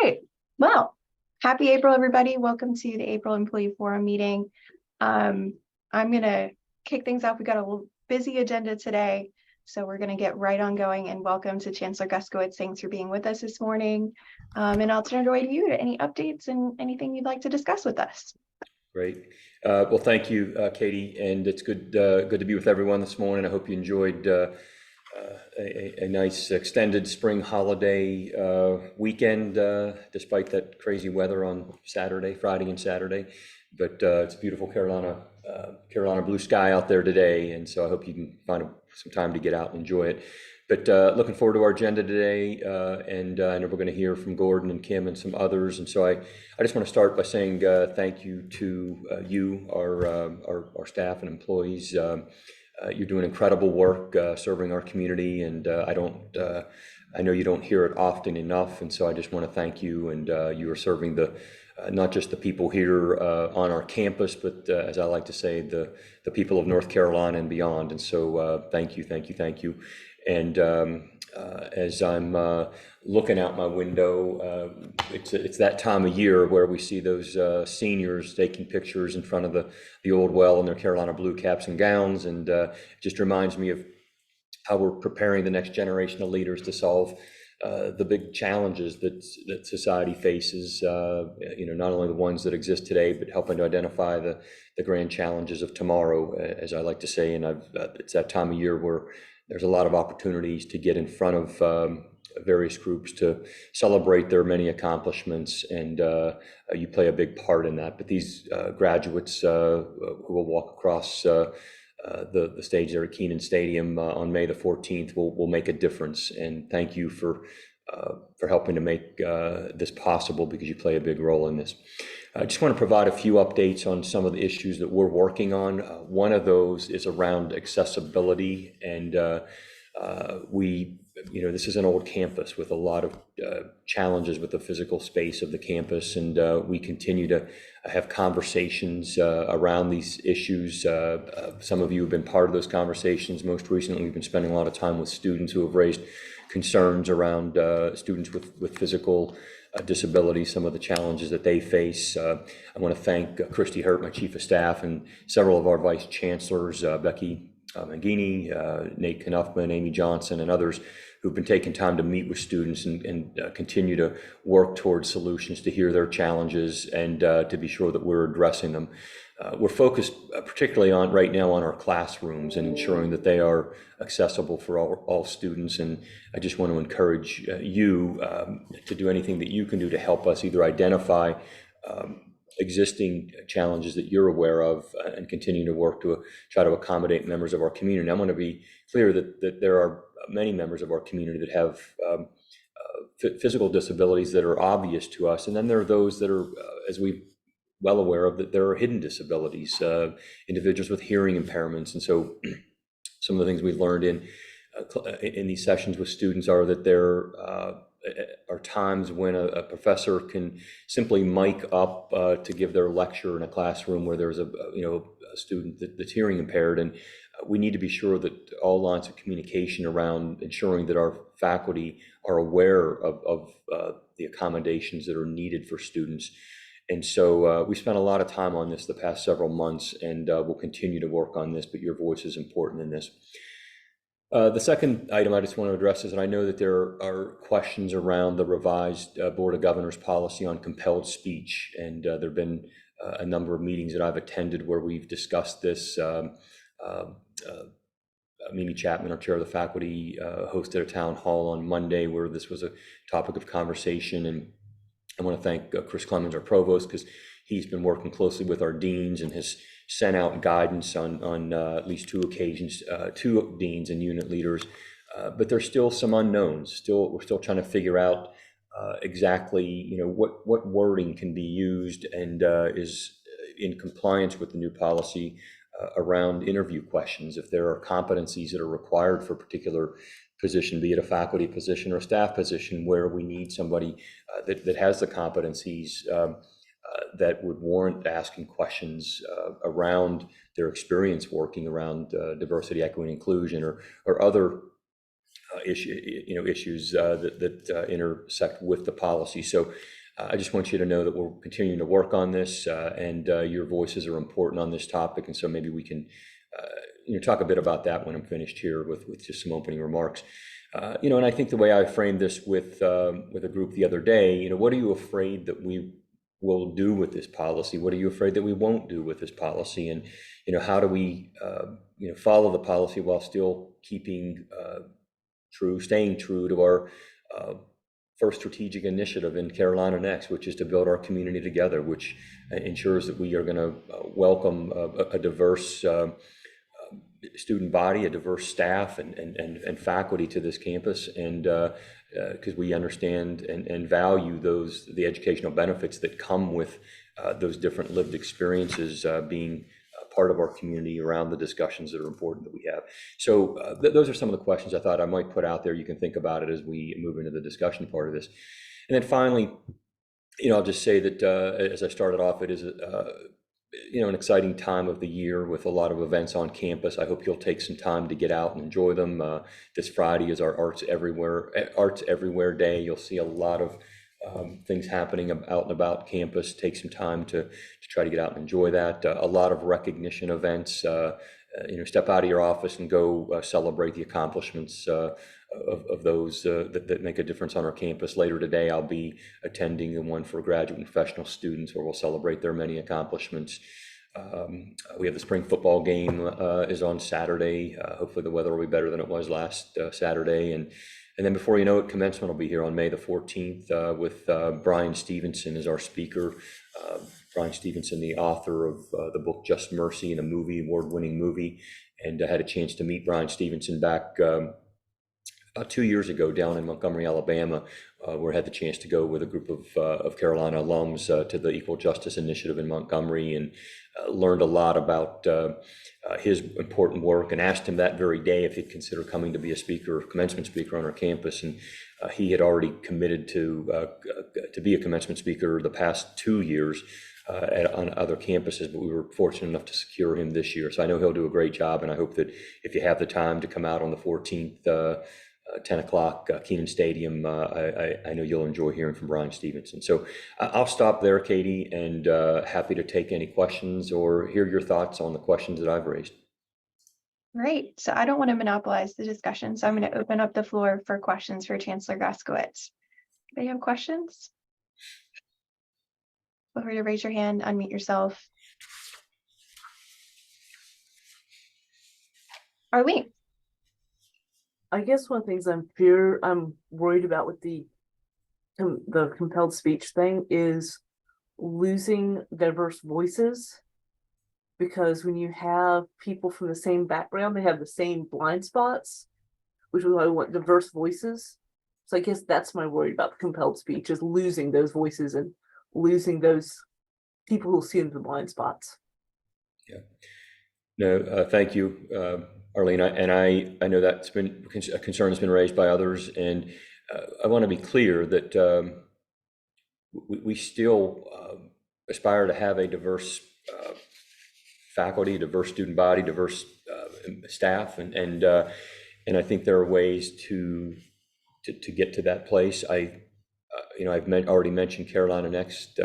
right. Well, happy April, everybody. Welcome to the April Employee Forum meeting. I'm going to kick things off. We got a busy agenda today, so we're going to get right on going. And welcome to Chancellor Guskiewicz. Thanks for being with us this morning. And I'll turn it away to you to any updates and anything you'd like to discuss with us. Great. Well, thank you, Katie, and it's good to be with everyone this morning. I hope you enjoyed a nice extended spring holiday weekend, despite that crazy weather on Friday and Saturday. But it's beautiful Carolina blue sky out there today, and so I hope you can find some time to get out and enjoy it. But looking forward to our agenda today, and I know we're going to hear from Gordon and Kim and some others. And so I just want to start by saying thank you to you, our staff and employees. You're doing incredible work serving our community, and I know you don't hear it often enough. And so I just want to thank you, and you are serving not just the people here on our campus, but as I like to say, the people of North Carolina and beyond. And so thank you. And as I'm looking out my window, it's that time of year where we see those seniors taking pictures in front of the old well in their Carolina blue caps and gowns, and it just reminds me of how we're preparing the next generation of leaders to solve the big challenges that society faces. Not only the ones that exist today, but helping to identify the grand challenges of tomorrow, as I like to say. And it's that time of year where there's a lot of opportunities to get in front of various groups to celebrate their many accomplishments, and you play a big part in that. But these graduates who will walk across the stage there at Kenan Stadium on May the 14th will make a difference. And thank you for helping to make this possible, because you play a big role in this. I just want to provide a few updates on some of the issues that we're working on. One of those is around accessibility, and this is an old campus with a lot of challenges with the physical space of the campus, and we continue to have conversations around these issues. Some of you have been part of those conversations. Most recently, we've been spending a lot of time with students who have raised concerns around students with physical disabilities, some of the challenges that they face. I want to thank Christy Hurt, my chief of staff, and several of our vice chancellors, Becci, Menghini, Nate Knuffman, Amy Johnson, and others who've been taking time to meet with students and continue to work towards solutions to hear their challenges and to be sure that we're addressing them. We're focused particularly right now on our classrooms and ensuring that they are accessible for all students. And I just want to encourage you to do anything that you can do to help us either identify existing challenges that you're aware of and continue to work to try to accommodate members of our community. And I want to be clear that there are many members of our community that have physical disabilities that are obvious to us. And then there are those that are, as we've well aware of, that there are hidden disabilities, individuals with hearing impairments. And so some of the things we've learned in these sessions with students are that there are times when a professor can simply mic up to give their lecture in a classroom where there's a student that's hearing impaired, and we need to be sure that all lines of communication around ensuring that our faculty are aware of the accommodations that are needed for students. And so we spent a lot of time on this the past several months, and we'll continue to work on this, but your voice is important in this. The second item I just want to address is, and I know that there are questions around the revised Board of Governors policy on compelled speech, and there have been a number of meetings that I've attended where we've discussed this. Mimi Chapman, our chair of the faculty, hosted a town hall on Monday where this was a topic of conversation, and I want to thank Chris Clemens, our provost, because he's been working closely with our deans and has sent out guidance on at least two occasions, two deans and unit leaders. But there's still some unknowns. We're still trying to figure out exactly, what wording can be used and is in compliance with the new policy around interview questions. If there are competencies that are required for a particular position, be it a faculty position or a staff position, where we need somebody that has the competencies that would warrant asking questions around their experience working around diversity, equity, and inclusion, or other issues that intersect with the policy. So I just want you to know that we're continuing to work on this, and your voices are important on this topic. And so maybe we can talk a bit about that when I'm finished here with just some opening remarks. And I think the way I framed this with a group the other day, what are you afraid that we will do with this policy? What are you afraid that we won't do with this policy? And how do we follow the policy while still keeping staying true to our first strategic initiative in Carolina Next, which is to build our community together, which ensures that we are going to welcome a diverse student body, a diverse staff and faculty to this campus, and because we understand and value the educational benefits that come with those different lived experiences being part of our community around the discussions that are important that we have. So those are some of the questions I thought I might put out there. You can think about it as we move into the discussion part of this. And then finally, I'll just say that as I started off, it is an exciting time of the year with a lot of events on campus. I hope you'll take some time to get out and enjoy them. This Friday is our Arts Everywhere Day. You'll see a lot of things happening out and about campus. Take some time to try to get out and enjoy that. A lot of recognition events. Step out of your office and go celebrate the accomplishments of those that make a difference on our campus. Later today, I'll be attending the one for graduate and professional students, where we'll celebrate their many accomplishments. We have the spring football game is on Saturday. Hopefully the weather will be better than it was last Saturday. And then before you know it, commencement will be here on May the 14th with Brian Stevenson as our speaker. Brian Stevenson, the author of the book Just Mercy, and a award-winning movie. And I had a chance to meet Brian Stevenson back about 2 years ago down in Montgomery, Alabama, where I had the chance to go with a group of Carolina alums to the Equal Justice Initiative in Montgomery, and learned a lot about his important work, and asked him that very day if he'd consider coming to be a speaker, commencement speaker on our campus. And he had already committed to be a commencement speaker the past 2 years on other campuses, but we were fortunate enough to secure him this year. So I know he'll do a great job, and I hope that if you have the time to come out on the 14th, 10 o'clock, Keenan Stadium, I know you'll enjoy hearing from Brian Stevenson. So I'll stop there, Katie, and happy to take any questions or hear your thoughts on the questions that I've raised. Great. So I don't want to monopolize the discussion, so I'm going to open up the floor for questions for Chancellor Guskiewicz. Anybody have questions? Feel free to raise your hand, unmute yourself. Arlene. I guess one of the things I'm worried about with the compelled speech thing is losing diverse voices, because when you have people from the same background, they have the same blind spots, which is why I want diverse voices. So I guess that's my worry about the compelled speech, is losing those voices and losing those people who see the blind spots. Yeah. No, thank you, Arlene. And I know that's been a concern has been raised by others, and I want to be clear that we still aspire to have a diverse faculty, diverse student body, diverse staff, and I think there are ways to get to that place. I've already mentioned Carolina Next,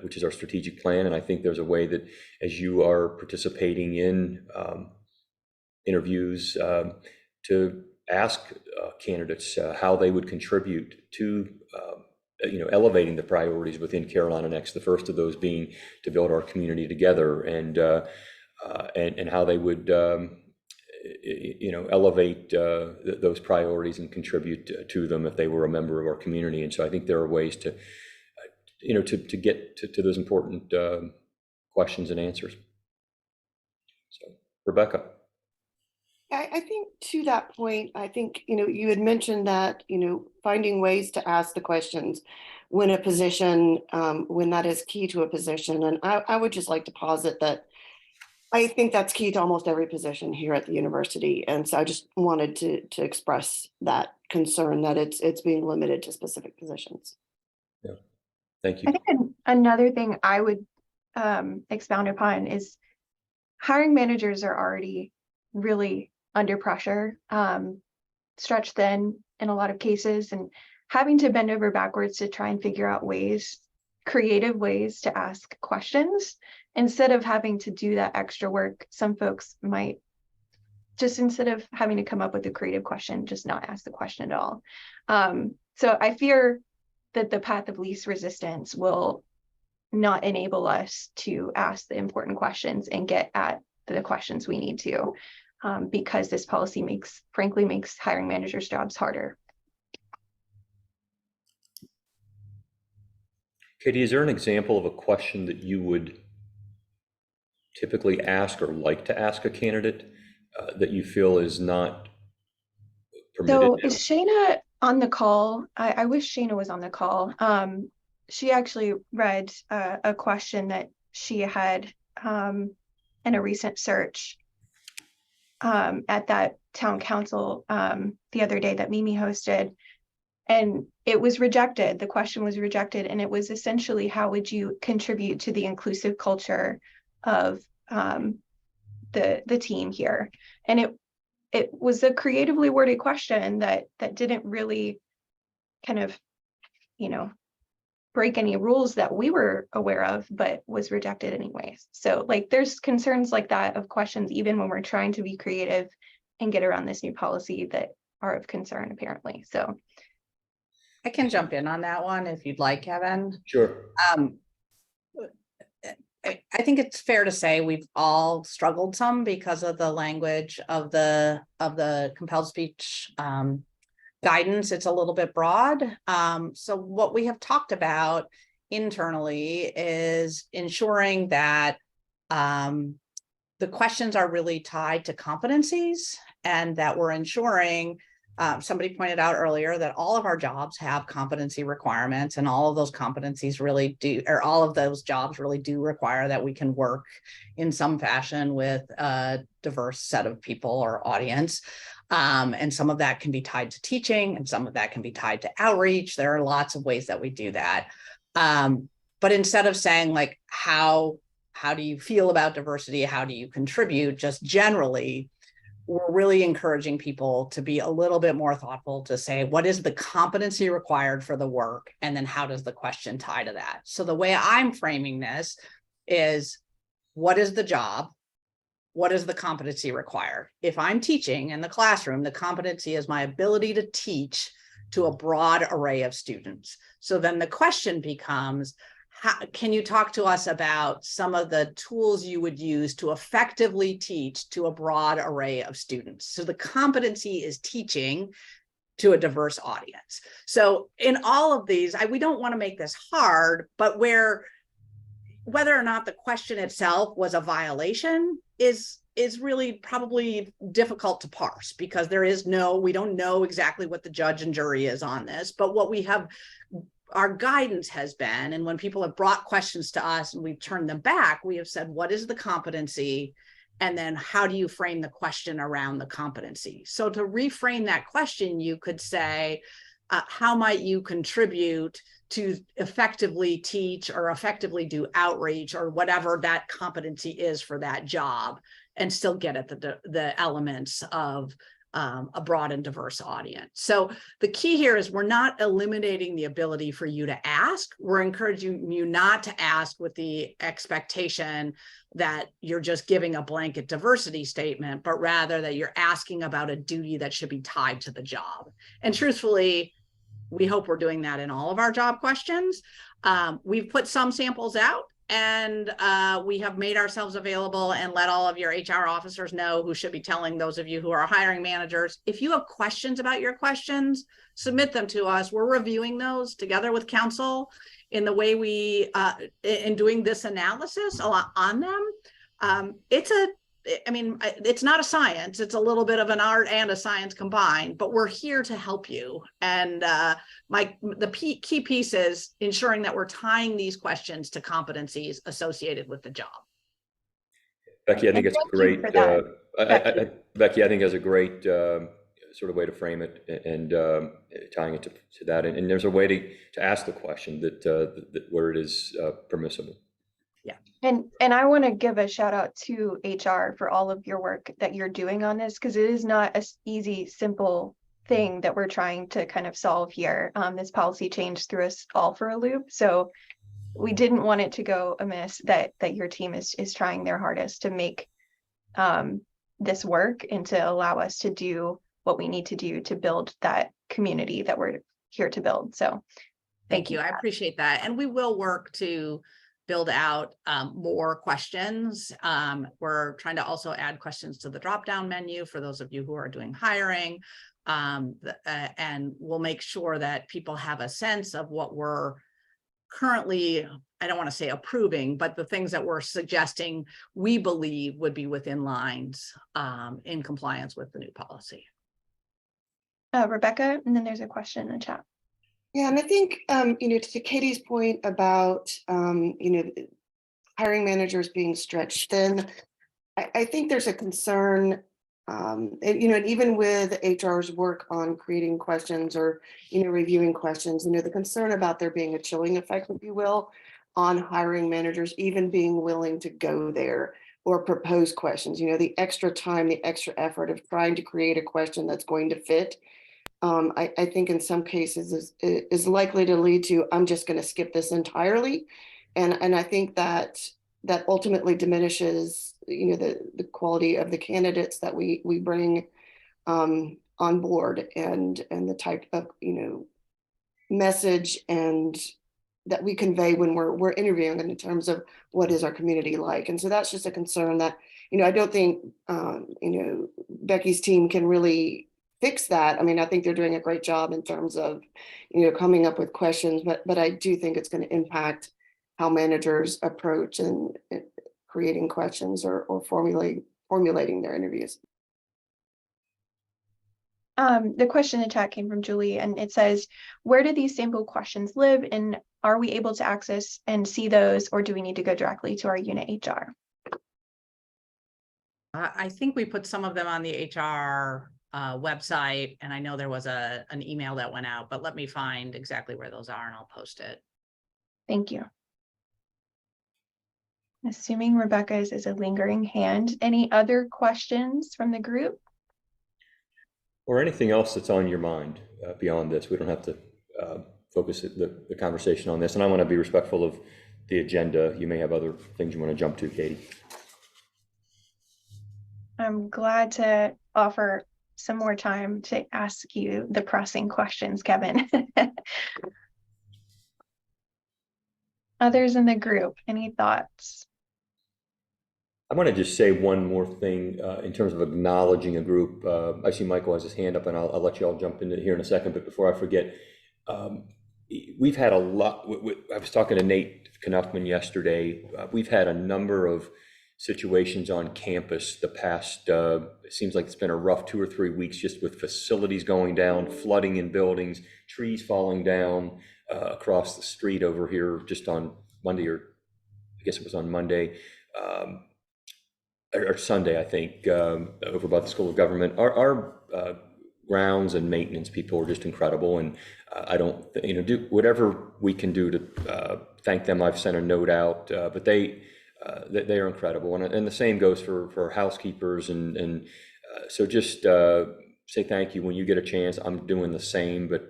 which is our strategic plan, and I think there's a way that, as you are participating in interviews, to ask candidates how they would contribute to elevating the priorities within Carolina Next. The first of those being to build our community together, and how they would elevate those priorities and contribute to them if they were a member of our community. And so I think there are ways to get to those important questions and answers. So, Rebecca. I think to that point, I think, you had mentioned that, finding ways to ask the questions when a position, when that is key to a position. And I would just like to posit that I think that's key to almost every position here at the university. And so I just wanted to express that concern that it's being limited to specific positions. Yeah, thank you. I think another thing I would expound upon is hiring managers are already really under pressure. stretched thin in a lot of cases, and having to bend over backwards to try and figure out creative ways to ask questions instead of having to do that extra work. Some folks might just, instead of having to come up with a creative question, just not ask the question at all. So I fear that the path of least resistance will not enable us to ask the important questions and get at the questions we need to, because this policy frankly makes hiring managers' jobs harder. Katie, is there an example of a question that you would typically ask or like to ask a candidate that you feel is not permitted So now? is Shayna on the call? I wish Shayna was on the call. She actually read a question that she had in a recent search at that town council the other day that Mimi hosted, and it was rejected. The question was rejected, and it was essentially, how would you contribute to the inclusive culture of the team here? And it was a creatively worded question that didn't really kind of, break any rules that we were aware of, but was rejected anyways. So like, there's concerns like that of questions, even when we're trying to be creative and get around this new policy, that are of concern apparently. So I can jump in on that one if you'd like, Kevin. Sure. I think it's fair to say we've all struggled some because of the language of the compelled speech guidance. It's a little bit broad. So what we have talked about internally is ensuring that the questions are really tied to competencies, and that we're ensuring, somebody pointed out earlier that all of our jobs have competency requirements, and all of those competencies really do, or all of those jobs really do require that we can work in some fashion with a diverse set of people or audience. And some of that can be tied to teaching, and some of that can be tied to outreach. There are lots of ways that we do that. But instead of saying like, how do you feel about diversity? How do you contribute? Just generally, we're really encouraging people to be a little bit more thoughtful, to say, what is the competency required for the work? And then how does the question tie to that? So the way I'm framing this is, what is the job? What is the competency required? If I'm teaching in the classroom, the competency is my ability to teach to a broad array of students. So then the question becomes, can you talk to us about some of the tools you would use to effectively teach to a broad array of students? So the competency is teaching to a diverse audience. So in all of these, we don't want to make this hard, but whether or not the question itself was a violation is really probably difficult to parse, because we don't know exactly what the judge and jury is on this. But what we have, our guidance has been, and when people have brought questions to us and we've turned them back, we have said, what is the competency? And then how do you frame the question around the competency? So to reframe that question, you could say, how might you contribute to effectively teach or effectively do outreach or whatever that competency is for that job, and still get at the elements of a broad and diverse audience. So the key here is, we're not eliminating the ability for you to ask. We're encouraging you not to ask with the expectation that you're just giving a blanket diversity statement, but rather that you're asking about a duty that should be tied to the job. And truthfully, we hope we're doing that in all of our job questions. We've put some samples out, and we have made ourselves available and let all of your HR officers know, who should be telling those of you who are hiring managers. If you have questions about your questions, submit them to us. We're reviewing those together with counsel in the way we, in doing this analysis a lot on them. It's not a science. It's a little bit of an art and a science combined, but we're here to help you. And the key piece is ensuring that we're tying these questions to competencies associated with the job. Becky, I think it's a great, Becky, I think that's a great sort of way to frame it, and tying it to that. And there's a way to ask the question that where it is permissible. And I want to give a shout out to HR for all of your work that you're doing on this, because it is not an easy, simple thing that we're trying to kind of solve here. This policy change threw us all for a loop. So we didn't want it to go amiss that your team is trying their hardest to make this work and to allow us to do what we need to do to build that community that we're here to build. So Thank you. I appreciate that. And we will work to build out more questions. We're trying to also add questions to the drop-down menu for those of you who are doing hiring. And we'll make sure that people have a sense of what we're currently, I don't want to say approving, but the things that we're suggesting we believe would be within lines in compliance with the new policy. Rebecca, and then there's a question in the chat. Yeah, and I think, to Katie's point about, hiring managers being stretched thin, I think there's a concern, and even with HR's work on creating questions or, reviewing questions, the concern about there being a chilling effect, if you will, on hiring managers, even being willing to go there or propose questions, the extra time, the extra effort of trying to create a question that's going to fit. I think in some cases is likely to lead to, I'm just going to skip this entirely. And I think that ultimately diminishes, the quality of the candidates that we bring on board and the type of, message and that we convey when we're interviewing in terms of what is our community like. And so that's just a concern that, I don't think, Becci's team can really fix that. I mean, I think they're doing a great job in terms of, coming up with questions, but I do think it's going to impact how managers approach and creating questions or formulating their interviews. The question in the chat came from Julie, and it says, where do these sample questions live, and are we able to access and see those, or do we need to go directly to our unit HR? I think we put some of them on the HR website, and I know there was an email that went out, but let me find exactly where those are and I'll post it. Thank you. Assuming Rebecca's is a lingering hand, any other questions from the group? Or anything else that's on your mind beyond this. We don't have to focus the conversation on this. And I want to be respectful of the agenda. You may have other things you want to jump to, Katie. I'm glad to offer some more time to ask you the pressing questions, Kevin. Others in the group, any thoughts? I want to just say one more thing in terms of acknowledging a group. I see Michael has his hand up, and I'll let you all jump into here in a second. But before I forget, we've had a lot. I was talking to Nate Knuffman yesterday. We've had a number of situations on campus the past, it seems like it's been a rough 2 or 3 weeks, just with facilities going down, flooding in buildings, trees falling down across the street over here just on Monday, or I guess it was on Monday, or Sunday, I think, over by the School of Government. Our grounds and maintenance people are just incredible, and I don't, do whatever we can do to thank them. I've sent a note out, but they are incredible, and the same goes for housekeepers, and so just say thank you when you get a chance. I'm doing the same, but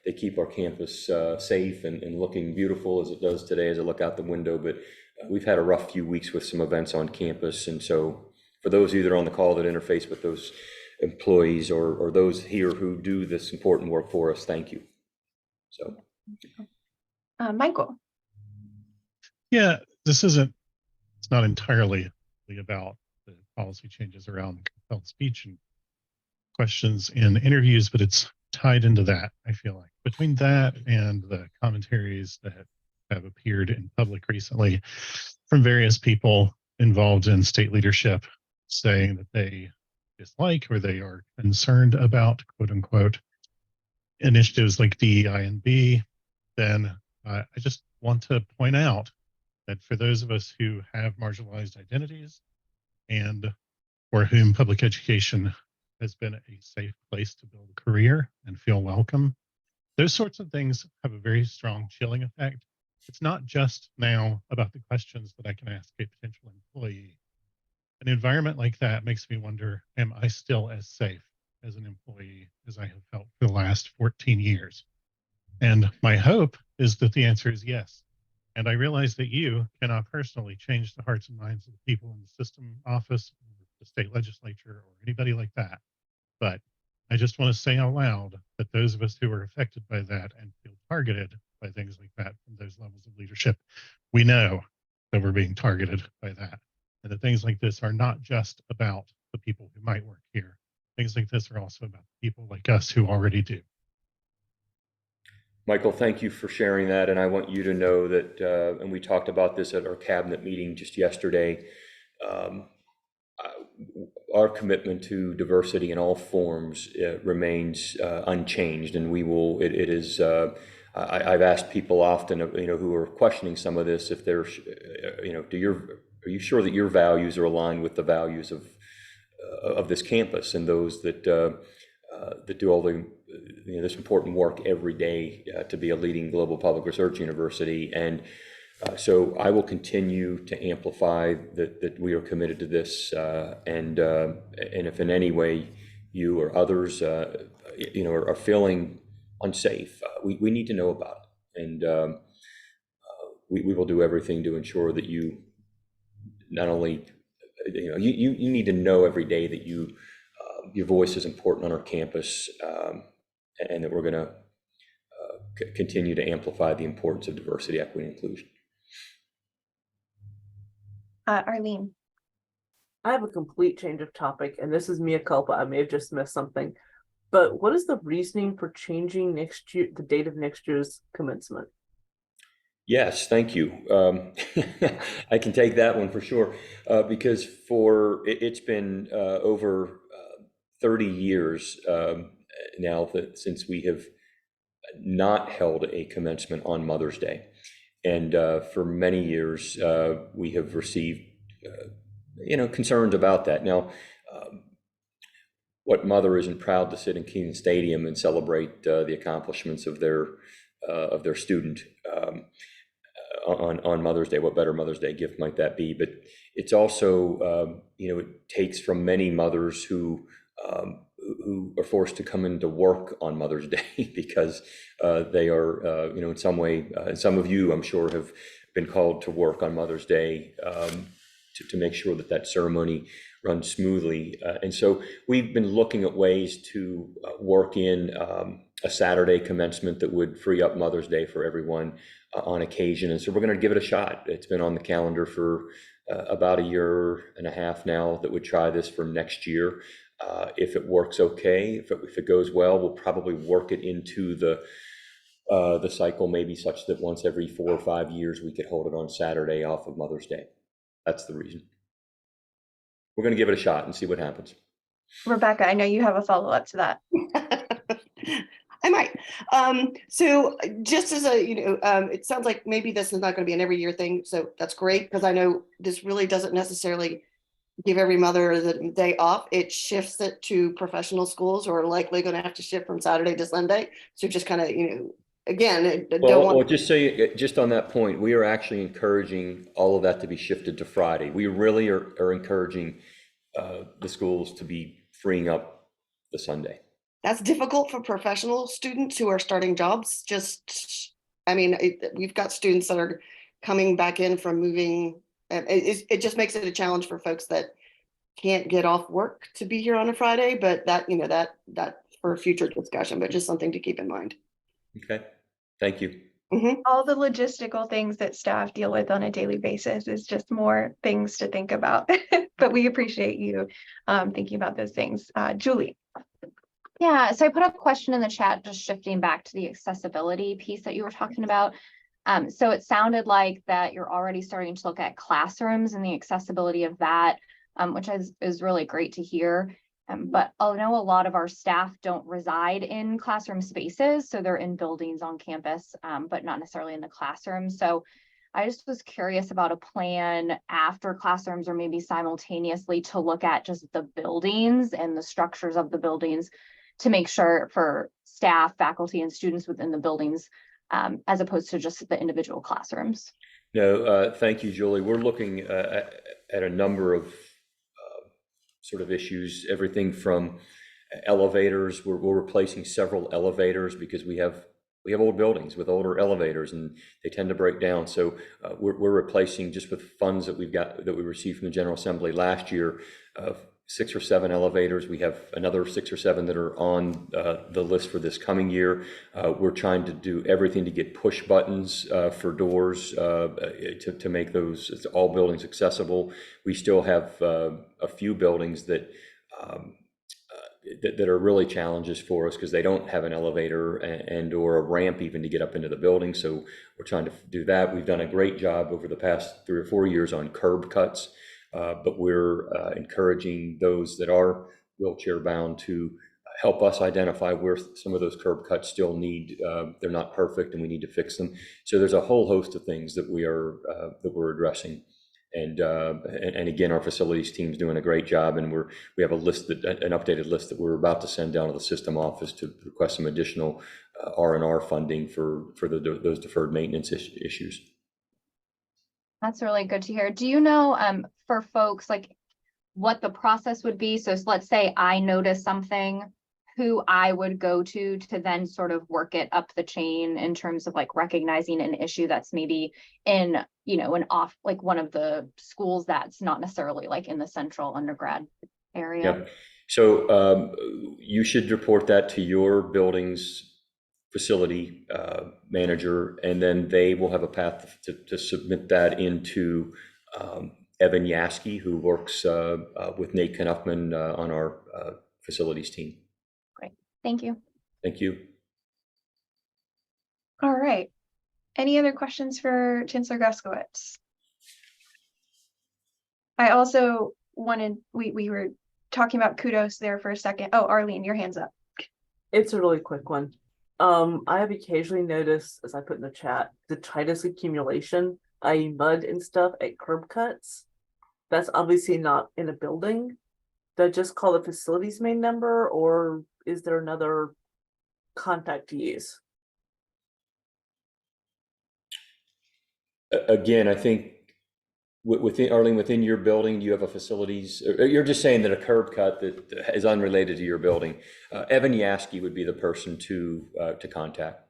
they keep our campus safe and looking beautiful as it does today as I look out the window. But we've had a rough few weeks with some events on campus, and so for those of you that are on the call that interface with those employees or those here who do this important work for us, thank you. So Michael. Yeah, it's not entirely about the policy changes around compelled speech and questions in interviews, but it's tied into that, I feel like. Between that and the commentaries that have appeared in public recently from various people involved in state leadership saying that they dislike or they are concerned about, quote unquote, initiatives like DEI and B, then I just want to point out that for those of us who have marginalized identities and for whom public education has been a safe place to build a career and feel welcome, those sorts of things have a very strong chilling effect. It's not just now about the questions that I can ask a potential employee. An environment like that makes me wonder, am I still as safe as an employee as I have felt for the last 14 years? And my hope is that the answer is yes. And I realize that you cannot personally change the hearts and minds of the people in the system office, or the state legislature, or anybody like that. But I just want to say out loud that those of us who are affected by that and feel targeted by things like that from those levels of leadership, we know that we're being targeted by that. And that things like this are not just about the people who might work here. Things like this are also about people like us who already do. Michael, thank you for sharing that. And I want you to know that, and we talked about this at our cabinet meeting just yesterday, our commitment to diversity in all forms remains unchanged. And we will, it is, I've asked people often, who are questioning some of this, if they're, are you sure that your values are aligned with the values of this campus and those that do all the this important work every day to be a leading global public research university. And so I will continue to amplify that we are committed to this, and if in any way you or others are feeling unsafe, we need to know about it, and we will do everything to ensure that you not only you need to know every day that your voice is important on our campus, and that we're going to continue to amplify the importance of diversity, equity, and inclusion. Arlene. I have a complete change of topic, and this is mea culpa. I may have just missed something. But what is the reasoning for changing next year, the date of next year's commencement? Yes, thank you. I can take that one for sure, because it's been over 30 years now since we have not held a commencement on Mother's Day. And for many years, we have received, concerns about that. Now, what mother isn't proud to sit in Kenan Stadium and celebrate the accomplishments of their student on Mother's Day? What better Mother's Day gift might that be? But it's also, it takes from many mothers who are forced to come into work on Mother's Day because they are, in some way, some of you, I'm sure, have been called to work on Mother's Day to make sure that ceremony runs smoothly. And so we've been looking at ways to work in a Saturday commencement that would free up Mother's Day for everyone on occasion. And so we're going to give it a shot. It's been on the calendar for about a year and a half now that would try this for next year. If it works okay, if it goes well, we'll probably work it into the cycle, maybe such that once every 4 or 5 years we could hold it on Saturday off of Mother's Day. That's the reason. We're going to give it a shot and see what happens. Rebecca, I know you have a follow-up to that. I might. So just as it sounds like maybe this is not going to be an every year thing. So that's great, because I know this really doesn't necessarily give every mother the day off. It shifts it to professional schools who are likely going to have to shift from Saturday to Sunday. So just kind of, again, just on that point, we are actually encouraging all of that to be shifted to Friday. We really are encouraging the schools to be freeing up the Sunday. That's difficult for professional students who are starting jobs. We've got students that are coming back in from moving. It just makes it a challenge for folks that can't get off work to be here on a Friday, but that for a future discussion, but just something to keep in mind. Okay, thank you. Mm-hmm. All the logistical things that staff deal with on a daily basis is just more things to think about, but we appreciate you thinking about those things. Julie. Yeah, so I put up a question in the chat, just shifting back to the accessibility piece that you were talking about. So it sounded like that you're already starting to look at classrooms and the accessibility of that, which is really great to hear. But I know a lot of our staff don't reside in classroom spaces, so they're in buildings on campus, but not necessarily in the classroom. So I just was curious about a plan after classrooms, or maybe simultaneously, to look at just the buildings and the structures of the buildings to make sure for staff, faculty, and students within the buildings, as opposed to just the individual classrooms. No, thank you, Julie. We're looking at a number of sort of issues, everything from Elevators, we're replacing several elevators because we have old buildings with older elevators and they tend to break down. So we're replacing, just with funds that we received from the General Assembly last year, 6 or 7 elevators. We have another 6 or 7 that are on the list for this coming year. We're trying to do everything to get push buttons for doors to make those all buildings accessible. We still have a few buildings that are really challenges for us because they don't have an elevator and or a ramp even to get up into the building. So we're trying to do that. We've done a great job over the past 3 or 4 years on curb cuts, but we're encouraging those that are wheelchair bound to help us identify where some of those curb cuts still need, they're not perfect and we need to fix them. So there's a whole host of things that we're addressing. And again, our facilities team's doing a great job, and we have an updated list that we're about to send down to the system office to request some additional R&R funding for those deferred maintenance issues. That's really good to hear. Do you know, for folks, like what the process would be? So let's say I notice something, who I would go to then sort of work it up the chain in terms of like recognizing an issue that's maybe in, an off, like one of the schools that's not necessarily like in the central undergrad area. Yep. So you should report that to your building's facility manager, and then they will have a path to submit that into Evan Yaski, who works with Nate Knuffman on our facilities team. Great, thank you. Thank you. All right. Any other questions for Chancellor Guskiewicz? I also wanted, we were talking about kudos there for a second. Oh, Arlene, your hand's up. It's a really quick one. I have occasionally noticed, as I put in the chat, detritus accumulation, i.e. mud and stuff at curb cuts. That's obviously not in a building. Do I just call the facilities main number, or is there another contact to use? Again, I think within your building, you have a facilities, you're just saying that a curb cut that is unrelated to your building. Evan Yaski would be the person to contact.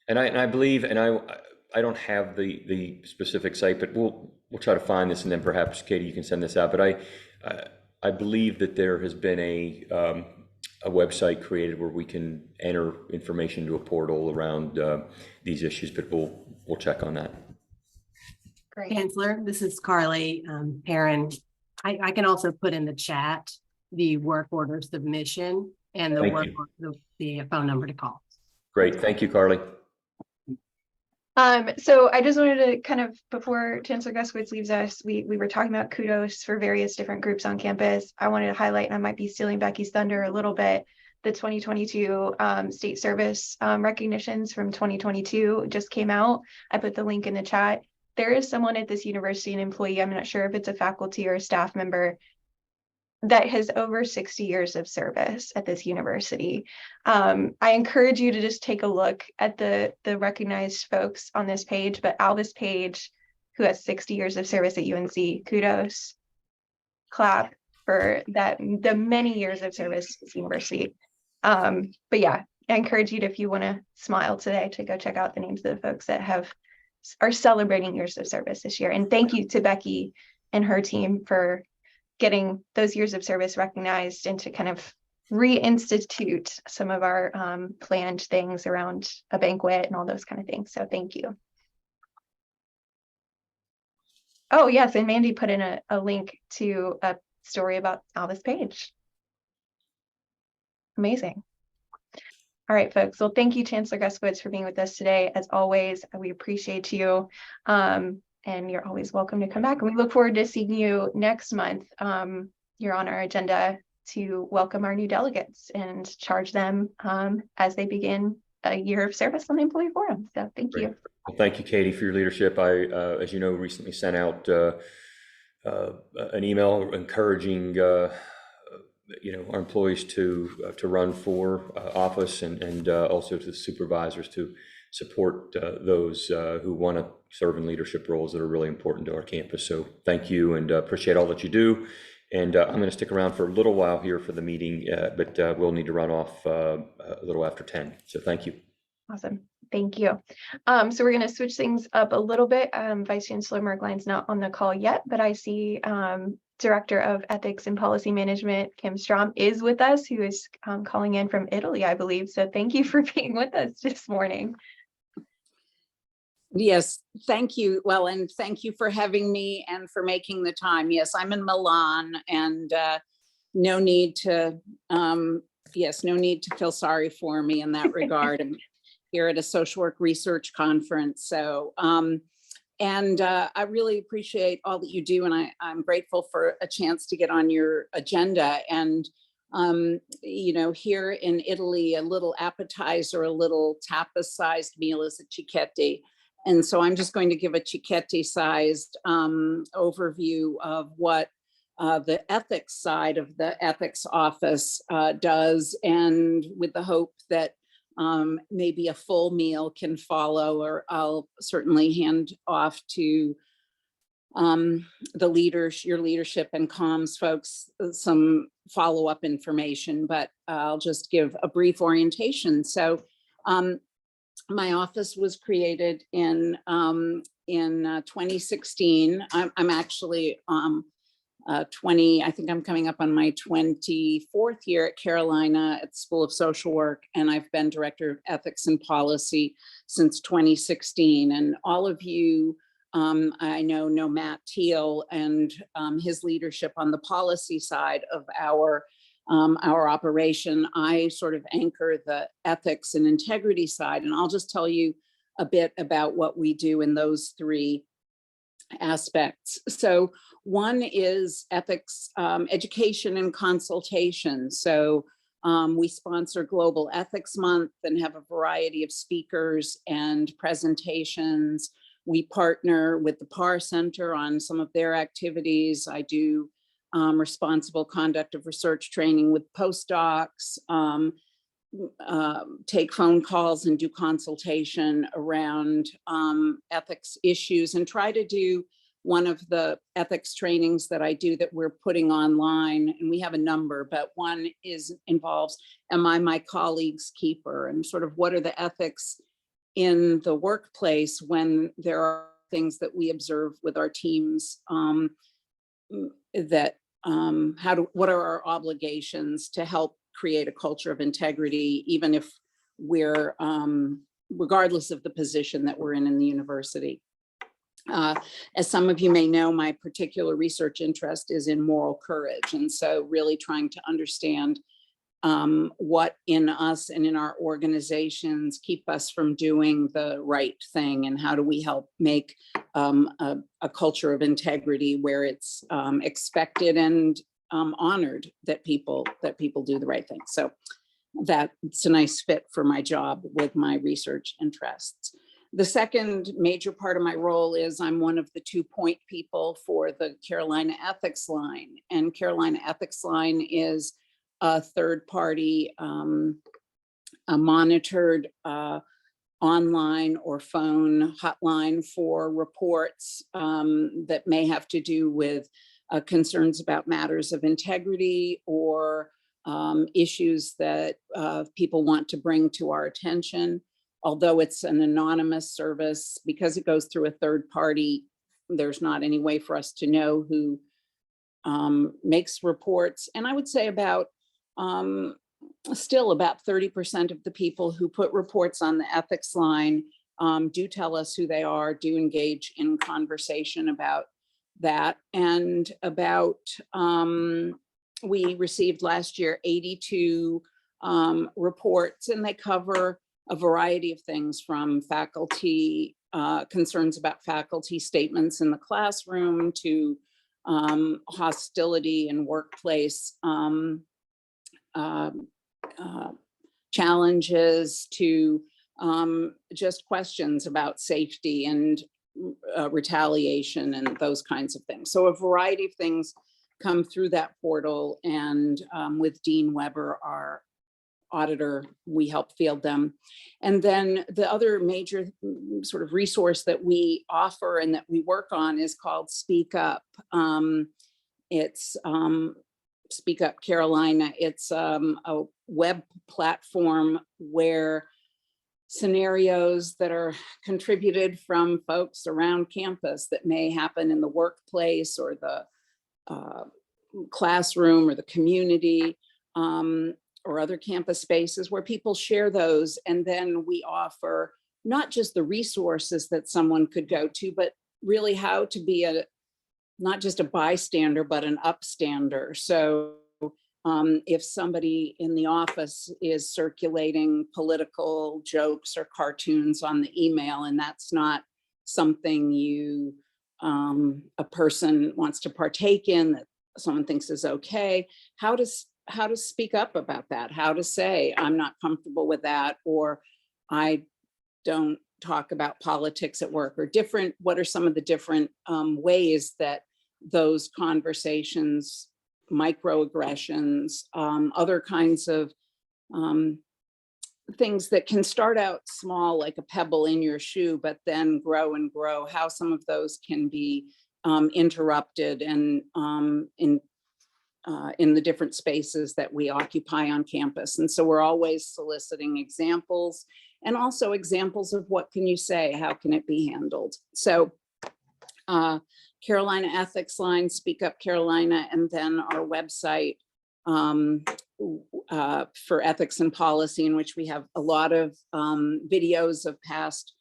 And I believe, and I don't have the specific site, but we'll try to find this, and then perhaps Katie, you can send this out. But I believe that there has been a website created where we can enter information to a portal around these issues, but we'll check on that. Great. Chancellor, this is Carly Perrin. I can also put in the chat the work order submission and the phone number to call. Great, thank you, Carly. So I just wanted to kind of, before Chancellor Guskiewicz leaves us, we were talking about kudos for various different groups on campus. I wanted to highlight, and I might be stealing Becci's thunder a little bit, the 2022 state service recognitions from 2022 just came out. I put the link in the chat. There is someone at this university, an employee, I'm not sure if it's a faculty or a staff member, that has over 60 years of service at this university. I encourage you to just take a look at the recognized folks on this page, but Albus Page, who has 60 years of service at UNC, kudos, clap for that, the many years of service at this university. But yeah, I encourage you to, if you want to smile today, to go check out the names of the folks that are celebrating years of service this year. And thank you to Becci and her team for getting those years of service recognized and to kind of reinstitute some of our planned things around a banquet and all those kind of things. So thank you. Oh yes, and Mandy put in a link to a story about Albus Page. Amazing. All right, folks. Well, thank you, Chancellor Guskiewicz, for being with us today. As always, we appreciate you. And you're always welcome to come back. And we look forward to seeing you next month. You're on our agenda to welcome our new delegates and charge them as they begin a year of service on the Employee Forum. So thank you. Well, thank you, Katie, for your leadership. I, as you know, recently sent out an email encouraging our employees to run for office and also to the supervisors to support those who want to serve in leadership roles that are really important to our campus. So thank you, and appreciate all that you do. And I'm going to stick around for a little while here for the meeting, but we'll need to run off a little after 10. So thank you. Awesome. Thank you. So we're going to switch things up a little bit. Vice Chancellor Merklein's not on the call yet, but I see Director of Ethics and Policy Management, Kim Strom, is with us, who is calling in from Italy, I believe. So thank you for being with us this morning. Yes, thank you. Well, and thank you for having me and for making the time. Yes, I'm in Milan, and no need to, no need to feel sorry for me in that regard. I'm here at a social work research conference. So, I really appreciate all that you do, and I'm grateful for a chance to get on your agenda. And here in Italy, a little appetizer, a little tapas-sized meal is a cicchetti. And so I'm just going to give a cicchetti-sized overview of what the ethics side of the ethics office does, and with the hope that maybe a full meal can follow, or I'll certainly hand off to the leaders, your leadership and comms folks, some follow-up information, but I'll just give a brief orientation. So my office was created in 2016. I'm actually 20, I think I'm coming up on my 24th year at Carolina at School of Social Work, and I've been Director of Ethics and Policy since 2016. And all of you, I know Matt Teal and his leadership on the policy side of our operation. I sort of anchor the ethics and integrity side, and I'll just tell you a bit about what we do in those three aspects. So one is ethics education and consultation. So we sponsor Global Ethics Month and have a variety of speakers and presentations. We partner with the PAR Center on some of their activities. I do responsible conduct of research training with postdocs, take phone calls and do consultation around ethics issues, and try to do one of the ethics trainings that I do that we're putting online, and we have a number, but one involves, am I my colleague's keeper? And sort of what are the ethics in the workplace when there are things that we observe with our teams that what are our obligations to help create a culture of integrity, even if we're, regardless of the position that we're in the university. As some of you may know, my particular research interest is in moral courage. And so really trying to understand what in us and in our organizations keep us from doing the right thing, and how do we help make a culture of integrity where it's expected and honored that people do the right thing. So that's a nice fit for my job with my research interests. The second major part of my role is I'm one of the 2 point people for the Carolina Ethics Line, and Carolina Ethics Line is a third party a monitored online or phone hotline for reports that may have to do with concerns about matters of integrity or issues that people want to bring to our attention. Although it's an anonymous service, because it goes through a third party, there's not any way for us to know who makes reports. And I would say still about 30% of the people who put reports on the ethics line do tell us who they are, do engage in conversation about that. And we received last year 82 reports, and they cover a variety of things, from faculty concerns about faculty statements in the classroom to hostility in workplace challenges, to just questions about safety and retaliation and those kinds of things. So a variety of things come through that portal, and with Dean Weber, our auditor, we help field them. And then the other major sort of resource that we offer and that we work on is called Speak Up. It's Speak Up Carolina. It's a web platform where scenarios that are contributed from folks around campus that may happen in the workplace or the classroom or the community, or other campus spaces where people share those. And then we offer not just the resources that someone could go to, but really how to be not just a bystander, but an upstander. So if somebody in the office is circulating political jokes or cartoons on the email, and that's not something a person wants to partake in, that someone thinks is okay, how to speak up about that, how to say, I'm not comfortable with that, or I don't talk about politics at work, or what are some of the different ways that those conversations, microaggressions, other kinds of things that can start out small, like a pebble in your shoe, but then grow and grow, how some of those can be interrupted and in the different spaces that we occupy on campus. And so we're always soliciting examples, and also examples of what can you say, how can it be handled. So Carolina Ethics Line, Speak Up Carolina, and then our website for ethics and policy, in which we have a lot of videos of past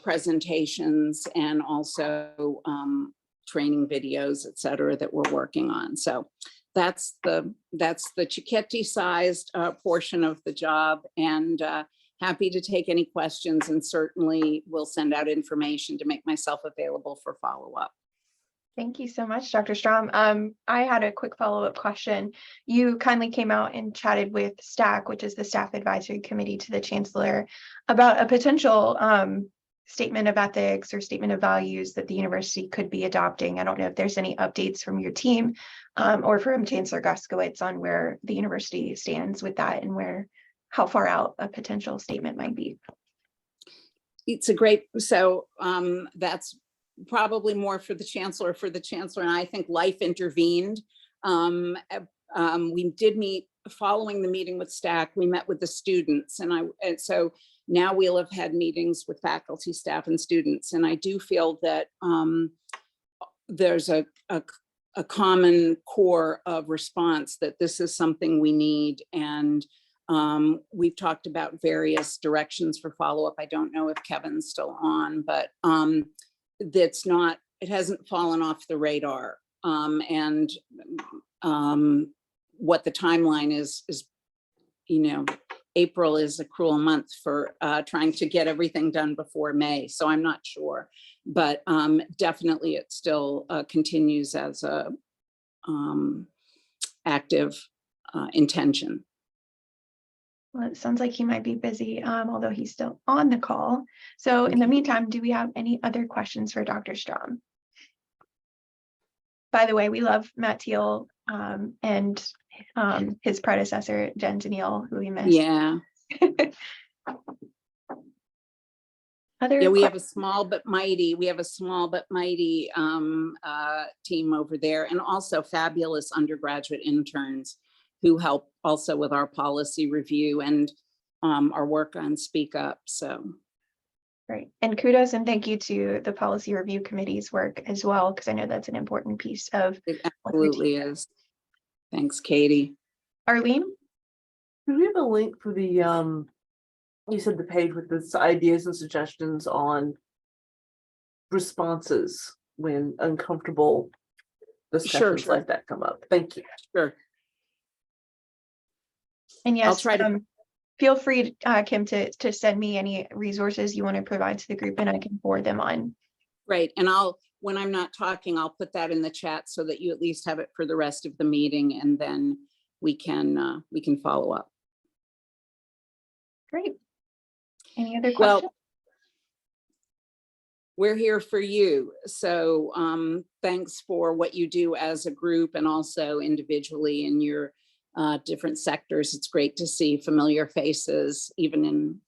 presentations, and also training videos, et cetera, that we're working on. So that's the Cicchetti-sized portion of the job, and happy to take any questions, and certainly will send out information to make myself available for follow-up. Thank you so much, Dr. Strom. I had a quick follow-up question. You kindly came out and chatted with STAC, which is the Staff Advisory Committee to the Chancellor, about a potential statement of ethics or statement of values that the university could be adopting. I don't know if there's any updates from your team or from Chancellor Guskiewicz on where the university stands with that, and how far out a potential statement might be. It's that's probably more for the Chancellor. And I think life intervened. We did meet following the meeting with STAC. We met with the students, and so now we'll have had meetings with faculty, staff, and students. And I do feel that there's a common core of response that this is something we need. And we've talked about various directions for follow-up. I don't know if Kevin's still on, but it hasn't fallen off the radar. And what the timeline is, April is a cruel month for trying to get everything done before May. So I'm not sure, but definitely it still continues as a active intention. Well, it sounds like he might be busy, although he's still on the call. So in the meantime, do we have any other questions for Dr. Strom? By the way, we love Matt Teal and his predecessor, Jen Daniil, who we missed. Yeah. We have a small but mighty team over there, and also fabulous undergraduate interns who help also with our policy review and our work on Speak Up. So great. And kudos and thank you to the policy review committee's work as well, because I know that's an important piece of it absolutely is. Thanks, Katie. Arlene? Do we have a link for the you said the page with the ideas and suggestions on responses when uncomfortable discussions Sure. like that come up? Thank you. Sure. And yes, I'll try to feel free, Kim, to send me any resources you want to provide to the group, and I can forward them on. Great. And when I'm not talking, I'll put that in the chat so that you at least have it for the rest of the meeting, and then we can follow up. Great. Any other questions? Well, we're here for you. So thanks for what you do as a group and also individually in your different sectors. It's great to see familiar faces, even in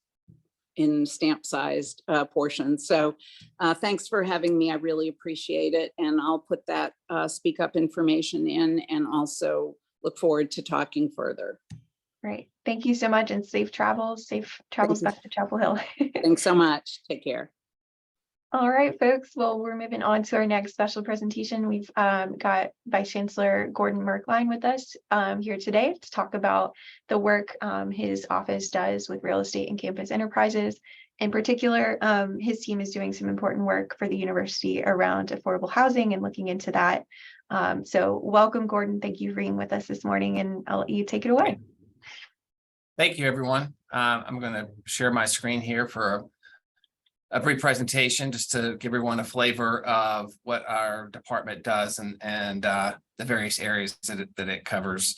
in stamp-sized portions. So thanks for having me. I really appreciate it. And I'll put that speak up information in, and also look forward to talking further. Great. Thank you so much, and safe travels back to Chapel Hill. Thanks so much. Take care. All right, folks. Well, we're moving on to our next special presentation. We've got Vice Chancellor Gordon Merklein with us here today to talk about the work his office does with real estate and campus enterprises. In particular, his team is doing some important work for the university around affordable housing and looking into that. So welcome, Gordon. Thank you for being with us this morning, and I'll let you take it away. Thank you, everyone. I'm going to share my screen here for a brief presentation just to give everyone a flavor of what our department does and the various areas that it covers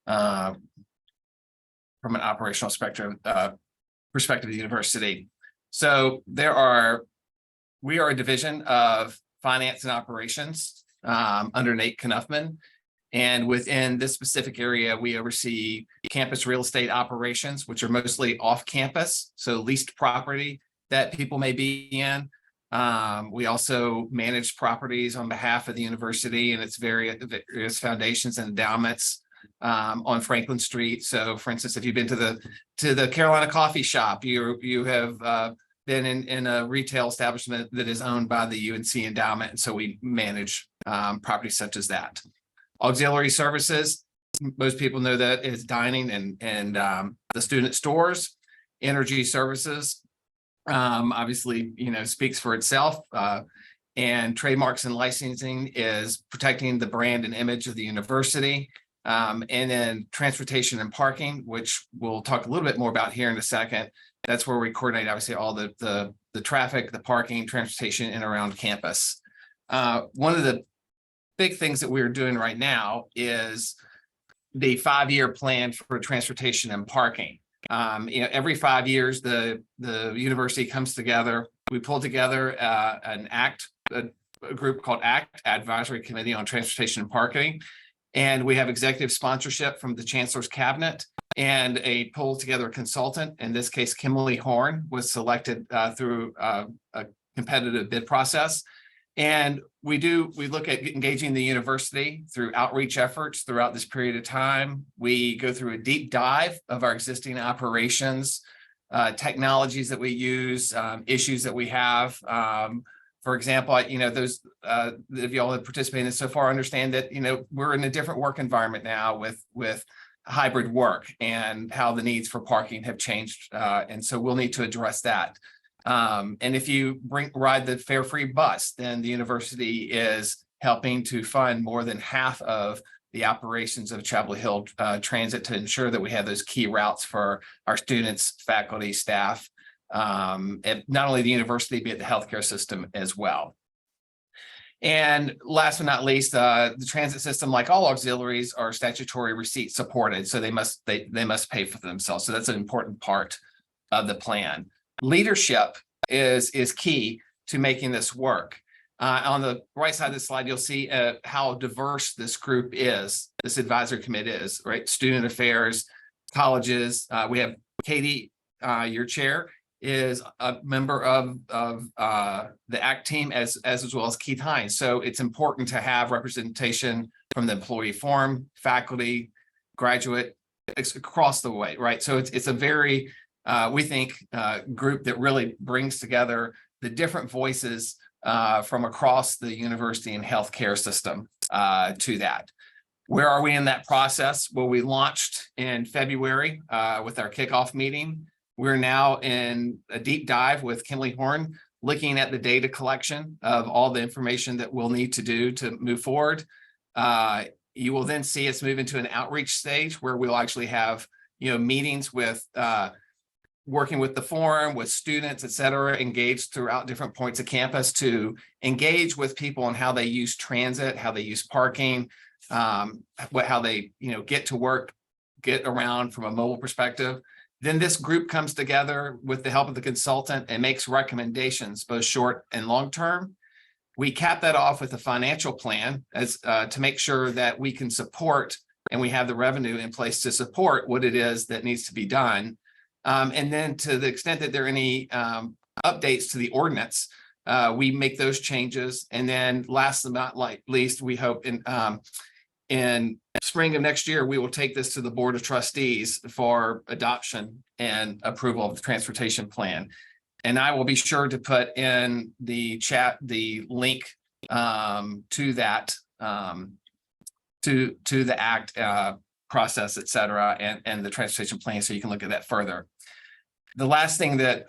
from an operational perspective of the university. So we are a division of finance and operations under Nate Knuffman. And within this specific area, we oversee campus real estate operations, which are mostly off campus, so leased property that people may be in. We also manage properties on behalf of the university and its various foundations and endowments on Franklin Street. So, for instance, if you've been to the Carolina Coffee Shop, you have been in a retail establishment that is owned by the UNC endowment, and so we manage properties such as that. Auxiliary services, most people know that is dining and the student stores. Energy services, obviously, speaks for itself. And trademarks and licensing is protecting the brand and image of the university. And then transportation and parking, which we'll talk a little bit more about here in a second. That's where we coordinate, obviously, all the traffic, the parking, transportation in and around campus. One of the big things that we're doing right now is the 5-year plan for transportation and parking. Every 5 years, the university comes together. We pull together a group called ACT, Advisory Committee on Transportation and Parking. And we have executive sponsorship from the Chancellor's cabinet and a pulled together consultant. In this case, Kimberly Horn was selected through a competitive bid process. And we look at engaging the university through outreach efforts throughout this period of time. We go through a deep dive of our existing operations, technologies that we use, issues that we have. For example, those of y'all that participated in this so far understand that, we're in a different work environment now with hybrid work and how the needs for parking have changed. And so we'll need to address that. And if you ride the fare free bus, then the university is helping to fund more than half of the operations of Chapel Hill Transit to ensure that we have those key routes for our students, faculty, staff, and not only the university, but the healthcare system as well. And last but not least, the transit system, like all auxiliaries, are statutory receipt supported, so they must pay for themselves. So that's an important part of the plan. Leadership is key to making this work. On the right side of the slide, you'll see how diverse this group is, this advisory committee is, right? Student affairs, colleges. We have Katie, your chair, is a member of the ACT team as well as Keith Hines. So it's important to have representation from the employee forum, faculty, graduate, across the way, right? So it's a very we think, group that really brings together the different voices from across the university and healthcare system to that. Where are we in that process? Well, we launched in February with our kickoff meeting. We're now in a deep dive with Kimberly Horn, looking at the data collection of all the information that we'll need to do to move forward. You will then see us move into an outreach stage where we'll actually have meetings with working with the forum, with students, et cetera, engaged throughout different points of campus to engage with people on how they use transit, how they use parking, how they get to work, get around from a mobile perspective. Then this group comes together with the help of the consultant and makes recommendations, both short and long term. We cap that off with a financial plan as to make sure that we can support and we have the revenue in place to support what it is that needs to be done. And then to the extent that there are any updates to the ordinance, we make those changes. And then last but not least, we hope in spring of next year, we will take this to the Board of Trustees for adoption and approval of the transportation plan. And I will be sure to put in the chat the link to that, to the act process, et cetera, and the transportation plan, so you can look at that further. The last thing that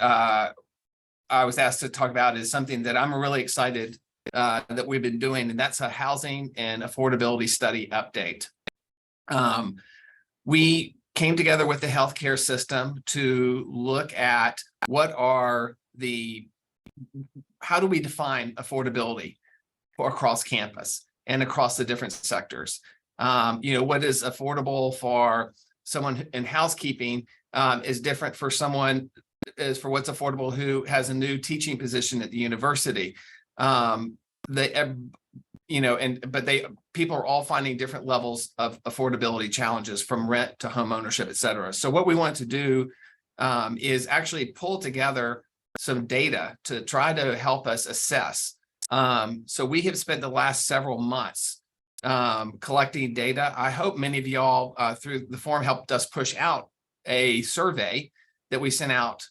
I was asked to talk about is something that I'm really excited that we've been doing, and that's a housing and affordability study update. We came together with the healthcare system to look at how do we define affordability across campus and across the different sectors. What is affordable for someone in housekeeping is different for someone is for what's affordable who has a new teaching position at the university. People are all finding different levels of affordability challenges, from rent to home ownership, et cetera. So what we want to do is actually pull together some data to try to help us assess. So we have spent the last several months collecting data. I hope many of y'all through the forum helped us push out a survey that we sent out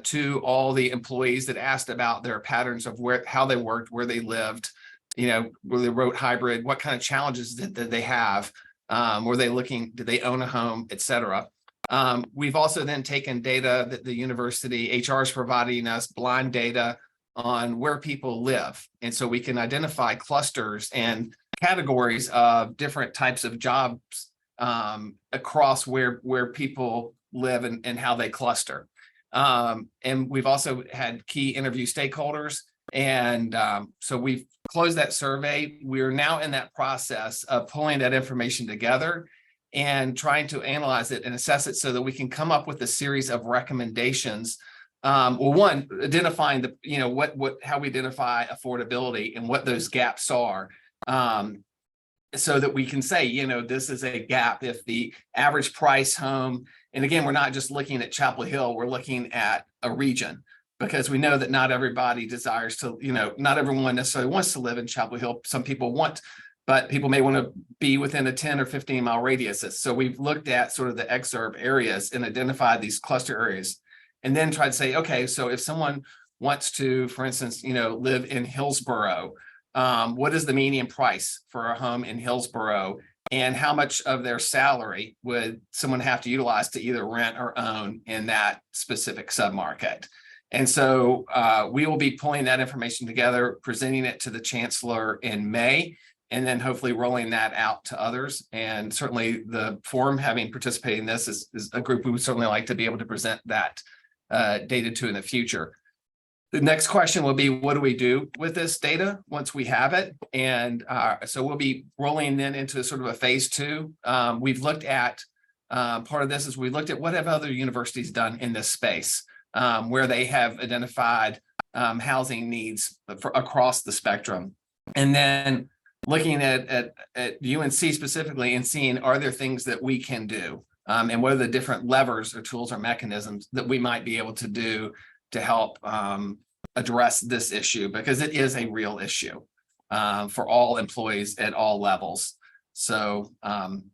to all the employees that asked about their patterns of how they worked, where they lived, where they wrote hybrid, what kind of challenges did they have, were they looking, did they own a home, et cetera. We've also then taken data that the university HR is providing us, blind data on where people live. And so we can identify clusters and categories of different types of jobs across where people live and how they cluster. And we've also had key interview stakeholders. And so we've closed that survey. We're now in that process of pulling that information together and trying to analyze it and assess it so that we can come up with a series of recommendations. One, identifying how we identify affordability and what those gaps are. So that we can say, this is a gap if the average price home, and again, we're not just looking at Chapel Hill, we're looking at a region, because we know that not everybody desires to, not everyone necessarily wants to live in Chapel Hill. Some people want, but people may want to be within a 10 or 15 mile radius. So we've looked at sort of the exurb areas and identified these cluster areas, and then tried to say, okay, so if someone wants to, for instance, live in Hillsborough, what is the median price for a home in Hillsborough, and how much of their salary would someone have to utilize to either rent or own in that specific submarket? And so we will be pulling that information together, presenting it to the Chancellor in May, and then hopefully rolling that out to others. And certainly the forum, having participated in this, is a group we would certainly like to be able to present that data to in the future. The next question will be, what do we do with this data once we have it? And so we'll be rolling then into sort of a phase 2. We've looked at, part of this is we looked at what have other universities done in this space, where they have identified housing needs across the spectrum. And then looking at UNC specifically and seeing, are there things that we can do? And what are the different levers or tools or mechanisms that we might be able to do to help address this issue, because it is a real issue for all employees at all levels. So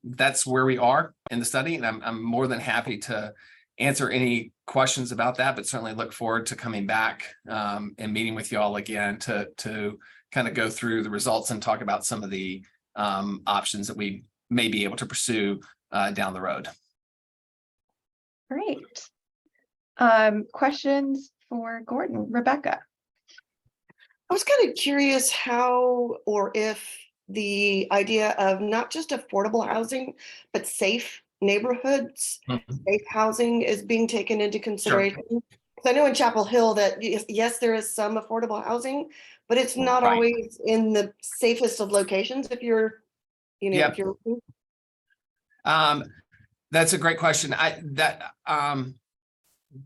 that's where we are in the study, and I'm more than happy to answer any questions about that, but certainly look forward to coming back and meeting with you all again to kind of go through the results and talk about some of the options that we may be able to pursue down the road. Great. Questions for Gordon? Rebecca. I was kind of curious how or if the idea of not just affordable housing, but safe neighborhoods, safe housing is being taken into consideration. Sure. I know in Chapel Hill that yes, there is some affordable housing, but it's not always in the safest of locations if you're, if you're. That's a great question.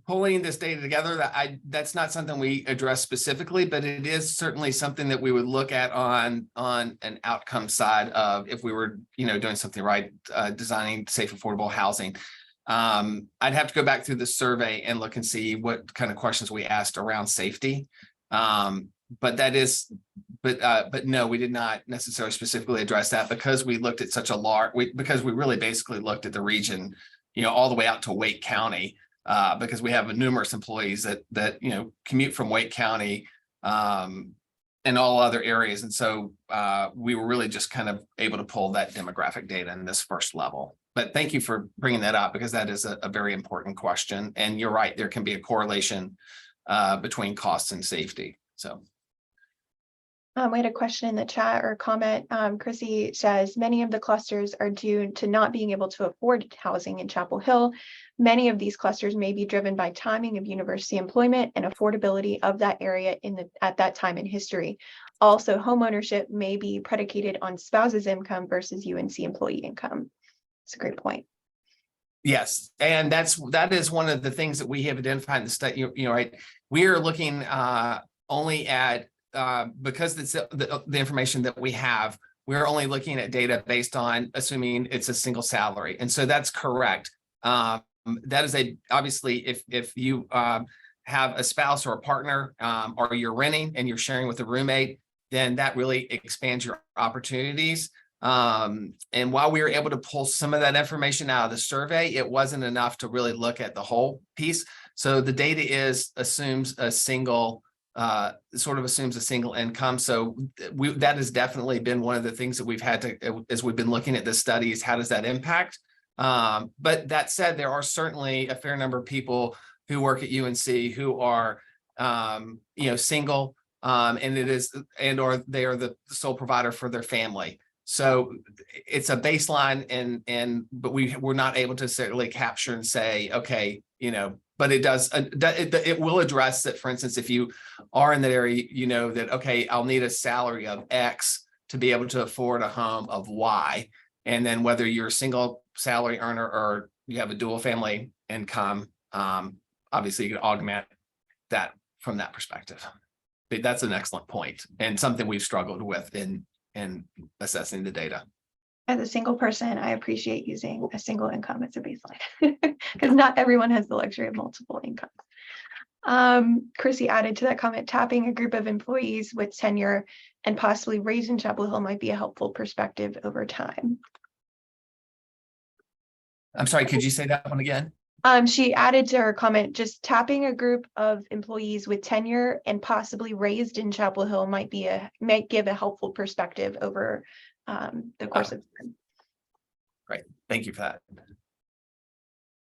Pulling this data together, that's not something we address specifically, but it is certainly something that we would look at on an outcome side of if we were, doing something right, designing safe, affordable housing. I'd have to go back through the survey and look and see what kind of questions we asked around safety. But no, we did not necessarily specifically address that because we looked at such a large, because we really basically looked at the region, all the way out to Wake County, because we have numerous employees that commute from Wake County, and all other areas. And so we were really just kind of able to pull that demographic data in this first level. But thank you for bringing that up, because that is a very important question. And you're right, there can be a correlation between costs and safety. So. We had a question in the chat or comment. Chrissy says, many of the clusters are due to not being able to afford housing in Chapel Hill. Many of these clusters may be driven by timing of university employment and affordability of that area at that time in history. Also, homeownership may be predicated on spouse's income versus UNC employee income. It's a great point. Yes, and that is one of the things that we have identified in the study. Right, we are looking only at because it's the information that we have, we're only looking at data based on assuming it's a single salary. And so that's correct. That is obviously if you have a spouse or a partner, or you're renting and you're sharing with a roommate, then that really expands your opportunities. And while we were able to pull some of that information out of the survey, it wasn't enough to really look at the whole piece. So the data assumes a single income. So that has definitely been one of the things that we've had to, as we've been looking at the studies, how does that impact? But that said, there are certainly a fair number of people who work at UNC who are, single, or they are the sole provider for their family. So it's a baseline, but we're not able to certainly capture and say, okay, but it does, it will address that. For instance, if you are in that area, that, okay, I'll need a salary of X to be able to afford a home of Y. And then whether you're a single salary earner or you have a dual family income, obviously you can augment that from that perspective. But that's an excellent point and something we've struggled with in assessing the data. As a single person, I appreciate using a single income as a baseline because not everyone has the luxury of multiple incomes. Chrissy added to that comment, tapping a group of employees with tenure and possibly raised in Chapel Hill might be a helpful perspective over time. I'm sorry, could you say that one again? She added to her comment, just tapping a group of employees with tenure and possibly raised in Chapel Hill might give a helpful perspective over the course of time. Great, thank you for that.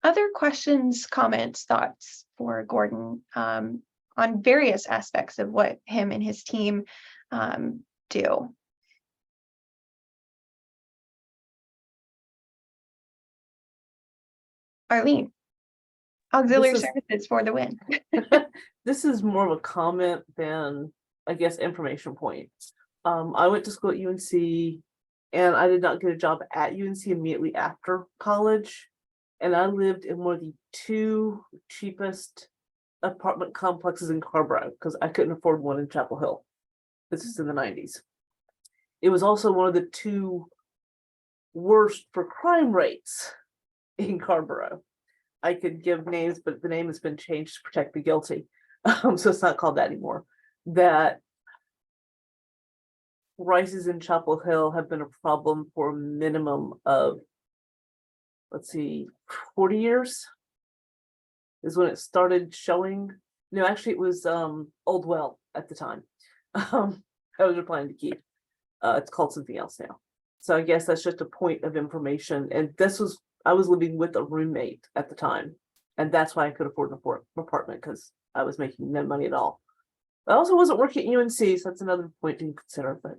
Other questions, comments, thoughts for Gordon on various aspects of what him and his team do? Arlene, auxiliary services for the win. This is more of a comment than, I guess, information point. I went to school at UNC and I did not get a job at UNC immediately after college. And I lived in one of the 2 cheapest apartment complexes in Carborough because I couldn't afford one in Chapel Hill. This is in the 90s. It was also one of the 2 worst for crime rates in Carborough. I could give names, but the name has been changed to protect the guilty. So it's not called that anymore. That prices in Chapel Hill have been a problem for a minimum of, let's see, 40 years is when it started showing. No, actually it was Old Well at the time. I was replying to Keith. It's called something else now. So I guess that's just a point of information. And I was living with a roommate at the time. And that's why I could afford an apartment, because I was making no money at all. I also wasn't working at UNC, so that's another point to consider. But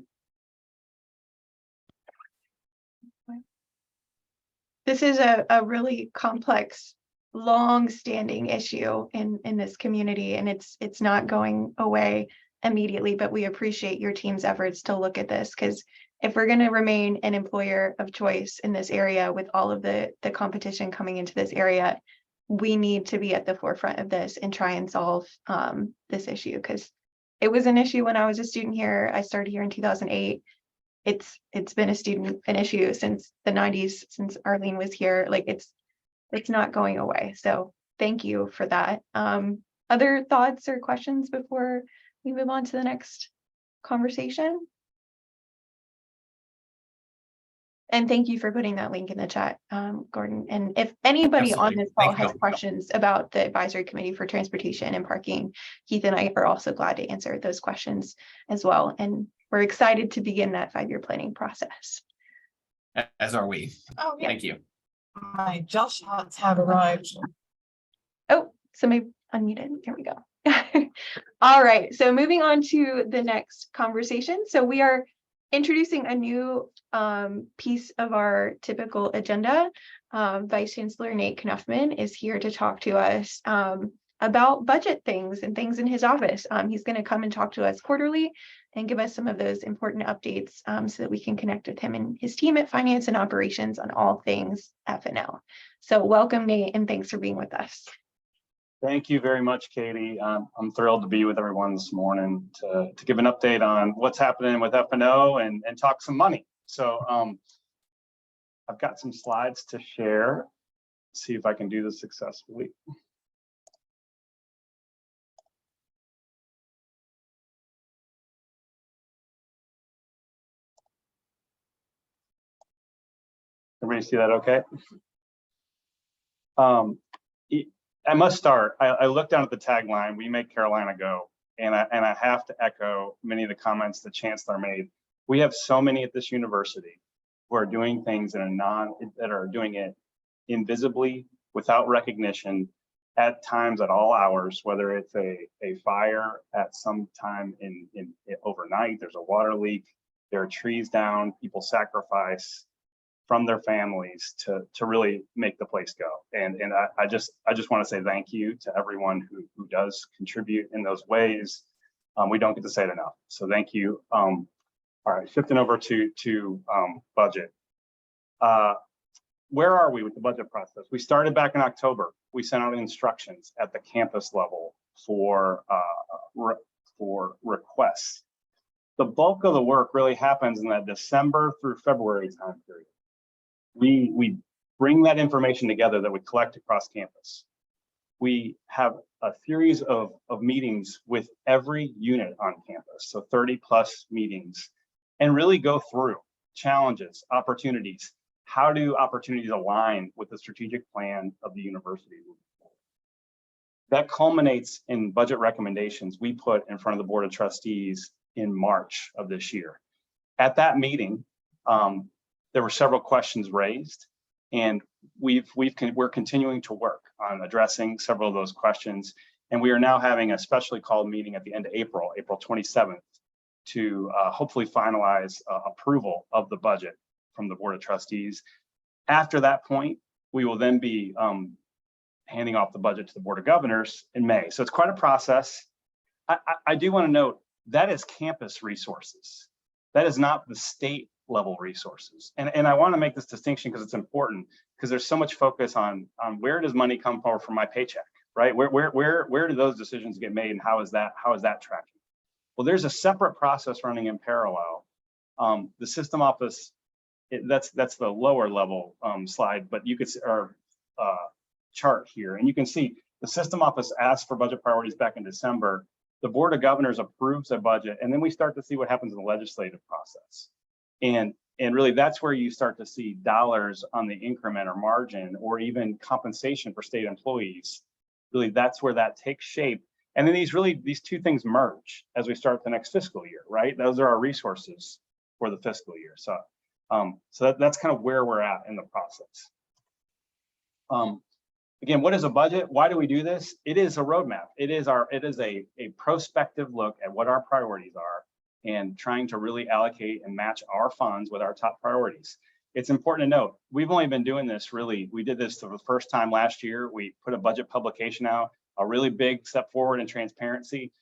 this is a really complex, long-standing issue in this community, and it's not going away immediately, but we appreciate your team's efforts to look at this, because if we're going to remain an employer of choice in this area with all of the competition coming into this area, we need to be at the forefront of this and try and solve this issue, because it was an issue when I was a student here. I started here in 2008. It's been an issue since the 90s, since Arlene was here. Like it's not going away. So thank you for that. Other thoughts or questions before we move on to the next conversation? And thank you for putting that link in the chat, Gordon. And if anybody on Absolutely. this call Thank you. has questions about the Advisory Committee for Transportation and Parking, Keith and I are also glad to answer those questions as well. And we're excited to begin that 5-year planning process. As are we. Oh, yeah. Thank you. My just shots have arrived. Oh, somebody unmuted. There we go. All right. So moving on to the next conversation. So we are introducing a new piece of our typical agenda. Vice Chancellor Nate Knuffman is here to talk to us about budget things and things in his office. He's going to come and talk to us quarterly and give us some of those important updates so that we can connect with him and his team at Finance and Operations on all things F&L. So welcome, Nate, and thanks for being with us. Thank you very much, Katie. I'm thrilled to be with everyone this morning to give an update on what's happening with F&O and talk some money. So I've got some slides to share. See if I can do this successfully. Everybody see that okay? I must start. I looked down at the tagline, "We make Carolina go," and I have to echo many of the comments the Chancellor made. We have so many at this university who are doing things that are doing it invisibly, without recognition, at times at all hours, whether it's a fire at some time in overnight, there's a water leak, there are trees down, people sacrifice from their families to really make the place go. And I just want to say thank you to everyone who does contribute in those ways. We don't get to say it enough. So thank you. All right, shifting over to budget. Where are we with the budget process? We started back in October. We sent out instructions at the campus level for requests. The bulk of the work really happens in that December through February time period. We bring that information together that we collect across campus. We have a series of meetings with every unit on campus, so 30+ meetings, and really go through challenges, opportunities. How do opportunities align with the strategic plan of the university? That culminates in budget recommendations we put in front of the Board of Trustees in March of this year. At that meeting, there were several questions raised, and we're continuing to work on addressing several of those questions. And we are now having a specially called meeting at the end of April 27th, to hopefully finalize approval of the budget from the Board of Trustees. After that point, we will then be handing off the budget to the Board of Governors in May. So it's quite a process. I do want to note that is campus resources. That is not the state level resources. And I want to make this distinction because it's important, because there's so much focus on where does money come from my paycheck, right? Where do those decisions get made, and how is that tracking? Well, there's a separate process running in parallel. The system office, that's the lower level slide, but you could chart here, and you can see the system office asked for budget priorities back in December. The Board of Governors approves a budget, and then we start to see what happens in the legislative process. And really, that's where you start to see dollars on the increment or margin, or even compensation for state employees. Really, that's where that takes shape. And then these two things merge as we start the next fiscal year, right? Those are our resources for the fiscal year. So, that's kind of where we're at in the process. Again, what is a budget? Why do we do this? It is a roadmap. It is a prospective look at what our priorities are, and trying to really allocate and match our funds with our top priorities. It's important to note, we've only been doing this we did this for the first time last year. We put a budget publication out, a really big step forward in transparency.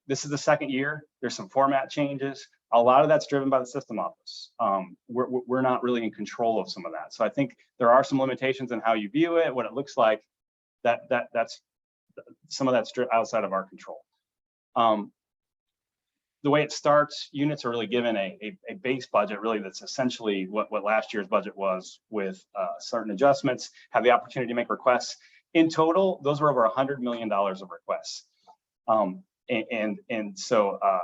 This is the second year. There's some format changes. A lot of that's driven by the system office. We're not really in control of some of that. So I think there are some limitations in how you view it, what it looks like. That's some of that's outside of our control. the way it starts, units are really given a base budget, really that's essentially what last year's budget was, with certain adjustments, have the opportunity to make requests. In total, those were over $100 million of requests. And so a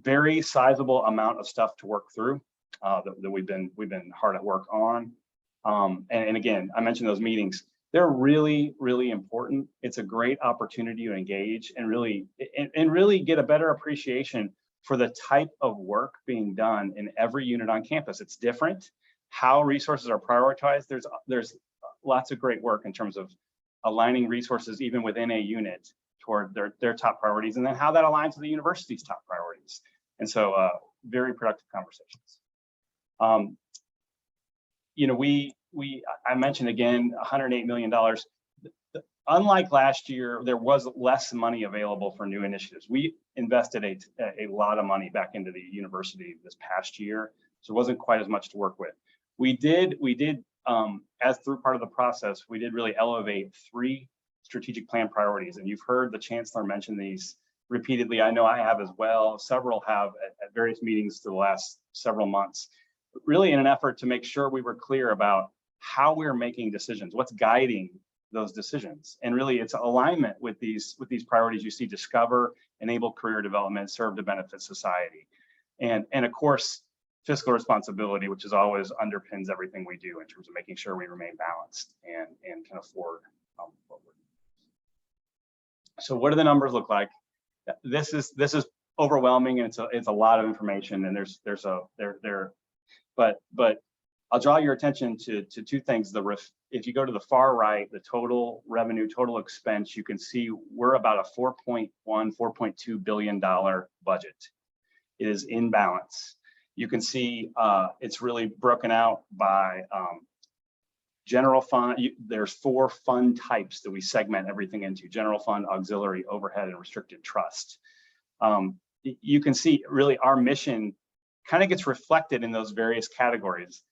very sizable amount of stuff to work through that we've been hard at work on. And again, I mentioned those meetings. They're really, really important. It's a great opportunity to engage and really get a better appreciation for the type of work being done in every unit on campus. It's different. How resources are prioritized. There's lots of great work in terms of aligning resources even within a unit toward their top priorities, and then how that aligns with the university's top priorities. And so very productive conversations. You know, I mentioned again, $108 million. Unlike last year, there was less money available for new initiatives. We invested a lot of money back into the university this past year, so it wasn't quite as much to work with. We did as through part of the process, we did really elevate 3 strategic plan priorities, and you've heard the Chancellor mention these repeatedly. I know I have as well. Several have at various meetings through the last several months, really in an effort to make sure we were clear about how we're making decisions, what's guiding those decisions. And really it's alignment with these priorities you see: discover, enable career development, serve to benefit society. And of course, fiscal responsibility, which is always underpins everything we do in terms of making sure we remain balanced and can afford what we're doing. So what do the numbers look like? This is overwhelming, and it's a lot of information, and but I'll draw your attention to 2 things. If you go to the far right, the total revenue, total expense, you can see we're about a $4.2 billion budget. It is in balance. You can see it's really broken out by general fund. There's 4 fund types that we segment everything into: general fund, auxiliary, overhead, and restricted trust. You can see really our mission kind of gets reflected in those various categories.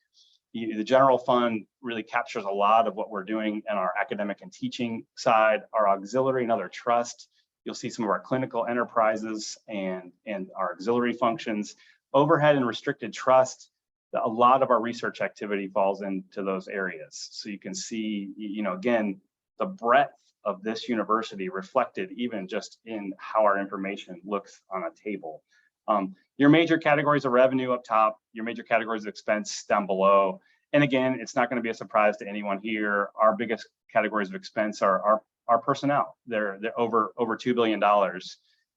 The general fund really captures a lot of what we're doing in our academic and teaching side. Our auxiliary and other trust, you'll see some of our clinical enterprises and our auxiliary functions. Overhead and restricted trust, a lot of our research activity falls into those areas. So you can see, you know, again, the breadth of this university reflected even just in how our information looks on a table. Your major categories of revenue up top, your major categories of expense down below. And again, it's not going to be a surprise to anyone here. Our biggest categories of expense are our personnel. They're over $2 billion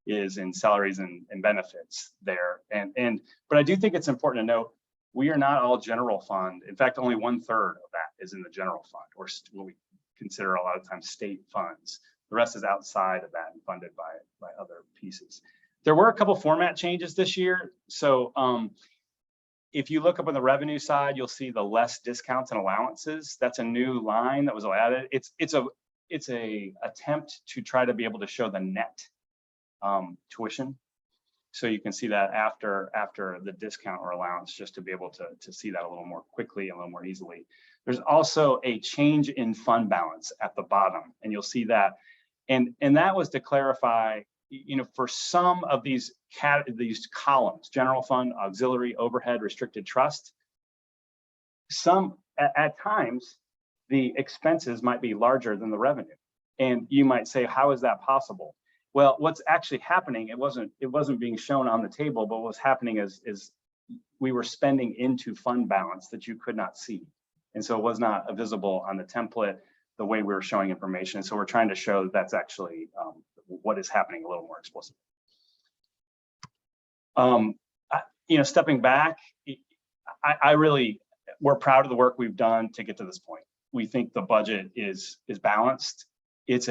is in salaries and benefits there. But I do think it's important to note, we are not all general fund. In fact, only 1/3 of that is in the general fund, or what we consider a lot of times state funds. The rest is outside of that and funded by other pieces. There were a couple format changes this year. So if you look up on the revenue side, you'll see the less discounts and allowances. That's a new line that was added. It's a attempt to try to be able to show the net tuition. So you can see that after the discount or allowance, just to be able to see that a little more quickly, a little more easily. There's also a change in fund balance at the bottom, and you'll see that. And that was to clarify, you know, for some of these columns, general fund, auxiliary, overhead, restricted trust, at times the expenses might be larger than the revenue. And you might say, how is that possible? Well, what's actually happening, it wasn't being shown on the table, but what's happening is we were spending into fund balance that you could not see. And so it was not visible on the template the way we were showing information. So we're trying to show that that's actually what is happening a little more explicitly. You know, stepping back, we're proud of the work we've done to get to this point. We think the budget is balanced. It's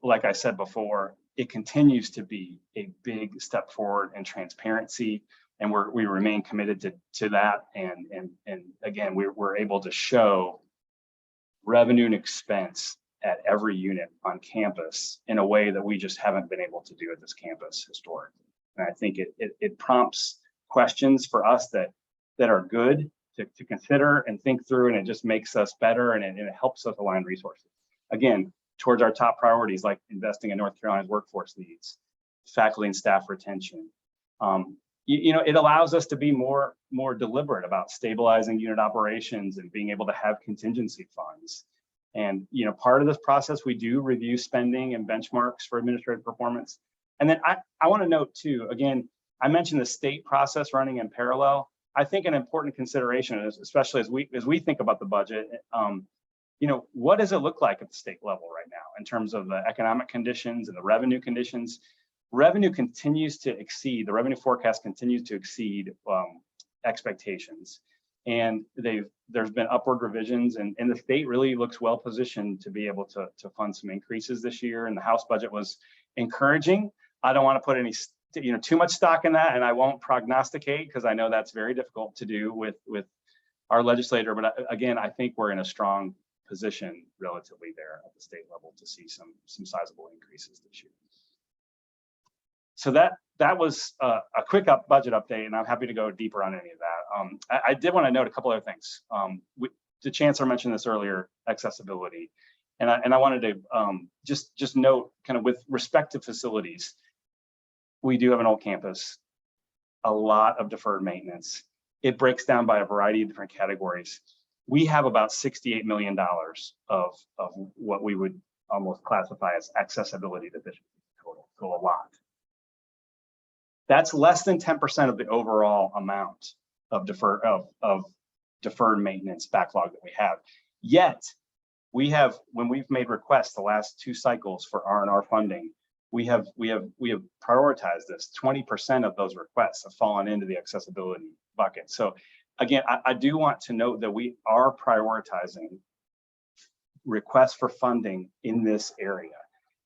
like I said before, it continues to be a big step forward in transparency, and we remain committed to that. And again, we're able to show revenue and expense at every unit on campus in a way that we just haven't been able to do at this campus historically. And I think it prompts questions for us that are good to consider and think through, and it just makes us better, and it helps us align resources. Again, towards our top priorities, like investing in North Carolina's workforce needs, faculty and staff retention, You know, it allows us to be more deliberate about stabilizing unit operations and being able to have contingency funds. And, you know, part of this process, we do review spending and benchmarks for administrative performance. And then I want to note too, again, I mentioned the state process running in parallel. I think an important consideration is, especially as we think about the budget, you know, what does it look like at the state level right now in terms of the economic conditions and the revenue conditions? Revenue continues to exceed, the revenue forecast continues to exceed expectations. And there's been upward revisions, and the state really looks well positioned to be able to fund some increases this year. And the House budget was encouraging. I don't want to put any too much stock in that, and I won't prognosticate because I know that's very difficult to do with our legislator. But again, I think we're in a strong position relatively there at the state level to see some sizable increases this year. So that was a quick budget update, and I'm happy to go deeper on any of that. I did want to note a couple other things. The Chancellor mentioned this earlier, accessibility, and I wanted to just note, kind of with respect to facilities, we do have an old campus, a lot of deferred maintenance. It breaks down by a variety of different categories. We have about $68 million of what we would almost classify as accessibility deficiencies total, so a lot. That's less than 10% of the overall amount of deferred maintenance backlog that we have. Yet, when we've made requests the last 2 cycles for R&R funding, we have prioritized this. 20% of those requests have fallen into the accessibility bucket. So again, I do want to note that we are prioritizing requests for funding in this area.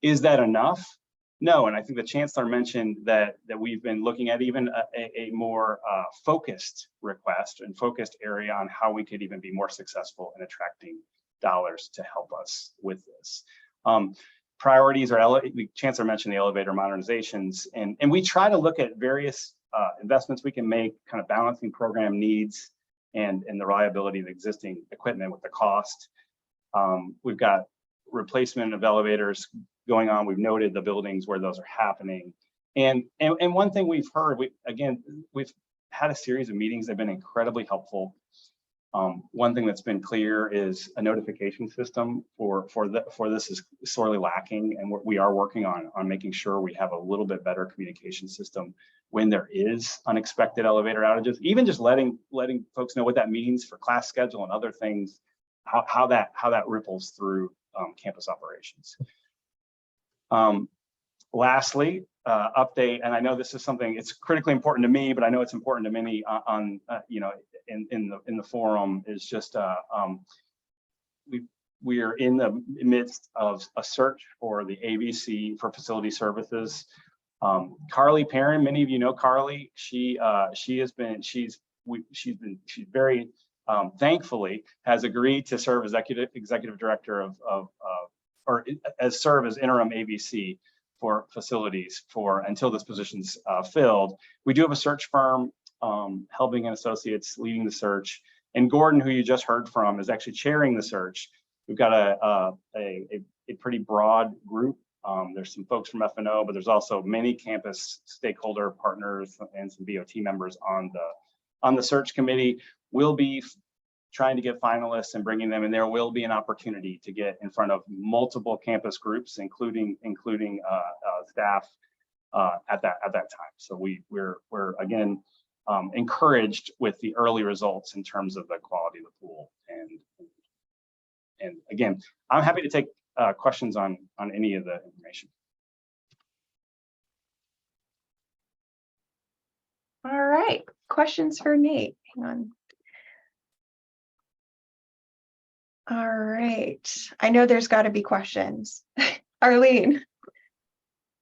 Is that enough? No, and I think the Chancellor mentioned that we've been looking at even a more focused request and focused area on how we could even be more successful in attracting dollars to help us with this. Priorities are, the Chancellor mentioned the elevator modernizations, and we try to look at various investments we can make, kind of balancing program needs and the reliability of existing equipment with the cost. We've got replacement of elevators going on. We've noted the buildings where those are happening. And one thing we've heard, we've had a series of meetings that have been incredibly helpful. One thing that's been clear is a notification system for this is sorely lacking, and we are working on making sure we have a little bit better communication system when there is unexpected elevator outages. Even just letting folks know what that means for class schedule and other things, how that ripples through campus operations. Lastly, update, and I know this is something, it's critically important to me, but I know it's important to many in the forum, is just we are in the midst of a search for the ABC for facility services. Carly Perrin, many of you know Carly. She's very thankfully has agreed to serve as executive director serve as interim ABC for facilities until this position's filled. We do have a search firm, Helbing and Associates, leading the search, and Gordon, who you just heard from, is actually chairing the search. We've got a pretty broad group. There's some folks from F&O, but there's also many campus stakeholder partners and some BOT members on the search committee. We'll be trying to get finalists and bringing them, and there will be an opportunity to get in front of multiple campus groups, including staff at that time. So we're again encouraged with the early results in terms of the quality of the pool, and again, I'm happy to take questions on any of the information. All right, questions for Nate. Hang on. All right, I know there's got to be questions. Arlene.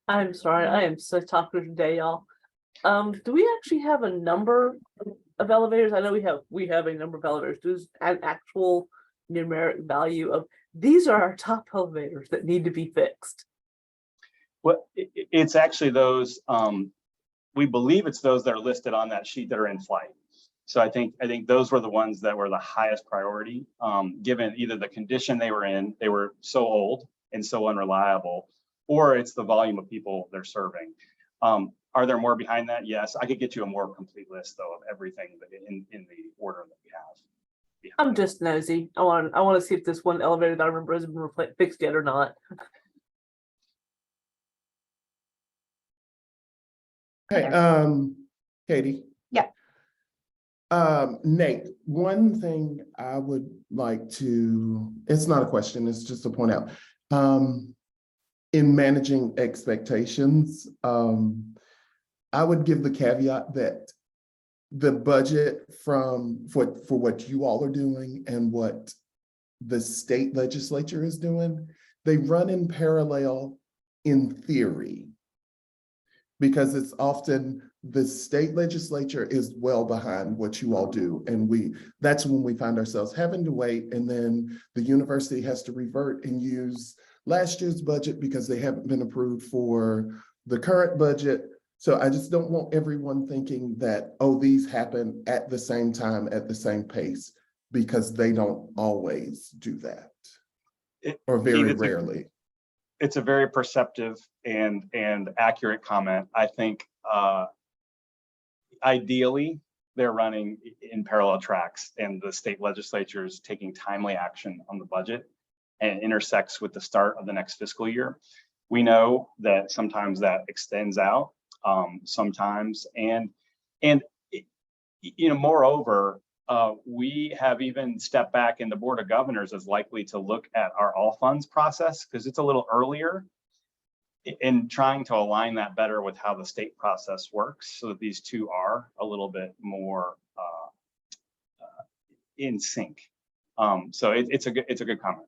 I'm sorry, I am so talkative today, y'all. Do we actually have a number of elevators? I know we have a number of elevators. Does an actual numeric value of these are our top elevators that need to be fixed? Well, it's actually those. We believe it's those that are listed on that sheet that are in flight. So I think those were the ones that were the highest priority, given either the condition they were in, they were so old and so unreliable, or it's the volume of people they're serving. Are there more behind that? Yes, I could get you a more complete list though of everything that in the order that we have. I'm just nosy. I want to see if this one elevator that I remember has been fixed yet or not. Hey, Katie. Yeah. Nate, one thing I would like to, it's not a question, it's just to point out. In managing expectations, I would give the caveat that the budget for what you all are doing and what the state legislature is doing, they run in parallel in theory. Because it's often the state legislature is well behind what you all do. And that's when we find ourselves having to wait. And then the university has to revert and use last year's budget because they haven't been approved for the current budget. So I just don't want everyone thinking that, oh, these happen at the same time, at the same pace, because they don't always do that, or very rarely. It's a very perceptive and accurate comment. I think ideally they're running in parallel tracks, and the state legislature is taking timely action on the budget and intersects with the start of the next fiscal year. We know that sometimes that extends out, sometimes, and moreover, we have even stepped back, and the Board of Governors is likely to look at our all funds process because it's a little earlier, in trying to align that better with how the state process works, so that these two are a little bit more in sync. So it's a good comment.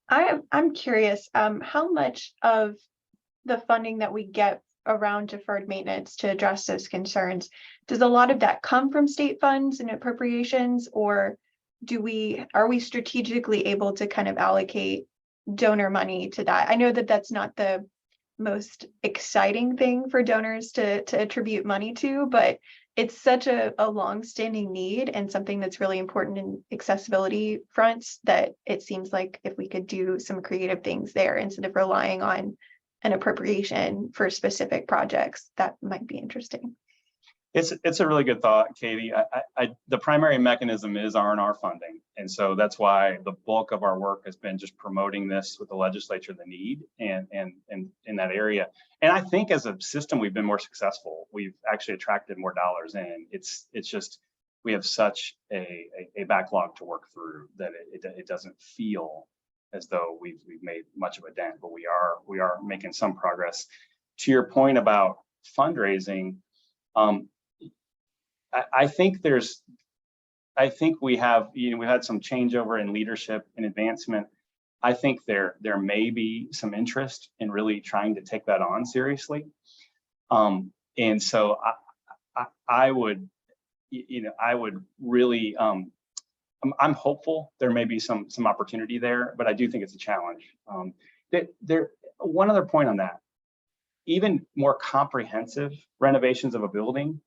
I'm curious, how much of the funding that we get around deferred maintenance to address those concerns, does a lot of that come from state funds and appropriations, or are we strategically able to kind of allocate donor money to that? I know that that's not the most exciting thing for donors to attribute money to, but it's such a long-standing need and something that's really important in accessibility fronts, that it seems like if we could do some creative things there instead of relying on an appropriation for specific projects, that might be interesting. It's a really good thought, Katie. The primary mechanism is R&R funding. And so that's why the bulk of our work has been just promoting this with the legislature, the need and in that area. And I think as a system, we've been more successful. We've actually attracted more dollars in. It's just, we have such a backlog to work through that it doesn't feel as though we've made much of a dent, but we are making some progress. To your point about fundraising, I think we have, we had some changeover in leadership and advancement. I think there may be some interest in really trying to take that on seriously. And so I would really, I'm hopeful there may be some opportunity there, but I do think it's a challenge. One other point on that, even more comprehensive renovations of a building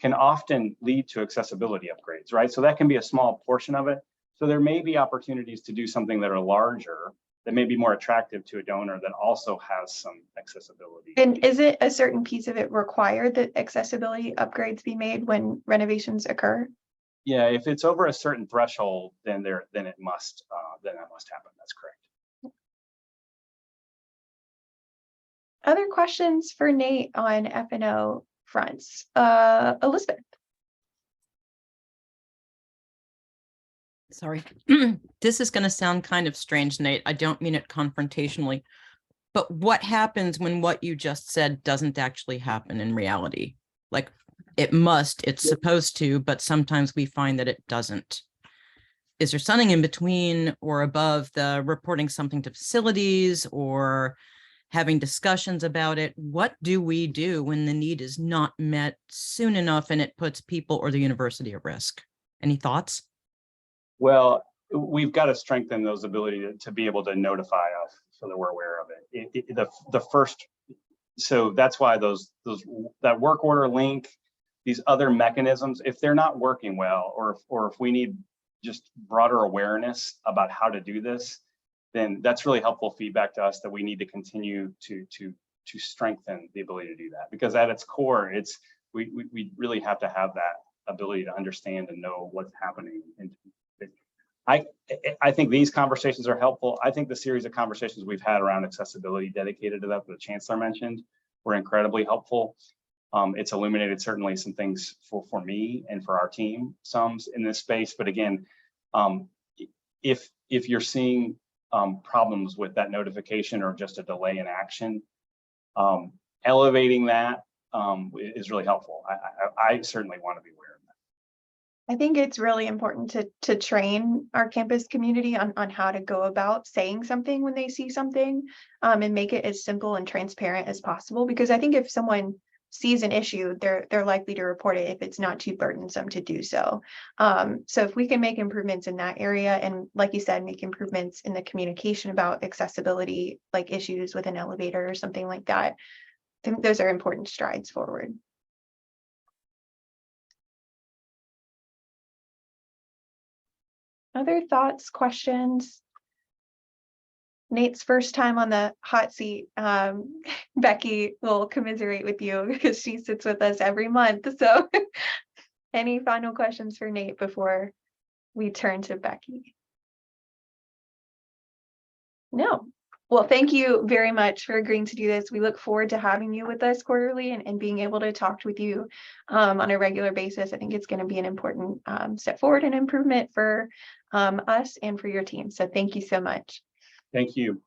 can often lead to accessibility upgrades, right? So that can be a small portion of it. So there may be opportunities to do something that are larger, that may be more attractive to a donor, that also has some accessibility. And is it a certain piece of it required that accessibility upgrades be made when renovations occur? Yeah, if it's over a certain threshold, then it must happen. That's correct. Other questions for Nate on F&O fronts? Elizabeth. Sorry, this is going to sound kind of strange, Nate. I don't mean it confrontationally, but what happens when what you just said doesn't actually happen in reality? Like, it's supposed to, but sometimes we find that it doesn't. Is there something in between or above the reporting something to facilities or having discussions about it? What do we do when the need is not met soon enough and it puts people or the university at risk? Any thoughts? Well, we've got to strengthen those ability to be able to notify us so that we're aware of it. So that's why that work order link, these other mechanisms, if they're not working well, or if we need just broader awareness about how to do this, then that's really helpful feedback to us that we need to continue to to strengthen the ability to do that, because at its core, it's we really have to have that ability to understand and know what's happening. And I think these conversations are helpful. I think the series of conversations we've had around accessibility dedicated to that the Chancellor mentioned were incredibly helpful. It's illuminated certainly some things for me and for our team, some in this space. But again, if you're seeing problems with that notification or just a delay in action, elevating that is really helpful. I certainly want to be aware of that. I think it's really important to train our campus community on how to go about saying something when they see something, and make it as simple and transparent as possible. Because I think if someone sees an issue, they're likely to report it if it's not too burdensome to do so. So if we can make improvements in that area, and like you said, make improvements in the communication about accessibility, like issues with an elevator or something like that, I think those are important strides forward. Other thoughts, questions? Nate's first time on the hot seat. Becci will commiserate with you because she sits with us every month. So any final questions for Nate before we turn to Becci? No. Well, thank you very much for agreeing to do this. We look forward to having you with us quarterly and being able to talk with you on a regular basis. I think it's going to be an important step forward and improvement for us and for your team. So thank you so much. Thank you.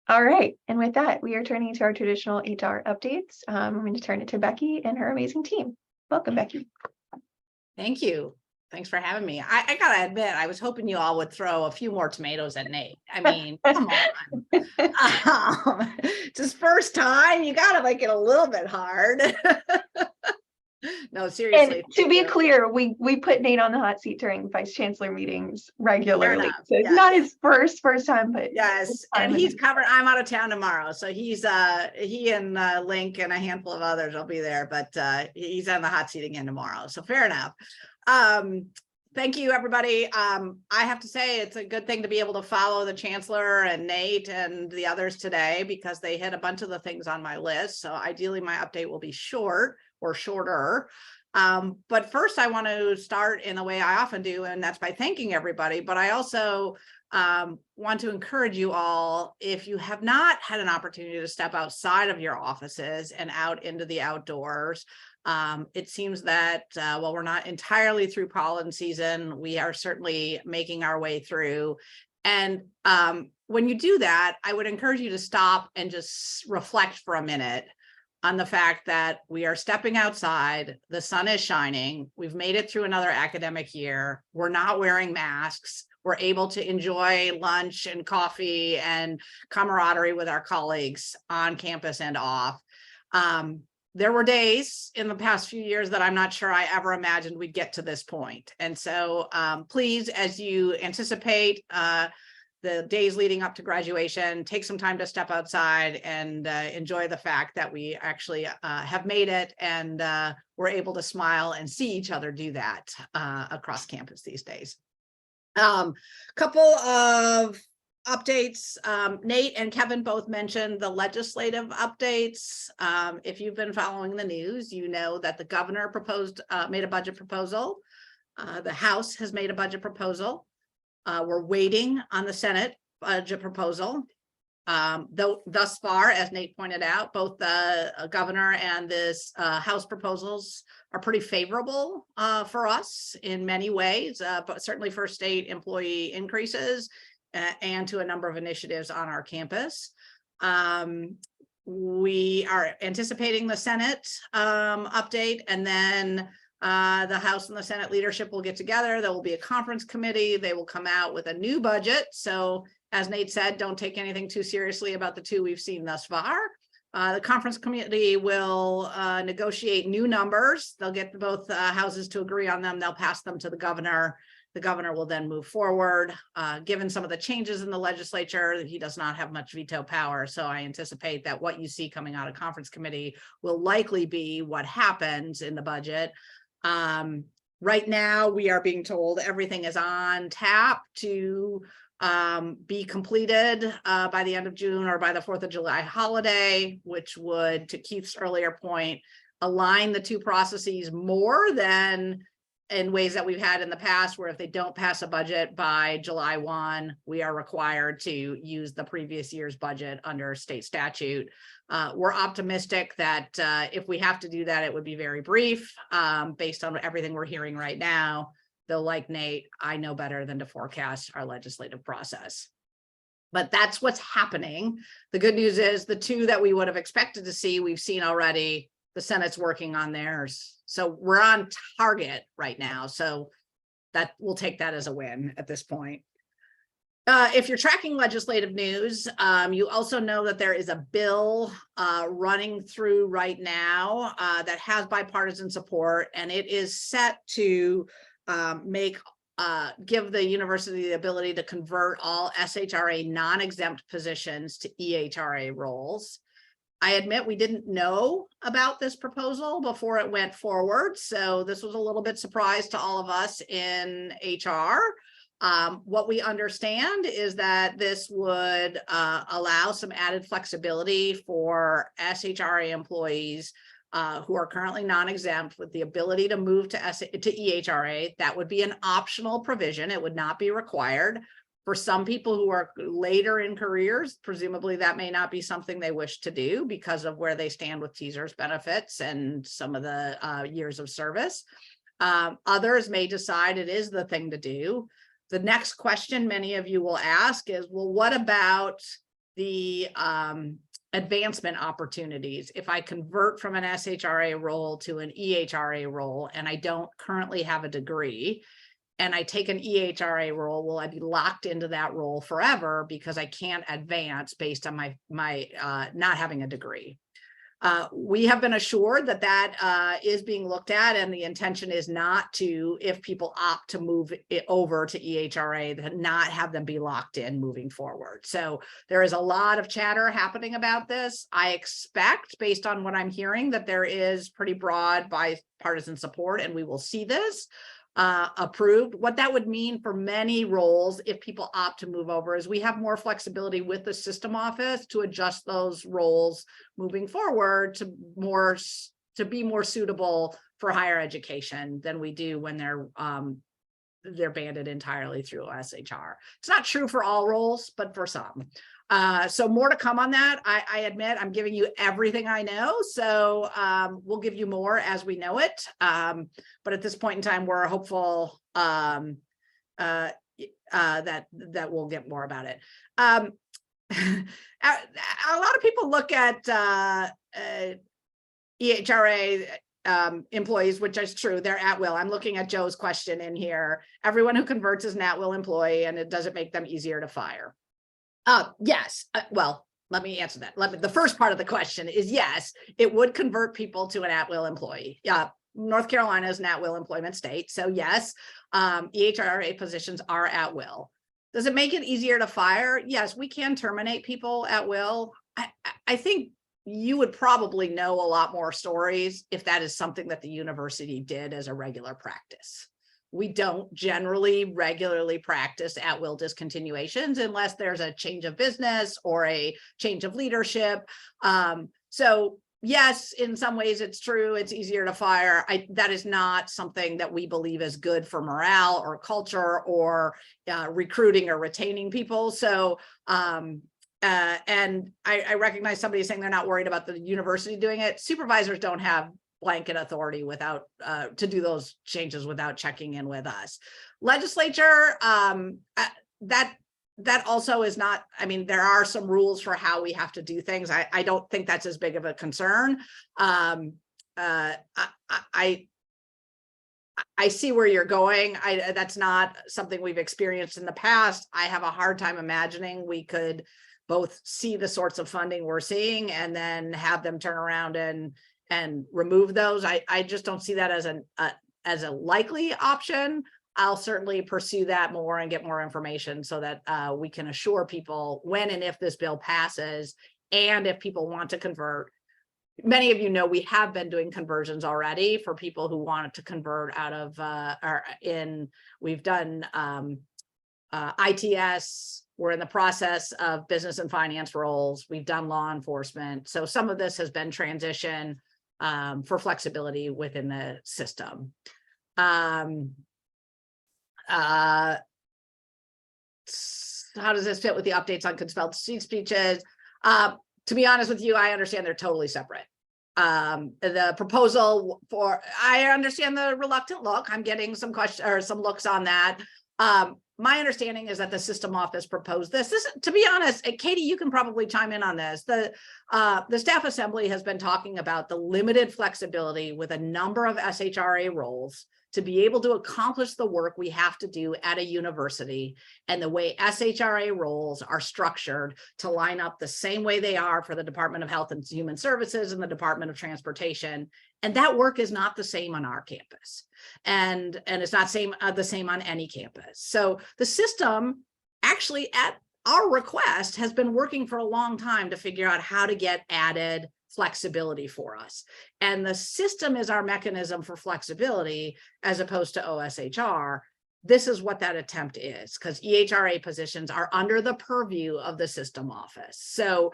All right. And with that, we are turning to our traditional HR updates. I'm going to turn it to Becci and her amazing team. Welcome, Becci. Thank you. Thanks for having me. I gotta admit, I was hoping you all would throw a few more tomatoes at Nate. I mean, come on. Just first time, you gotta make it a little bit hard. No, seriously. And to be clear, we put Nate on the hot seat during vice chancellor meetings regularly. So it's not his first time, but yes. And he's covered. I'm out of town tomorrow, so he's he and Link and a handful of others will be there, but he's on the hot seat again tomorrow. So fair enough. Thank you, everybody. I have to say it's a good thing to be able to follow the Chancellor and Nate and the others today, because they hit a bunch of the things on my list. So ideally my update will be short or shorter. But first I want to start in the way I often do, and that's by thanking everybody. But I also want to encourage you all, if you have not had an opportunity to step outside of your offices and out into the outdoors, it seems that while we're not entirely through pollen season, we are certainly making our way through. And when you do that, I would encourage you to stop and just reflect for a minute on the fact that we are stepping outside, the sun is shining, we've made it through another academic year, we're not wearing masks, we're able to enjoy lunch and coffee and camaraderie with our colleagues on campus and off. There were days in the past few years that I'm not sure I ever imagined we'd get to this point. And so please, as you anticipate the days leading up to graduation, take some time to step outside and enjoy the fact that we actually have made it, and we're able to smile and see each other do that across campus these days. Couple of updates. Nate and Kevin both mentioned the legislative updates. If you've been following the news, you know that the governor made a budget proposal. The House has made a budget proposal. We're waiting on the Senate budget proposal. Though thus far, as Nate pointed out, both the governor and this House proposals are pretty favorable for us in many ways, but certainly for state employee increases and to a number of initiatives on our campus. We are anticipating the Senate update, and then the House and the Senate leadership will get together. There will be a conference committee. They will come out with a new budget. So as Nate said, don't take anything too seriously about the two we've seen thus far. The conference committee will negotiate new numbers. They'll get both houses to agree on them. They'll pass them to the governor. The governor will then move forward. Given some of the changes in the legislature, he does not have much veto power. So I anticipate that what you see coming out of conference committee will likely be what happens in the budget. Right now, we are being told everything is on tap to be completed by the end of June or by the 4th of July holiday, which would, to Keith's earlier point, align the two processes more than in ways that we've had in the past, where if they don't pass a budget by July 1, we are required to use the previous year's budget under state statute. We're optimistic that if we have to do that, it would be very brief, based on everything we're hearing right now. Though, like Nate, I know better than to forecast our legislative process. But that's what's happening. The good news is the two that we would have expected to see, we've seen already. The Senate's working on theirs. So we're on target right now. So that we'll take that as a win at this point. If you're tracking legislative news, you also know that there is a bill running through right now that has bipartisan support, and it is set to give the university the ability to convert all SHRA non-exempt positions to EHRA roles. I admit we didn't know about this proposal before it went forward, so this was a little bit surprise to all of us in HR. What we understand is that this would allow some added flexibility for SHRA employees who are currently non-exempt with the ability to move to EHRA. That would be an optional provision. It would not be required. For some people who are later in careers, presumably that may not be something they wish to do because of where they stand with teasers benefits and some of the years of service. Others may decide it is the thing to do. The next question many of you will ask is, well, what about the advancement opportunities? If I convert from an SHRA role to an EHRA role and I don't currently have a degree, and I take an EHRA role, will I be locked into that role forever because I can't advance based on my not having a degree? We have been assured that that is being looked at, and the intention is not to, if people opt to move it over to EHRA, that not have them be locked in moving forward. So there is a lot of chatter happening about this. I expect, based on what I'm hearing, that there is pretty broad bipartisan support, and we will see this approved. What that would mean for many roles, if people opt to move over, is we have more flexibility with the system office to adjust those roles moving forward to be more suitable for higher education than we do when they're banded entirely through SHR. It's not true for all roles, but for some. So more to come on that. I admit I'm giving you everything I know, so we'll give you more as we know it. But at this point in time, we're hopeful that we'll get more about it. A lot of people look at EHRA employees, which is true, they're at will. I'm looking at Joe's question in here. Everyone who converts is an at-will employee, and it doesn't make them easier to fire. Yes. Well, let me answer that. The first part of the question is yes, it would convert people to an at-will employee. North Carolina is an at-will employment state. So yes, EHRA positions are at will. Does it make it easier to fire? Yes, we can terminate people at will. I think you would probably know a lot more stories if that is something that the university did as a regular practice. We don't generally regularly practice at-will discontinuations unless there's a change of business or a change of leadership. So yes, in some ways it's true, it's easier to fire. That is not something that we believe is good for morale or culture or recruiting or retaining people. So, and I recognize somebody saying they're not worried about the university doing it. Supervisors don't have blanket authority without to do those changes without checking in with us. Legislature, that also is not, I mean, there are some rules for how we have to do things. I don't think that's as big of a concern. I see where you're going. That's not something we've experienced in the past. I have a hard time imagining we could both see the sorts of funding we're seeing and then have them turn around and remove those. I just don't see that as a likely option. I'll certainly pursue that more and get more information so that we can assure people when and if this bill passes, and if people want to convert. Many of you know we have been doing conversions already for people who wanted to convert out of we've done ITS, we're in the process of business and finance roles. We've done law enforcement. So some of this has been transition for flexibility within the system. How does this fit with the updates on compelled speeches? To be honest with you, I understand they're totally separate. The proposal for, I understand the reluctant look. I'm getting some questions or some looks on that. My understanding is that the system office proposed this. To be honest, Katie, you can probably chime in on this. The staff assembly has been talking about the limited flexibility with a number of SHRA roles to be able to accomplish the work we have to do at a university, and the way SHRA roles are structured to line up the same way they are for the Department of Health and Human Services and the Department of Transportation. And that work is not the same on our campus. And it's not the same on any campus. So the system actually at our request has been working for a long time to figure out how to get added flexibility for us. And the system is our mechanism for flexibility as opposed to OSHR. This is what that attempt is, because EHRA positions are under the purview of the system office. So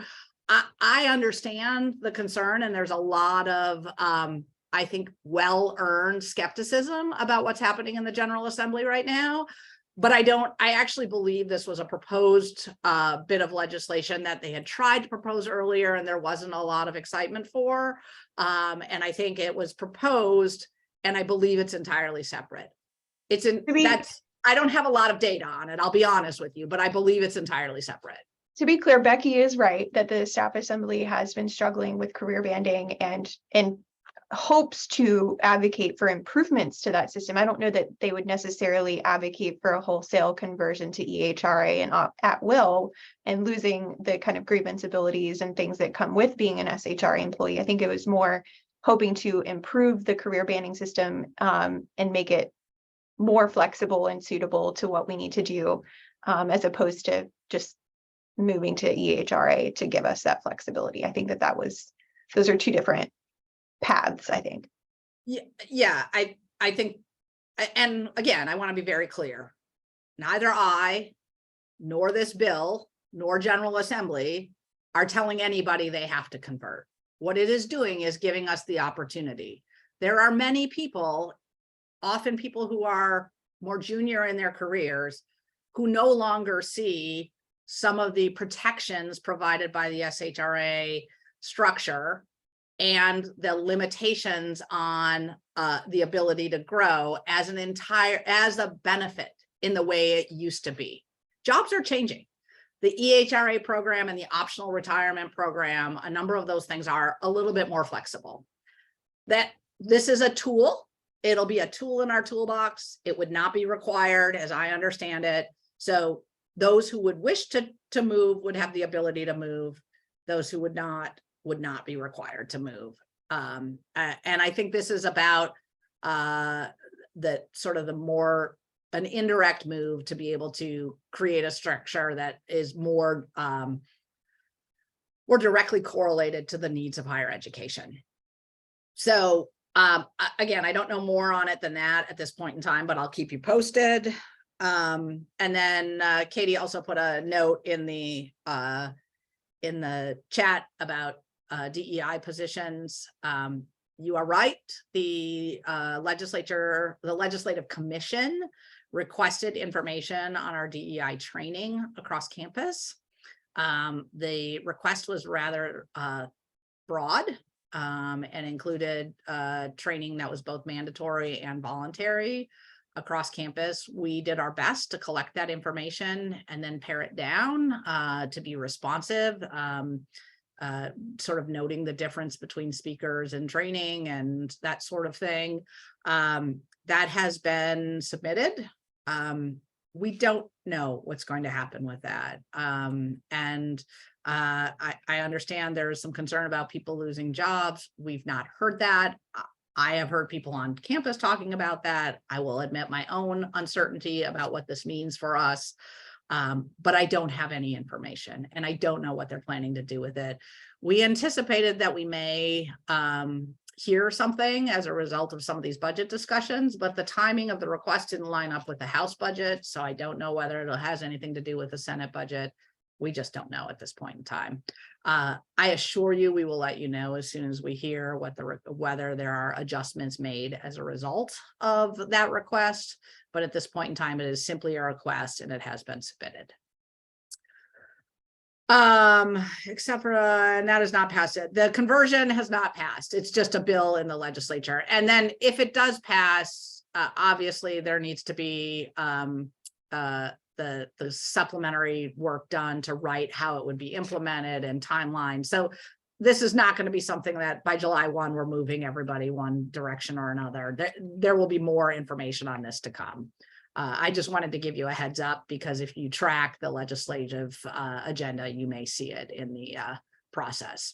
I understand the concern, and there's a lot of, I think, well-earned skepticism about what's happening in the General Assembly right now. But I actually believe this was a proposed bit of legislation that they had tried to propose earlier and there wasn't a lot of excitement for. And I think it was proposed, and I believe it's entirely separate. I don't have a lot of data on it, I'll be honest with you, but I believe it's entirely separate. To be clear, Becci is right that the staff assembly has been struggling with career banding and hopes to advocate for improvements to that system. I don't know that they would necessarily advocate for a wholesale conversion to EHRA and at will and losing the kind of grievance abilities and things that come with being an SHRA employee. I think it was more hoping to improve the career banding system and make it more flexible and suitable to what we need to do, as opposed to just moving to EHRA to give us that flexibility. I think those are two different paths, I think. Yeah, I think, and again, I want to be very clear. Neither I, nor this bill, nor General Assembly are telling anybody they have to convert. What it is doing is giving us the opportunity. There are many people, often people who are more junior in their careers, who no longer see some of the protections provided by the SHRA structure and the limitations on the ability to grow as a benefit in the way it used to be. Jobs are changing. The EHRA program and the optional retirement program, a number of those things are a little bit more flexible. That this is a tool. It'll be a tool in our toolbox. It would not be required, as I understand it. So those who would wish to move would have the ability to move. Those who would not be required to move. And I think this is about the sort of an indirect move to be able to create a structure that is more directly correlated to the needs of higher education. So again, I don't know more on it than that at this point in time, but I'll keep you posted. And then Katie also put a note in the chat about DEI positions. You are right. The legislative commission requested information on our DEI training across campus. The request was rather broad and included training that was both mandatory and voluntary across campus. We did our best to collect that information and then pare it down to be responsive, sort of noting the difference between speakers and training and that sort of thing. That has been submitted. We don't know what's going to happen with that. I understand there is some concern about people losing jobs. We've not heard that. I have heard people on campus talking about that. I will admit my own uncertainty about what this means for us. But I don't have any information and I don't know what they're planning to do with it. We anticipated that we may hear something as a result of some of these budget discussions, but the timing of the request didn't line up with the House budget. So I don't know whether it has anything to do with the Senate budget. We just don't know at this point in time. I assure you, we will let you know as soon as we hear whether there are adjustments made as a result of that request. But at this point in time, it is simply a request and it has been submitted. Except for, and that has not passed it. The conversion has not passed. It's just a bill in the legislature. And then if it does pass, obviously there needs to be the supplementary work done to write how it would be implemented and timeline. So this is not going to be something that by July 1, we're moving everybody one direction or another. There will be more information on this to come. I just wanted to give you a heads up because if you track the legislative agenda, you may see it in the process.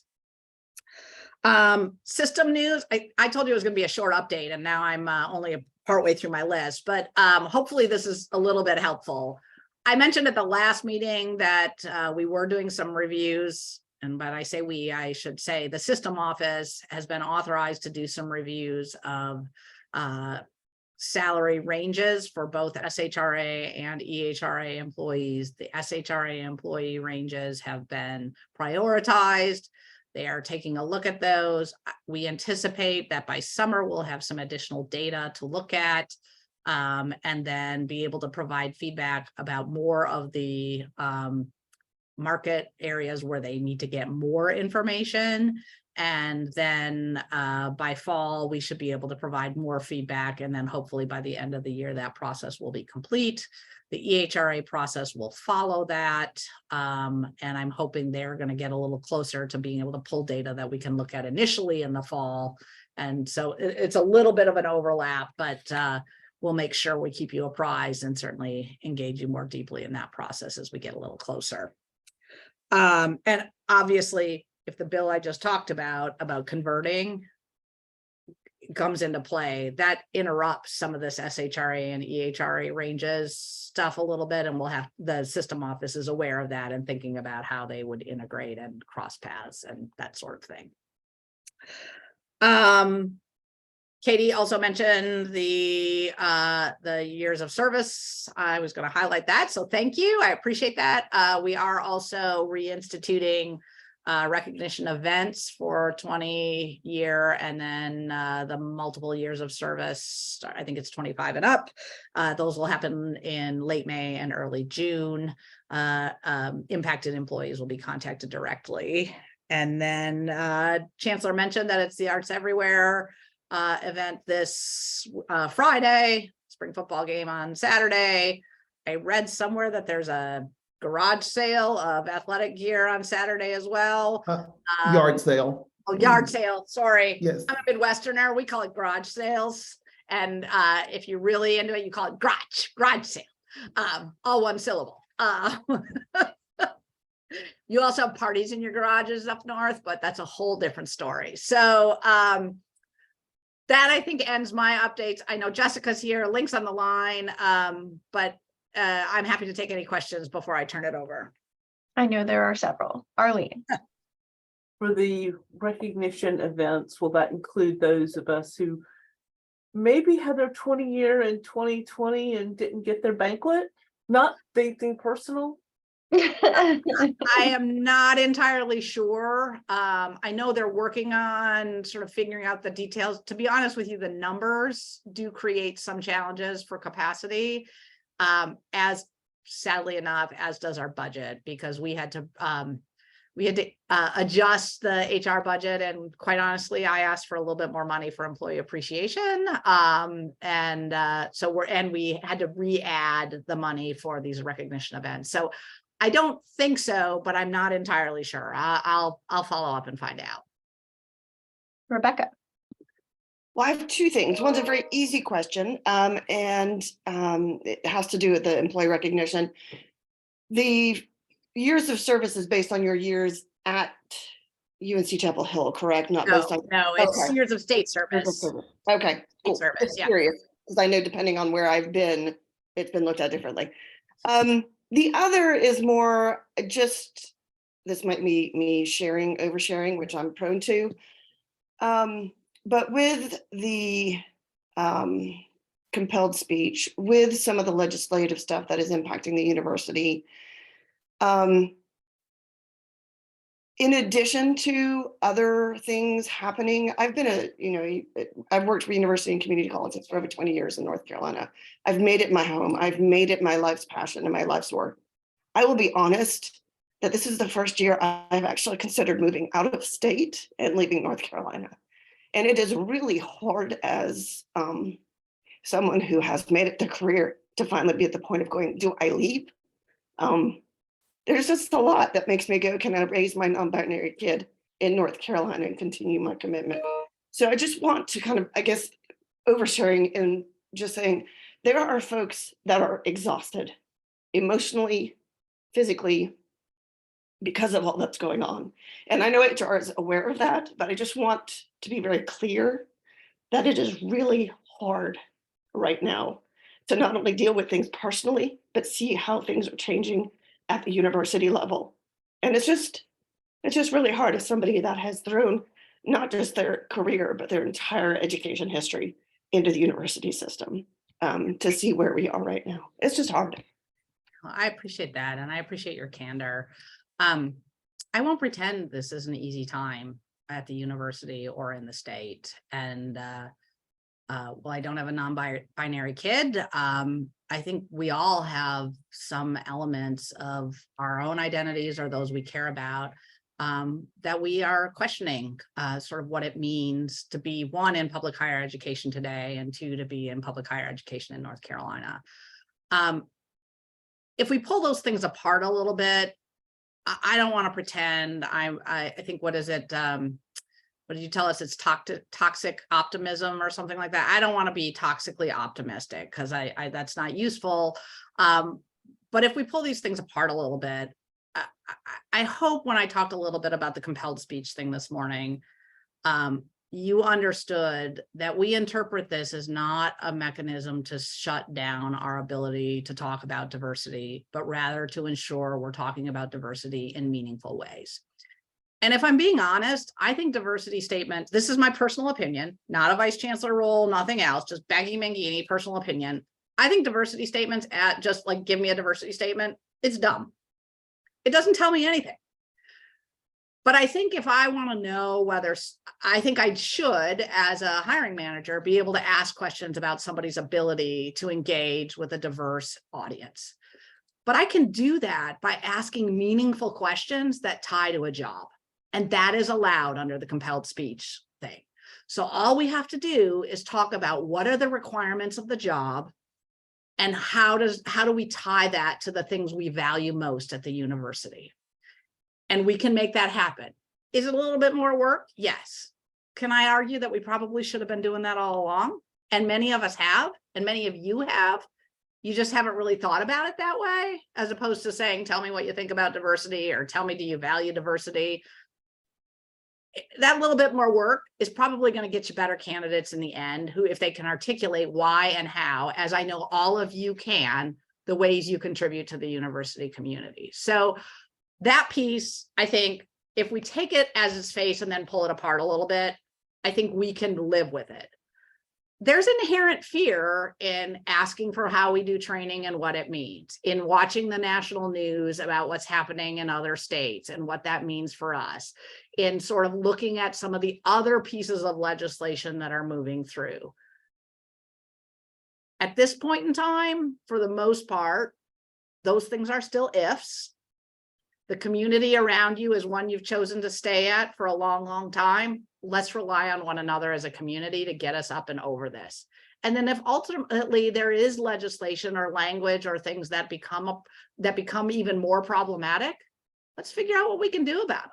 System news. I told you it was going to be a short update and now I'm only partway through my list, but hopefully this is a little bit helpful. I mentioned at the last meeting that we were doing some reviews, and but I say we, I should say the system office has been authorized to do some reviews of salary ranges for both SHRA and EHRA employees. The SHRA employee ranges have been prioritized. They are taking a look at those. We anticipate that by summer, we'll have some additional data to look at and then be able to provide feedback about more of the market areas where they need to get more information. And then by fall, we should be able to provide more feedback. And then hopefully by the end of the year, that process will be complete. The EHRA process will follow that. And I'm hoping they're going to get a little closer to being able to pull data that we can look at initially in the fall. And so it's a little bit of an overlap, but we'll make sure we keep you apprised and certainly engage you more deeply in that process as we get a little closer. And obviously, if the bill I just talked about converting comes into play, that interrupts some of this SHRA and EHRA ranges stuff a little bit, and we'll have the system office is aware of that and thinking about how they would integrate and cross paths and that sort of thing. Katie also mentioned the years of service. I was going to highlight that, so thank you. I appreciate that. We are also reinstituting recognition events for 20-year and then the multiple years of service. I think it's 25 and up. Those will happen in late May and early June. Impacted employees will be contacted directly. And then Chancellor mentioned that it's the Arts Everywhere event this Friday, spring football game on Saturday. I read somewhere that there's a garage sale of athletic gear on Saturday as well. Yard sale. Oh, yard sale. Sorry. Yes. I'm a Midwesterner. We call it garage sales. And if you're really into it, you call it garage sale. All one syllable. You also have parties in your garages up north, but that's a whole different story. So that I think ends my updates. I know Jessica's here, Link's on the line, but I'm happy to take any questions before I turn it over. I know there are several. Arlene. For the recognition events, will that include those of us who maybe had their 20-year in 2020 and didn't get their banquet? Not anything personal. I am not entirely sure. I know they're working on sort of figuring out the details. To be honest with you, the numbers do create some challenges for capacity, as sadly enough, as does our budget, because we had to adjust the HR budget. And quite honestly, I asked for a little bit more money for employee appreciation. So we had to re-add the money for these recognition events. So I don't think so, but I'm not entirely sure. I'll follow up and find out. Rebecca. Well, I have two things. One's a very easy question, and it has to do with the employee recognition. The years of service is based on your years at UNC-Chapel Hill, correct? Not based on. No, it's okay. Years of state service. Okay, cool. Service, Just yeah. curious, because I know depending on where I've been, it's been looked at differently. The other is more just, this might be me oversharing, which I'm prone to. But with the compelled speech, with some of the legislative stuff that is impacting the university, in addition to other things happening, I've been I've worked for university and community colleges for over 20 years in North Carolina. I've made it my home. I've made it my life's passion and my life's work. I will be honest that this is the first year I've actually considered moving out of state and leaving North Carolina. And it is really hard as someone who has made it their career to finally be at the point of going, do I leave? There's just a lot that makes me go, can I raise my non-binary kid in North Carolina and continue my commitment? So I just want to kind of, I guess, oversharing and just saying, there are folks that are exhausted emotionally, physically, because of all that's going on. And I know HR is aware of that, but I just want to be very clear that it is really hard right now to not only deal with things personally, but see how things are changing at the university level. And it's just really hard as somebody that has thrown not just their career, but their entire education history into the university system, to see where we are right now. It's just hard. I appreciate that. And I appreciate your candor. I won't pretend this is an easy time at the university or in the state. And well, I don't have a non-binary kid. I think we all have some elements of our own identities or those we care about that we are questioning sort of what it means to be, one, in public higher education today, and two, to be in public higher education in North Carolina. If we pull those things apart a little bit, I don't want to pretend. I think, what is it? What did you tell us? It's toxic optimism or something like that. I don't want to be toxically optimistic because that's not useful. But if we pull these things apart a little bit, I hope when I talked a little bit about the compelled speech thing this morning, you understood that we interpret this as not a mechanism to shut down our ability to talk about diversity, but rather to ensure we're talking about diversity in meaningful ways. And if I'm being honest, I think diversity statements, this is my personal opinion, not a vice chancellor role, nothing else, just Becci Menghini, personal opinion. I think diversity statements at just like, give me a diversity statement, it's dumb. It doesn't tell me anything. But I think if I want to know whether, I think I should, as a hiring manager, be able to ask questions about somebody's ability to engage with a diverse audience. But I can do that by asking meaningful questions that tie to a job. And that is allowed under the compelled speech thing. So all we have to do is talk about what are the requirements of the job and how do we tie that to the things we value most at the university. And we can make that happen. Is it a little bit more work? Yes. Can I argue that we probably should have been doing that all along? And many of us have, and many of you have. You just haven't really thought about it that way, as opposed to saying, tell me what you think about diversity, or tell me, do you value diversity? That little bit more work is probably going to get you better candidates in the end, who, if they can articulate why and how, as I know all of you can, the ways you contribute to the university community. So that piece, I think, if we take it as its face and then pull it apart a little bit, I think we can live with it. There's inherent fear in asking for how we do training and what it means, in watching the national news about what's happening in other states and what that means for us, in sort of looking at some of the other pieces of legislation that are moving through. At this point in time, for the most part, those things are still ifs. The community around you is one you've chosen to stay at for a long, long time. Let's rely on one another as a community to get us up and over this. And then if ultimately there is legislation or language or things that become even more problematic, let's figure out what we can do about them.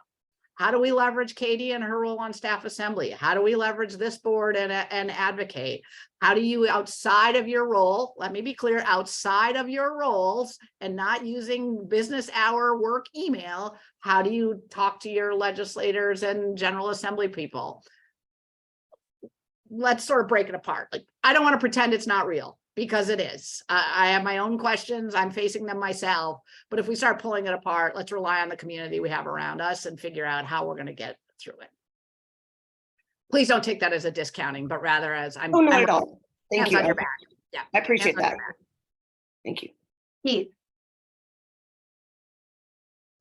How do we leverage Katie and her role on staff assembly? How do we leverage this board and advocate? How do you, outside of your role, let me be clear, outside of your roles and not using business hour work email, how do you talk to your legislators and general assembly people? Let's sort of break it apart. Like, I don't want to pretend it's not real, because it is. I have my own questions. I'm facing them myself. But if we start pulling it apart, let's rely on the community we have around us and figure out how we're going to get through it. please don't take that as a discounting, but rather as I'm. Oh, not I'm at all. Thank hands you. on your back. Yeah. I appreciate hands on that. your back. Thank you. Keith,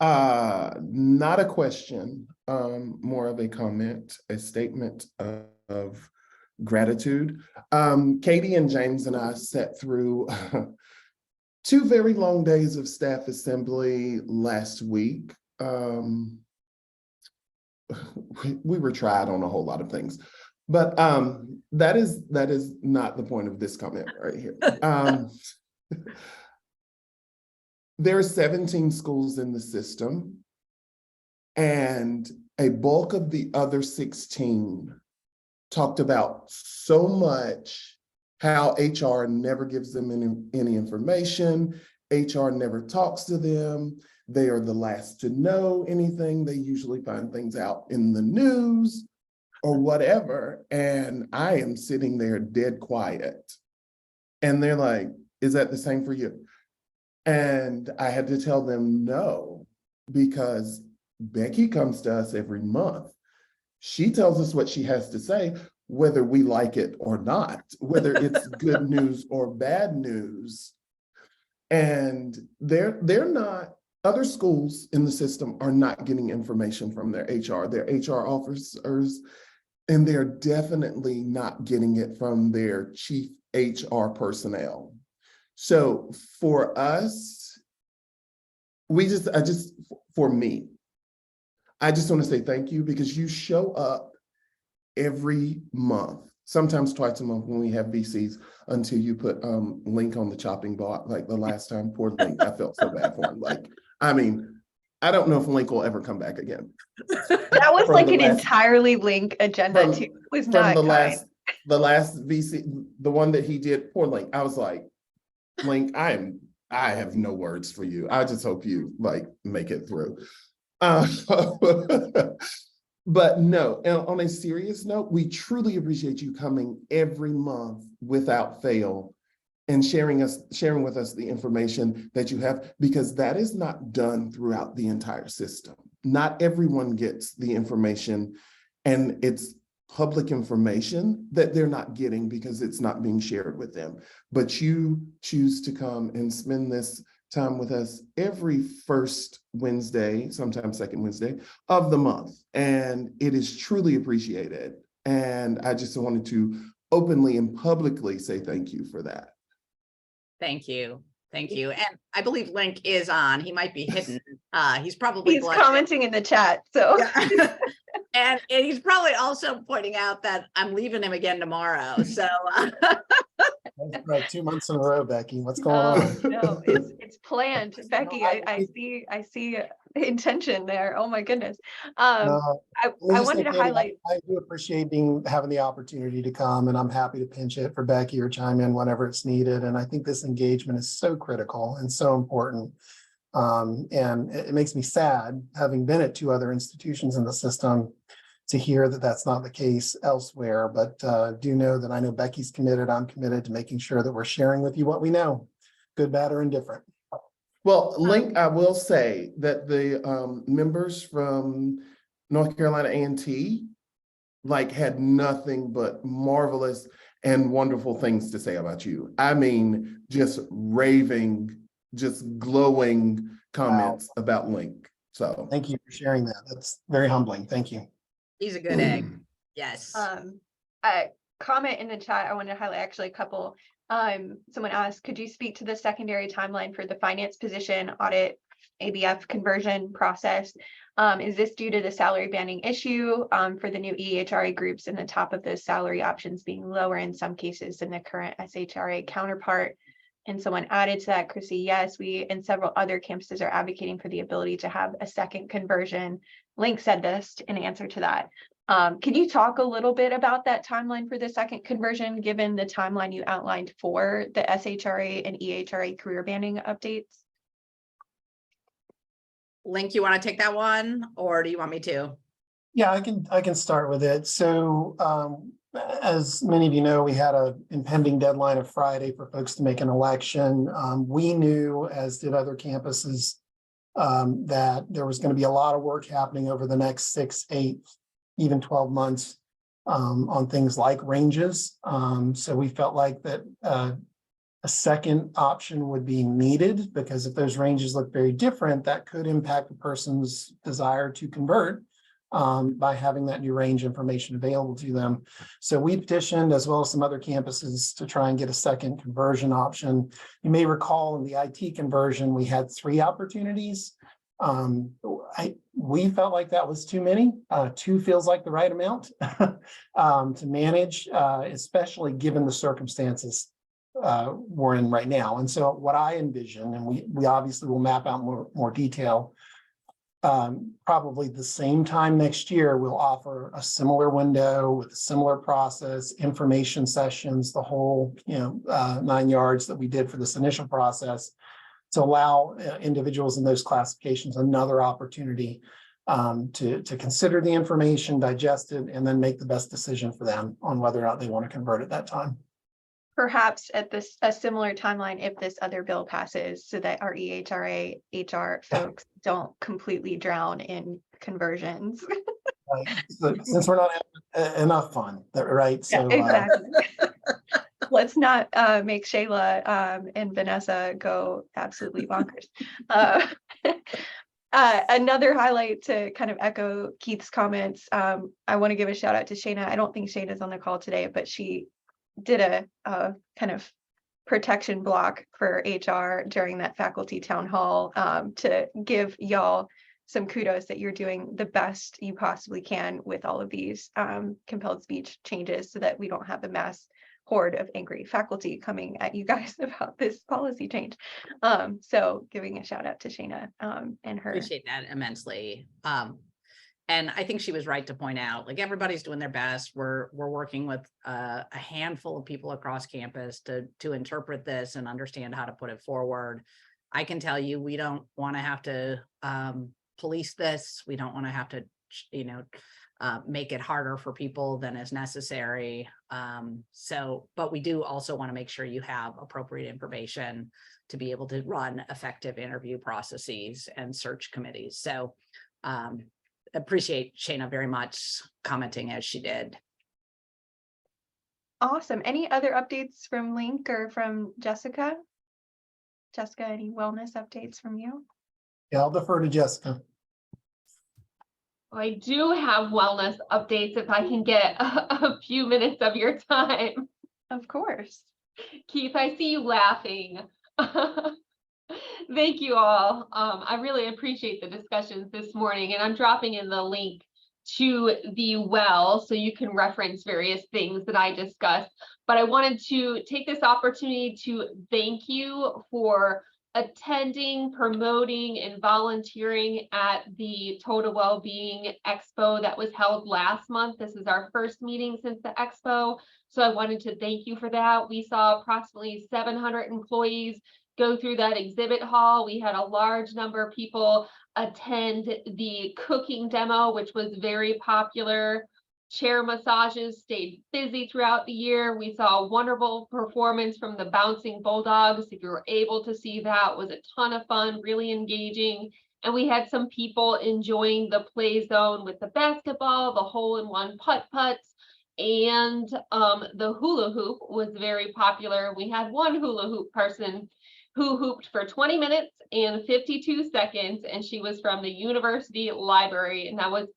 Not a question, more of a comment, a statement of gratitude. Katie and James and I sat through 2 very long days of staff assembly last week. We were tried on a whole lot of things, but that is not the point of this comment right here. There are 17 schools in the system, and a bulk of the other 16 talked about so much how HR never gives them any information. HR never talks to them. They are the last to know anything. They usually find things out in the news or whatever. And I am sitting there dead quiet. And they're like, is that the same for you? And I had to tell them no, because Becci comes to us every month. She tells us what she has to say, whether we like it or not, whether it's good news or bad news. And they're not, other schools in the system are not getting information from their HR officers, and they're definitely not getting it from their chief HR personnel. So for us, for me, I just want to say thank you, because you show up every month, sometimes twice a month when we have VCs, until you put Link on the chopping block. Like the last time, poor Link, I felt so bad for him. Like, I mean, I don't know if Link will ever come back again. that was like an entirely Link agenda too. It was not the kind. last VC, the one that he did, poor Link. I was like, Link, I have no words for you. I just hope you like make it through. But no, and on a serious note, we truly appreciate you coming every month without fail and sharing with us the information that you have, because that is not done throughout the entire system. Not everyone gets the information, and it's public information that they're not getting because it's not being shared with them. But you choose to come and spend this time with us every first Wednesday, sometimes second Wednesday of the month. And it is truly appreciated. And I just wanted to openly and publicly say thank you for that. Thank you. Thank you. And I believe Link is on. He might be hidden. He's commenting in the chat. So yeah. and he's probably also pointing out that I'm leaving him again tomorrow. So That's right, 2 months in a row, Becci. What's going on? No, it's planned. Becci, I see intention there. Oh my goodness. I wanted to highlight. I do appreciate having the opportunity to come, and I'm happy to pinch it for Becci or chime in whenever it's needed. And I think this engagement is so critical and so important. And it makes me sad, having been at 2 other institutions in the system, to hear that that's not the case elsewhere. But do know that I know Becci's committed. I'm committed to making sure that we're sharing with you what we know, good, bad, or indifferent. Well, Link, I will say that the members from North Carolina A&T like had nothing but marvelous and wonderful things to say about you. I mean, just raving, just glowing comments about Link. So thank you for sharing that. That's very humbling. Thank you. He's a good egg. Yes. A comment in the chat, I want to highlight actually a couple. Someone asked, could you speak to the secondary timeline for the finance position audit ABF conversion process? Is this due to the salary banding issue for the new EHRA groups and the top of those salary options being lower in some cases than the current SHRA counterpart? And someone added to that, Chrissy, yes, we and several other campuses are advocating for the ability to have a second conversion. Link said this in answer to that. Can you talk a little bit about that timeline for the second conversion, given the timeline you outlined for the SHRA and EHRA career banding updates? Link, you want to take that one, or do you want me to? Yeah, I can start with it. So as many of you know, we had an impending deadline of Friday for folks to make an election. We knew, as did other campuses, that there was going to be a lot of work happening over the next 6, 8, even 12 months on things like ranges. So we felt like that a second option would be needed, because if those ranges look very different, that could impact a person's desire to convert by having that new range information available to them. So we petitioned, as well as some other campuses, to try and get a second conversion option. You may recall in the IT conversion, we had 3 opportunities. We felt like that was too many. 2 feels like the right amount to manage, especially given the circumstances we're in right now. And so what I envision, and we obviously will map out more detail, probably the same time next year, we'll offer a similar window with a similar process, information sessions, the whole 9 yards that we did for this initial process, to allow individuals in those classifications another opportunity to consider the information, digest it, and then make the best decision for them on whether or not they want to convert at that time. Perhaps at a similar timeline if this other bill passes, so that our EHRA HR folks don't completely drown in conversions. Right. So, since we're not having enough fun, right? So yeah, exactly. Let's not make Shayla and Vanessa go absolutely bonkers. Another highlight to kind of echo Keith's comments. I want to give a shout out to Shayna. I don't think Shayna's on the call today, but she did a kind of protection block for HR during that faculty town hall to give y'all some kudos that you're doing the best you possibly can with all of these compelled speech changes, so that we don't have a mass horde of angry faculty coming at you guys about this policy change. So giving a shout out to Shayna and her. Appreciate that immensely. And I think she was right to point out, like, everybody's doing their best. We're working with a handful of people across campus to interpret this and understand how to put it forward. I can tell you, we don't want to have to police this. We don't want to have to, make it harder for people than is necessary. But we do also want to make sure you have appropriate information to be able to run effective interview processes and search committees. So appreciate Shayna very much commenting as she did. Awesome. Any other updates from Link or from Jessica? Jessica, any wellness updates from you? Yeah, I'll defer to Jessica. I do have wellness updates if I can get a few minutes of your time. Of course. Keith, I see you laughing. Thank you all. I really appreciate the discussions this morning, and I'm dropping in the link to the well so you can reference various things that I discussed. But I wanted to take this opportunity to thank you for attending, promoting, and volunteering at the Total Wellbeing Expo that was held last month. This is our first meeting since the Expo, so I wanted to thank you for that. We saw approximately 700 employees go through that exhibit hall. We had a large number of people attend the cooking demo, which was very popular. Chair massages stayed busy throughout the year. We saw a wonderful performance from the Bouncing Bulldogs. If you were able to see that, it was a ton of fun, really engaging. And we had some people enjoying the play zone with the basketball, the hole-in-one putt-putts, and the hula hoop was very popular. We had one hula hoop person who hooped for 20 minutes and 52 seconds, and she was from the University Library, and that was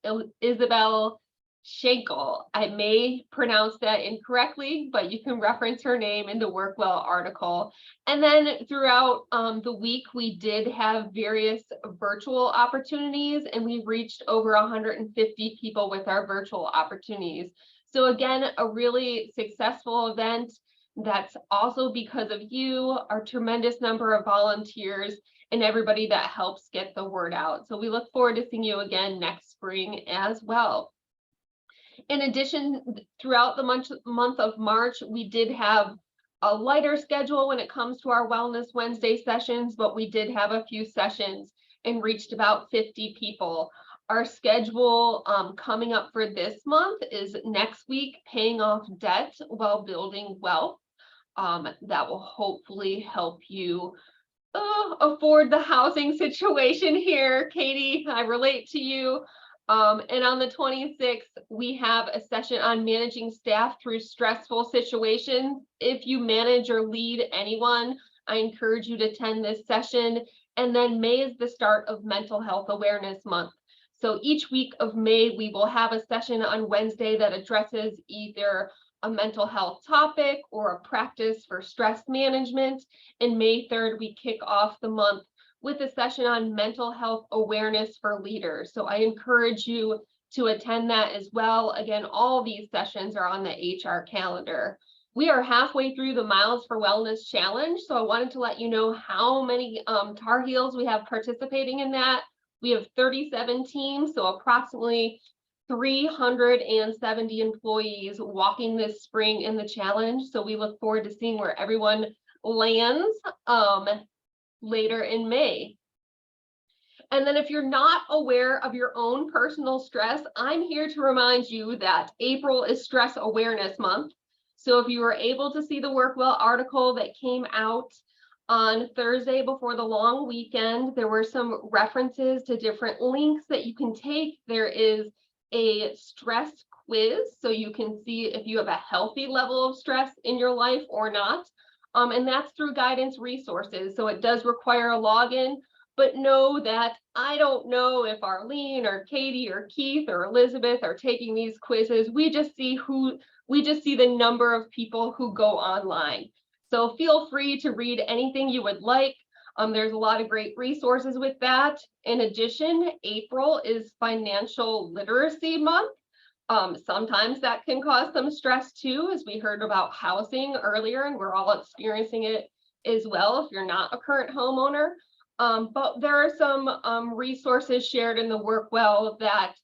Isabel Schenkel. I may pronounce that incorrectly, but you can reference her name in the Workwell article. And then throughout the week, we did have various virtual opportunities, and we reached over 150 people with our virtual opportunities. So again, a really successful event. That's also because of you, our tremendous number of volunteers, and everybody that helps get the word out. So we look forward to seeing you again next spring as well. In addition, throughout the month of March, we did have a lighter schedule when it comes to our Wellness Wednesday sessions, but we did have a few sessions and reached about 50 people. Our schedule coming up for this month is next week, paying off debt while building wealth. That will hopefully help you afford the housing situation here. Katie, I relate to you. And on the 26th, we have a session on managing staff through stressful situations. If you manage or lead anyone, I encourage you to attend this session. And then May is the start of Mental Health Awareness Month. So each week of May, we will have a session on Wednesday that addresses either a mental health topic or a practice for stress management. And May 3rd, we kick off the month with a session on mental health awareness for leaders. So I encourage you to attend that as well. Again, all these sessions are on the HR calendar. We are halfway through the Miles for Wellness Challenge. So I wanted to let you know how many Tar Heels we have participating in that. We have 37 teams, so approximately 370 employees walking this spring in the challenge. So we look forward to seeing where everyone lands later in May. And then if you're not aware of your own personal stress, I'm here to remind you that April is Stress Awareness Month. So if you were able to see the Work Well article that came out on Thursday before the long weekend, there were some references to different links that you can take. There is a stress quiz, so you can see if you have a healthy level of stress in your life or not. And that's through guidance resources. So it does require a login, but know that I don't know if Arlene or Katie or Keith or Elizabeth are taking these quizzes. We just see the number of people who go online. So feel free to read anything you would like. There's a lot of great resources with that. In addition, April is Financial Literacy Month. Sometimes that can cause some stress too, as we heard about housing earlier, and we're all experiencing it as well if you're not a current homeowner. But there are some resources shared in the Work Well that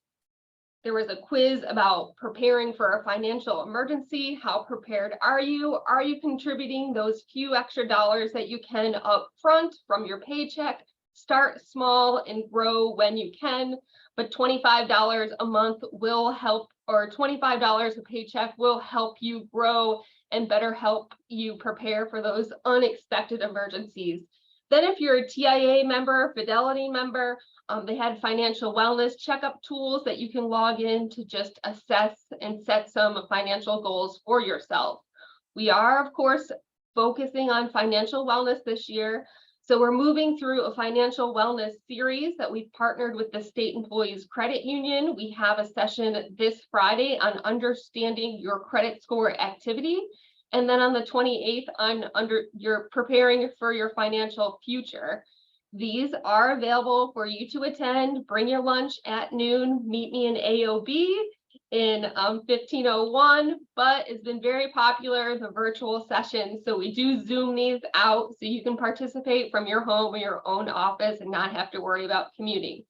there was a quiz about preparing for a financial emergency. How prepared are you? Are you contributing those few extra dollars that you can up front from your paycheck? Start small and grow when you can, but $25 a month will help, or $25 a paycheck will help you grow and better help you prepare for those unexpected emergencies. Then if you're a TIA member, Fidelity member, they had financial wellness checkup tools that you can log in to just assess and set some financial goals for yourself. We are, of course, focusing on financial wellness this year. So we're moving through a financial wellness series that we've partnered with the State Employees Credit Union. We have a session this Friday on understanding your credit score activity. And then on the 28th on you're preparing for your financial future. These are available for you to attend. Bring your lunch at noon. Meet me in AOB in 1501, but it's been very popular, the virtual sessions. So we do Zoom these out so you can participate from your home or your own office and not have to worry about commuting.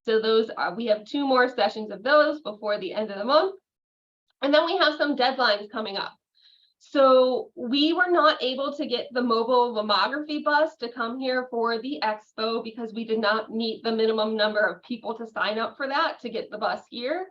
So those are, we have 2 more sessions of those before the end of the month. And then we have some deadlines coming up. So we were not able to get the mobile mammography bus to come here for the expo because we did not meet the minimum number of people to sign up for that to get the bus here.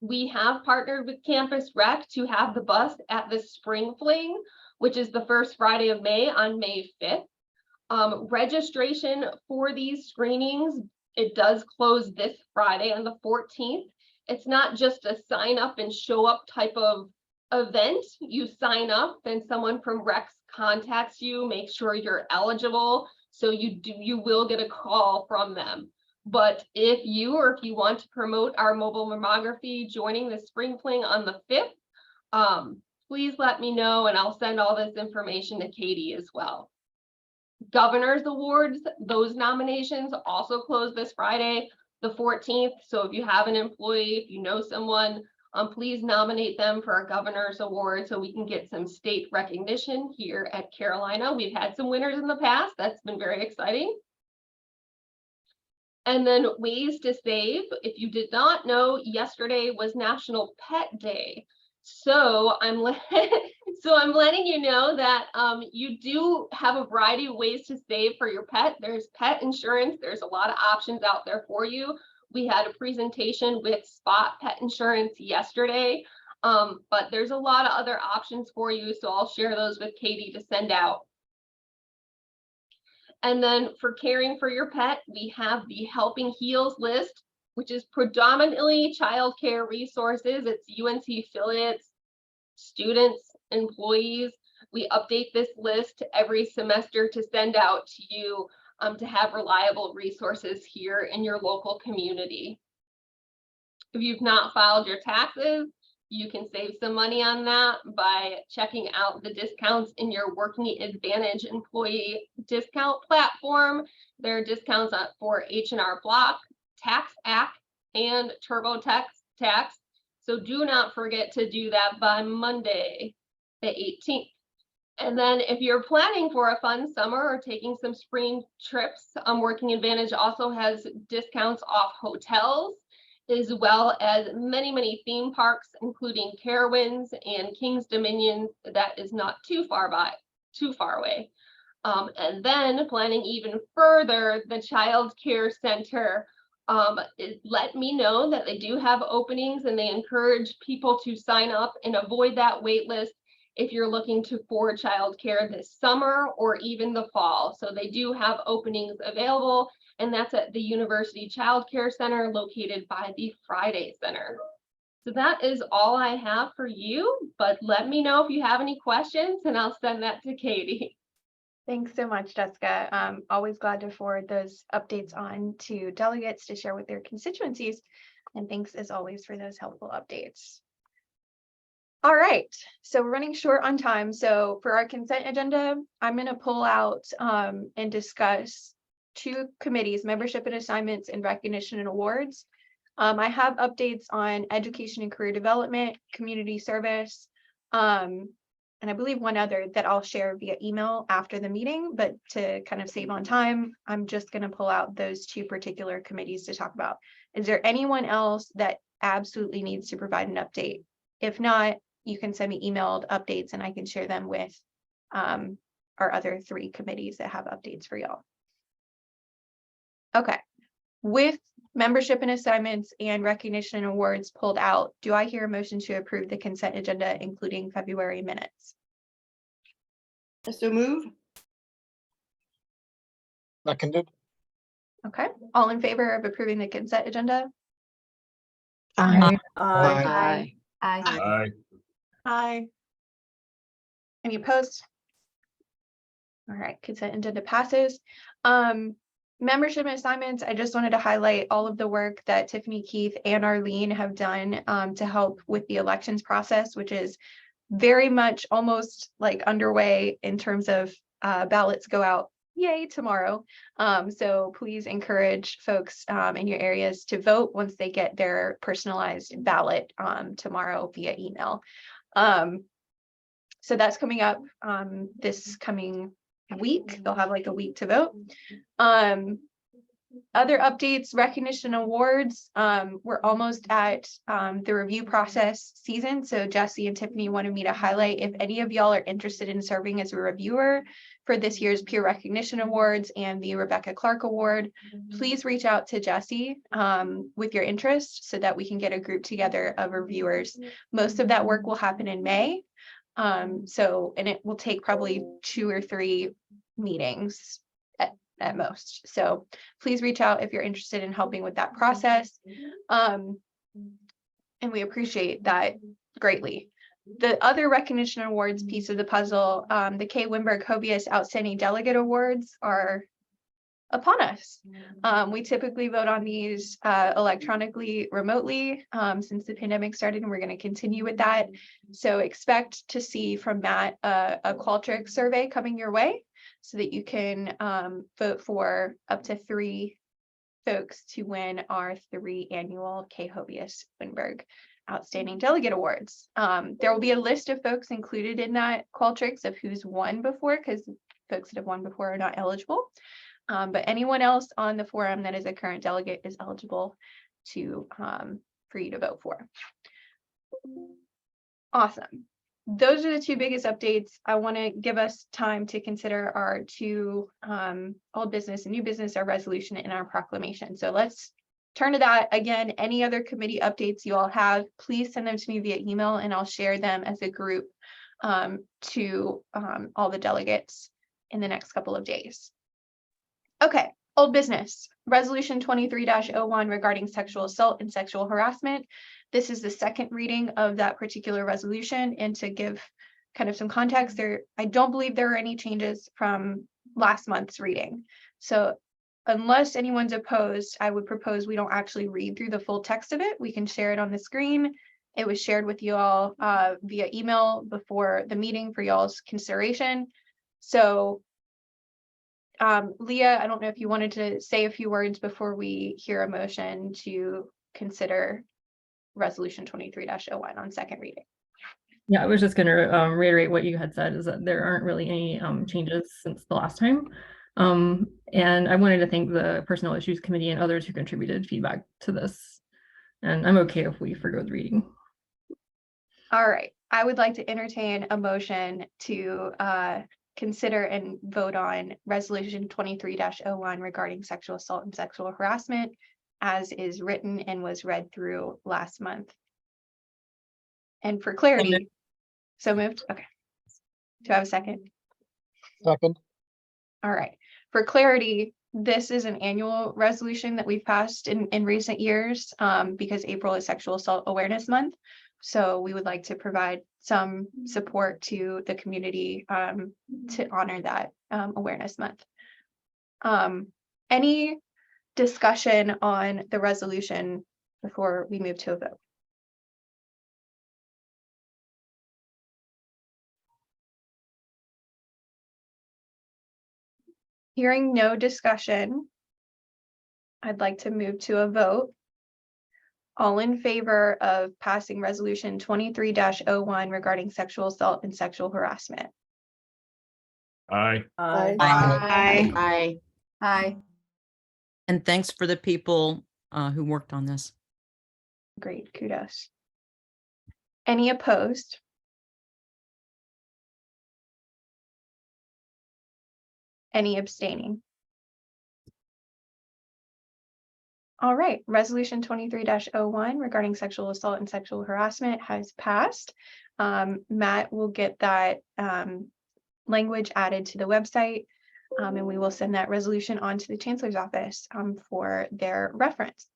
We have partnered with Campus Rec to have the bus at the Spring Fling, which is the first Friday of May on May 5th. Registration for these screenings, it does close this Friday on the 14th. It's not just a sign up and show up type of event. You sign up, then someone from Rex contacts you, make sure you're eligible. So you will get a call from them. But if you want to promote our mobile mammography joining the Spring Fling on the 5th, please let me know and I'll send all this information to Katie as well. Governor's Awards, those nominations also close this Friday, the 14th. So if you have an employee, if you know someone, please nominate them for a Governor's Award so we can get some state recognition here at Carolina. We've had some winners in the past. That's been very exciting. And then ways to save. If you did not know, yesterday was National Pet Day. So I'm letting you know that you do have a variety of ways to save for your pet. There's pet insurance. There's a lot of options out there for you. We had a presentation with Spot Pet Insurance yesterday, but there's a lot of other options for you. So I'll share those with Katie to send out. And then for caring for your pet, we have the Helping Heels list. which is predominantly childcare resources. It's UNC affiliates, students, employees. We update this list every semester to send out to you to have reliable resources here in your local community. If you've not filed your taxes, you can save some money on that by checking out the discounts in your Working Advantage employee discount platform. There are discounts for H&R Block, Tax Act, and TurboTax tax. So do not forget to do that by Monday, the 18th. And then if you're planning for a fun summer or taking some spring trips, Working Advantage also has discounts off hotels, as well as many theme parks, including Carowinds and King's Dominion. That is not too far away. And then planning even further, the Child Care Center let me know that they do have openings, and they encourage people to sign up and avoid that wait list if you're looking for childcare this summer or even the fall. So they do have openings available, and that's at the University Child Care Center located by the Friday Center. So that is all I have for you, but let me know if you have any questions and I'll send that to Katie. Thanks so much, Jessica. Always glad to forward those updates on to delegates to share with their constituencies. And thanks as always for those helpful updates. All right, so we're running short on time. So for our consent agenda, I'm going to pull out and discuss two committees, membership and assignments, and recognition and awards. I have updates on education and career development, community service, and I believe one other that I'll share via email after the meeting, but to kind of save on time, I'm just going to pull out those two particular committees to talk about. Is there anyone else that absolutely needs to provide an update? If not, you can send me emailed updates and I can share them with our other three committees that have updates for y'all. Okay, with membership and assignments and recognition and awards pulled out, do I hear a motion to approve the consent agenda, including February minutes? So move. Seconded. Okay, all in favor of approving the consent agenda? Aye. Aye. Aye. Aye. Any opposed? All right, consent agenda passes. Membership and assignments, I just wanted to highlight all of the work that Tiffany Keith and Arlene have done to help with the elections process, which is very much almost like underway in terms of ballots go out, yay, tomorrow. So please encourage folks in your areas to vote once they get their personalized ballot tomorrow via email. So that's coming up this coming week. They'll have like a week to vote. Other updates, recognition awards. We're almost at the review process season. So Jesse and Tiffany wanted me to highlight if any of y'all are interested in serving as a reviewer for this year's peer recognition awards and the Rebecca Clark Award, please reach out to Jesse with your interest so that we can get a group together of reviewers. Most of that work will happen in May. And it will take probably 2 or 3 meetings at most. So please reach out if you're interested in helping with that process. And we appreciate that greatly. The other recognition awards piece of the puzzle, the Kay Wimberg Hovius Outstanding Delegate Awards are upon us. We typically vote on these electronically, remotely, since the pandemic started, and we're going to continue with that. So expect to see from that a Qualtrics survey coming your way so that you can vote for up to 3 folks to win our 3 annual Kay Hovius Wimberg Outstanding Delegate Awards. There will be a list of folks included in that Qualtrics of who's won before, because folks that have won before are not eligible. But anyone else on the forum that is a current delegate is eligible to for you to vote for. Awesome. Those are the 2 biggest updates. I want to give us time to consider our 2 old business and new business, our resolution and our proclamation. So let's turn to that. Again, any other committee updates you all have, please send them to me via email and I'll share them as a group to all the delegates in the next couple of days. Okay, Old business, resolution 23-01 regarding sexual assault and sexual harassment. This is the second reading of that particular resolution, and to give kind of some context there, I don't believe there are any changes from last month's reading. So unless anyone's opposed, I would propose we don't actually read through the full text of it. We can share it on the screen. It was shared with you all via email before the meeting for y'all's consideration. So Leah, I don't know if you wanted to say a few words before we hear a motion to consider resolution 23-01 on second reading. Yeah, I was just going to reiterate what you had said, is that there aren't really any changes since the last time. And I wanted to thank the Personnel Issues Committee and others who contributed feedback to this. And I'm okay if we forgo the reading. All right, I would like to entertain a motion to consider and vote on resolution 23-01 regarding sexual assault and sexual harassment as is written and was read through last month. And for clarity, so moved. Okay. Do I have a second? Second. All right. For clarity, this is an annual resolution that we've passed in recent years because April is Sexual Assault Awareness Month. So we would like to provide some support to the community to honor that Awareness Month. Any discussion on the resolution before we move to a vote? Hearing no discussion, I'd like to move to a vote. All in favor of passing resolution 23-01 regarding sexual assault and sexual harassment? Aye. Aye. Aye. Aye. Aye. And thanks for the people who worked on this. Great, kudos. Any opposed? Any abstaining? All right, resolution 23-01 regarding sexual assault and sexual harassment has passed. Matt will get that language added to the website, and we will send that resolution on to the Chancellor's office for their reference.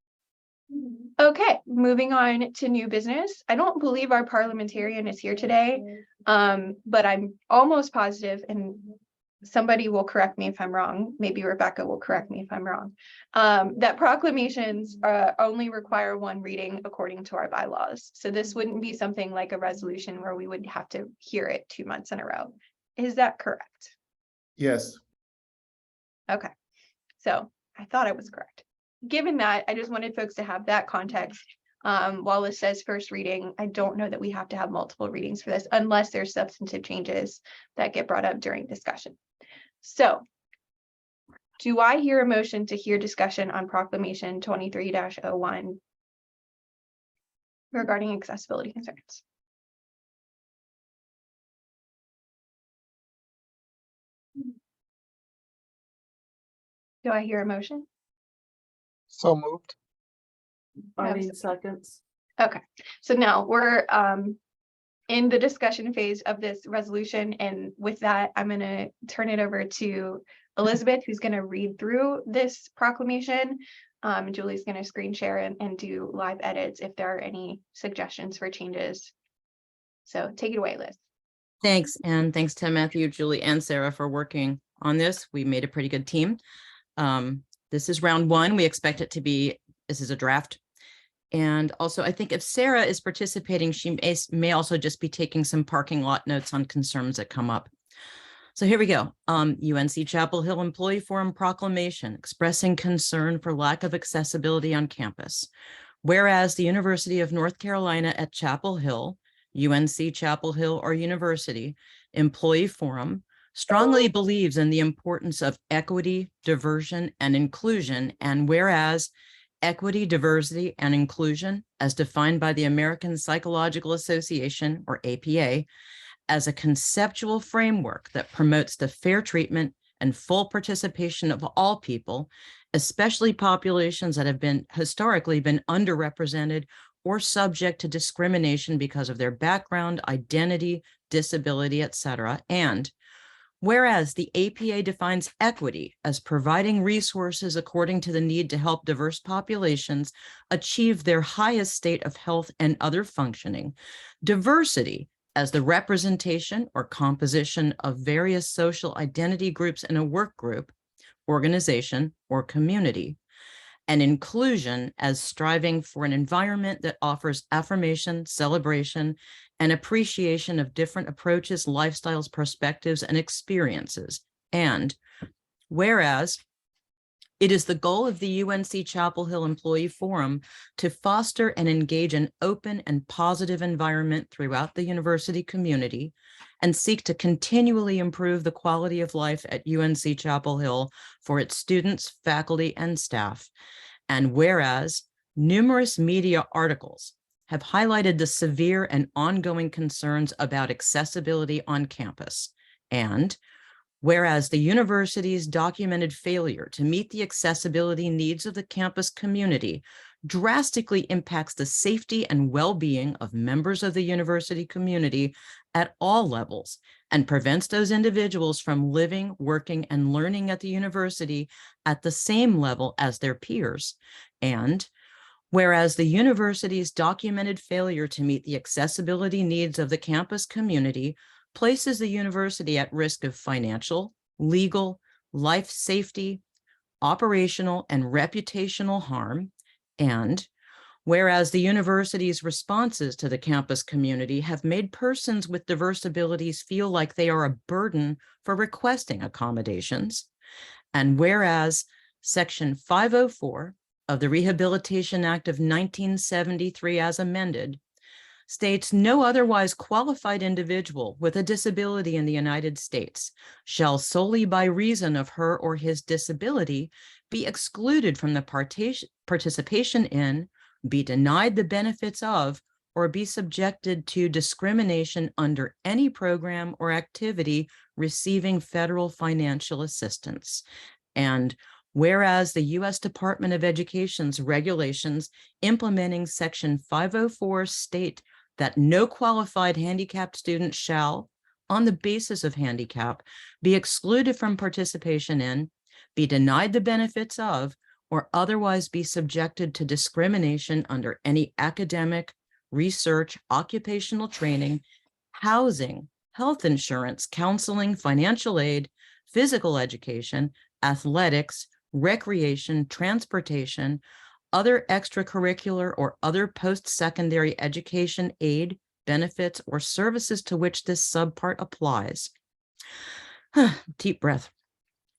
Okay, moving on to new business. I don't believe our parliamentarian is here today, but I'm almost positive, and somebody will correct me if I'm wrong. Maybe Rebecca will correct me if I'm wrong. That proclamations only require one reading according to our bylaws. So this wouldn't be something like a resolution where we would have to hear it 2 months in a row. Is that correct? Yes. Okay, so I thought I was correct. Given that, I just wanted folks to have that context. While this says first reading, I don't know that we have to have multiple readings for this unless there's substantive changes that get brought up during discussion. So do I hear a motion to hear discussion on proclamation 23-01 regarding accessibility concerns? Do I hear a motion? So moved. I need seconds. Okay, so now we're in the discussion phase of this resolution, and with that, I'm going to turn it over to Elizabeth, who's going to read through this proclamation. Julie's going to screen share and do live edits if there are any suggestions for changes. So take it away, Liz. Thanks. And thanks to Matthew, Julie, and Sarah for working on this. We made a pretty good team. This is round one. We expect it to be, this is a draft. And also, I think if Sarah is participating, she may also just be taking some parking lot notes on concerns that come up. So here we go. UNC-Chapel Hill Employee Forum Proclamation expressing concern for lack of accessibility on campus. Whereas the University of North Carolina at Chapel Hill, UNC-Chapel Hill or University Employee Forum strongly believes in the importance of equity, diversion, and inclusion. And whereas equity, diversity, and inclusion, as defined by the American Psychological Association, or APA, as a conceptual framework that promotes the fair treatment and full participation of all people, especially populations that have been historically been underrepresented or subject to discrimination because of their background, identity, disability, etc. And Whereas the APA defines equity as providing resources according to the need to help diverse populations achieve their highest state of health and other functioning, diversity as the representation or composition of various social identity groups in a work group, organization, or community, and inclusion as striving for an environment that offers affirmation, celebration, and appreciation of different approaches, lifestyles, perspectives, and experiences. And whereas it is the goal of the UNC-Chapel Hill Employee Forum to foster and engage an open and positive environment throughout the university community and seek to continually improve the quality of life at UNC-Chapel Hill for its students, faculty, and staff. And whereas numerous media articles have highlighted the severe and ongoing concerns about accessibility on campus, and whereas the university's documented failure to meet the accessibility needs of the campus community drastically impacts the safety and well-being of members of the university community at all levels and prevents those individuals from living, working, and learning at the university at the same level as their peers. And whereas the university's documented failure to meet the accessibility needs of the campus community places the university at risk of financial, legal, life safety, operational, and reputational harm. And whereas the university's responses to the campus community have made persons with diverse abilities feel like they are a burden for requesting accommodations. And whereas Section 504 of the Rehabilitation Act of 1973 as amended states no otherwise qualified individual with a disability in the United States shall solely by reason of her or his disability be excluded from the participation in, be denied the benefits of, or be subjected to discrimination under any program or activity receiving federal financial assistance. And whereas the U.S. Department of Education's regulations implementing Section 504 state that no qualified handicapped student shall, on the basis of handicap, be excluded from participation in, be denied the benefits of, or otherwise be subjected to discrimination under any academic, research, occupational training, housing, health insurance, counseling, financial aid, physical education, athletics, recreation, transportation, other extracurricular or other post-secondary education aid, benefits, or services to which this subpart applies. Deep breath.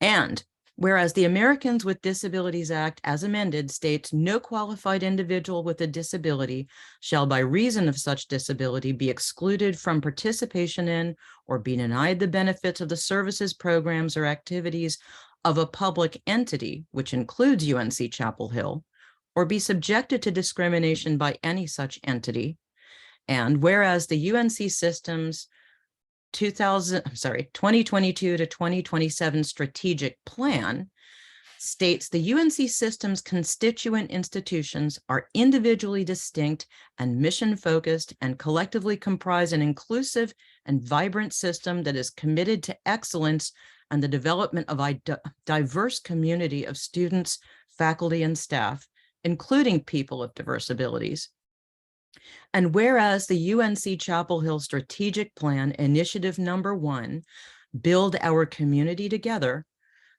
And whereas the Americans with Disabilities Act as amended states no qualified individual with a disability shall by reason of such disability be excluded from participation in or be denied the benefits of the services, programs, or activities of a public entity, which includes UNC-Chapel Hill, or be subjected to discrimination by any such entity. And whereas the UNC Systems 2022 to 2027 strategic plan states the UNC Systems constituent institutions are individually distinct and mission-focused and collectively comprise an inclusive and vibrant system that is committed to excellence and the development of a diverse community of students, faculty, and staff, including people of diverse abilities. And whereas the UNC-Chapel Hill Strategic Plan Initiative Number 1, Build Our Community Together,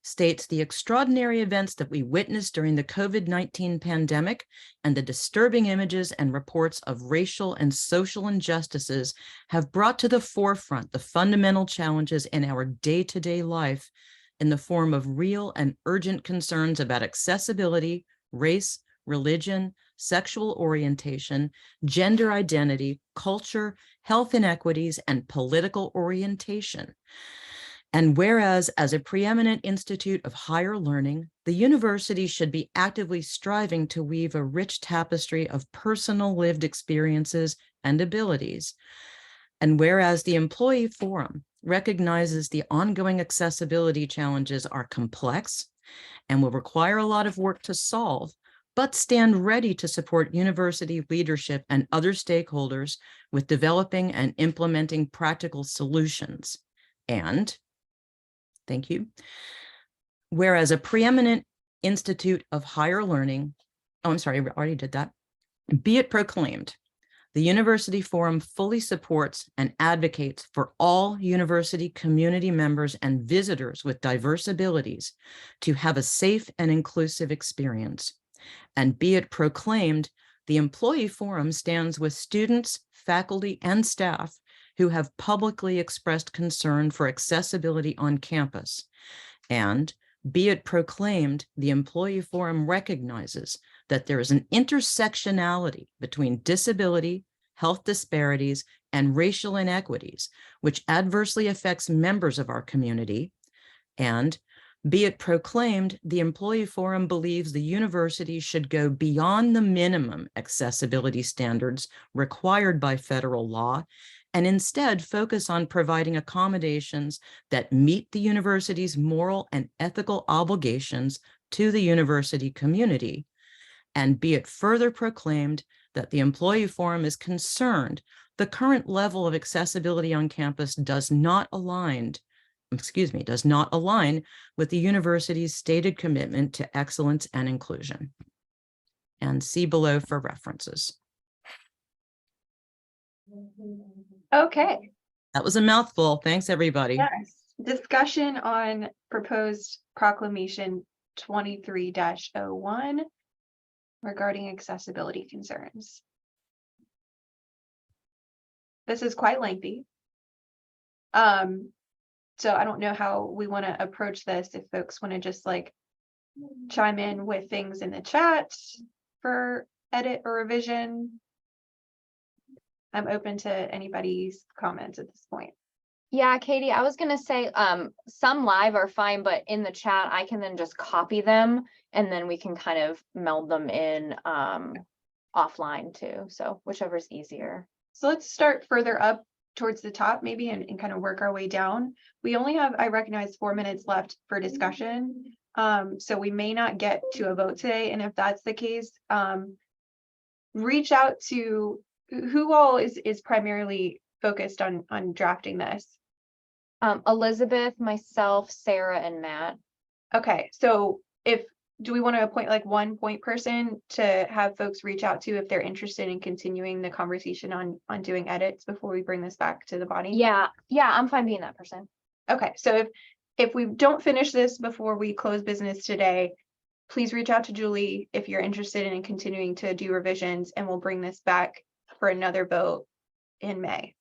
states the extraordinary events that we witnessed during the COVID-19 pandemic and the disturbing images and reports of racial and social injustices have brought to the forefront the fundamental challenges in our day-to-day life in the form of real and urgent concerns about accessibility, race, religion, sexual orientation, gender identity, culture, health inequities, and political orientation. And whereas as a preeminent institute of higher learning, the university should be actively striving to weave a rich tapestry of personal lived experiences and abilities. And whereas the Employee Forum recognizes the ongoing accessibility challenges are complex and will require a lot of work to solve, but stand ready to support university leadership and other stakeholders with developing and implementing practical solutions. And Thank you. Whereas a preeminent institute of higher learning, oh, I'm sorry, I already did that. Be it proclaimed, the University Forum fully supports and advocates for all university community members and visitors with diverse abilities to have a safe and inclusive experience. And be it proclaimed, the Employee Forum stands with students, faculty, and staff who have publicly expressed concern for accessibility on campus. And be it proclaimed, the Employee Forum recognizes that there is an intersectionality between disability, health disparities, and racial inequities, which adversely affects members of our community. And be it proclaimed, the Employee Forum believes the university should go beyond the minimum accessibility standards required by federal law and instead focus on providing accommodations that meet the university's moral and ethical obligations to the university community. And be it further proclaimed that the Employee Forum is concerned the current level of accessibility on campus does not align with the university's stated commitment to excellence and inclusion. And see below for references. Okay. That was a mouthful. Thanks, everybody. Yes. Discussion on proposed proclamation 23-01 regarding accessibility concerns. This is quite lengthy. So I don't know how we want to approach this, if folks want to just like chime in with things in the chat for edit or revision. I'm open to anybody's comments at this point. Yeah, Katie, I was gonna say, some live are fine, but in the chat, I can then just copy them and then we can kind of meld them in offline too. So whichever's easier. So let's start further up towards the top maybe and kind of work our way down. We only have, I recognize, 4 minutes left for discussion. So we may not get to a vote today. And if that's the case, reach out to who all is primarily focused on drafting this. Elizabeth, myself, Sarah, and Matt. Okay, so do we want to appoint like one point person to have folks reach out to if they're interested in continuing the conversation on doing edits before we bring this back to the body? Yeah, I'm fine being that person. Okay, so if we don't finish this before we close business today, please reach out to Julie if you're interested in continuing to do revisions, and we'll bring this back for another vote in May.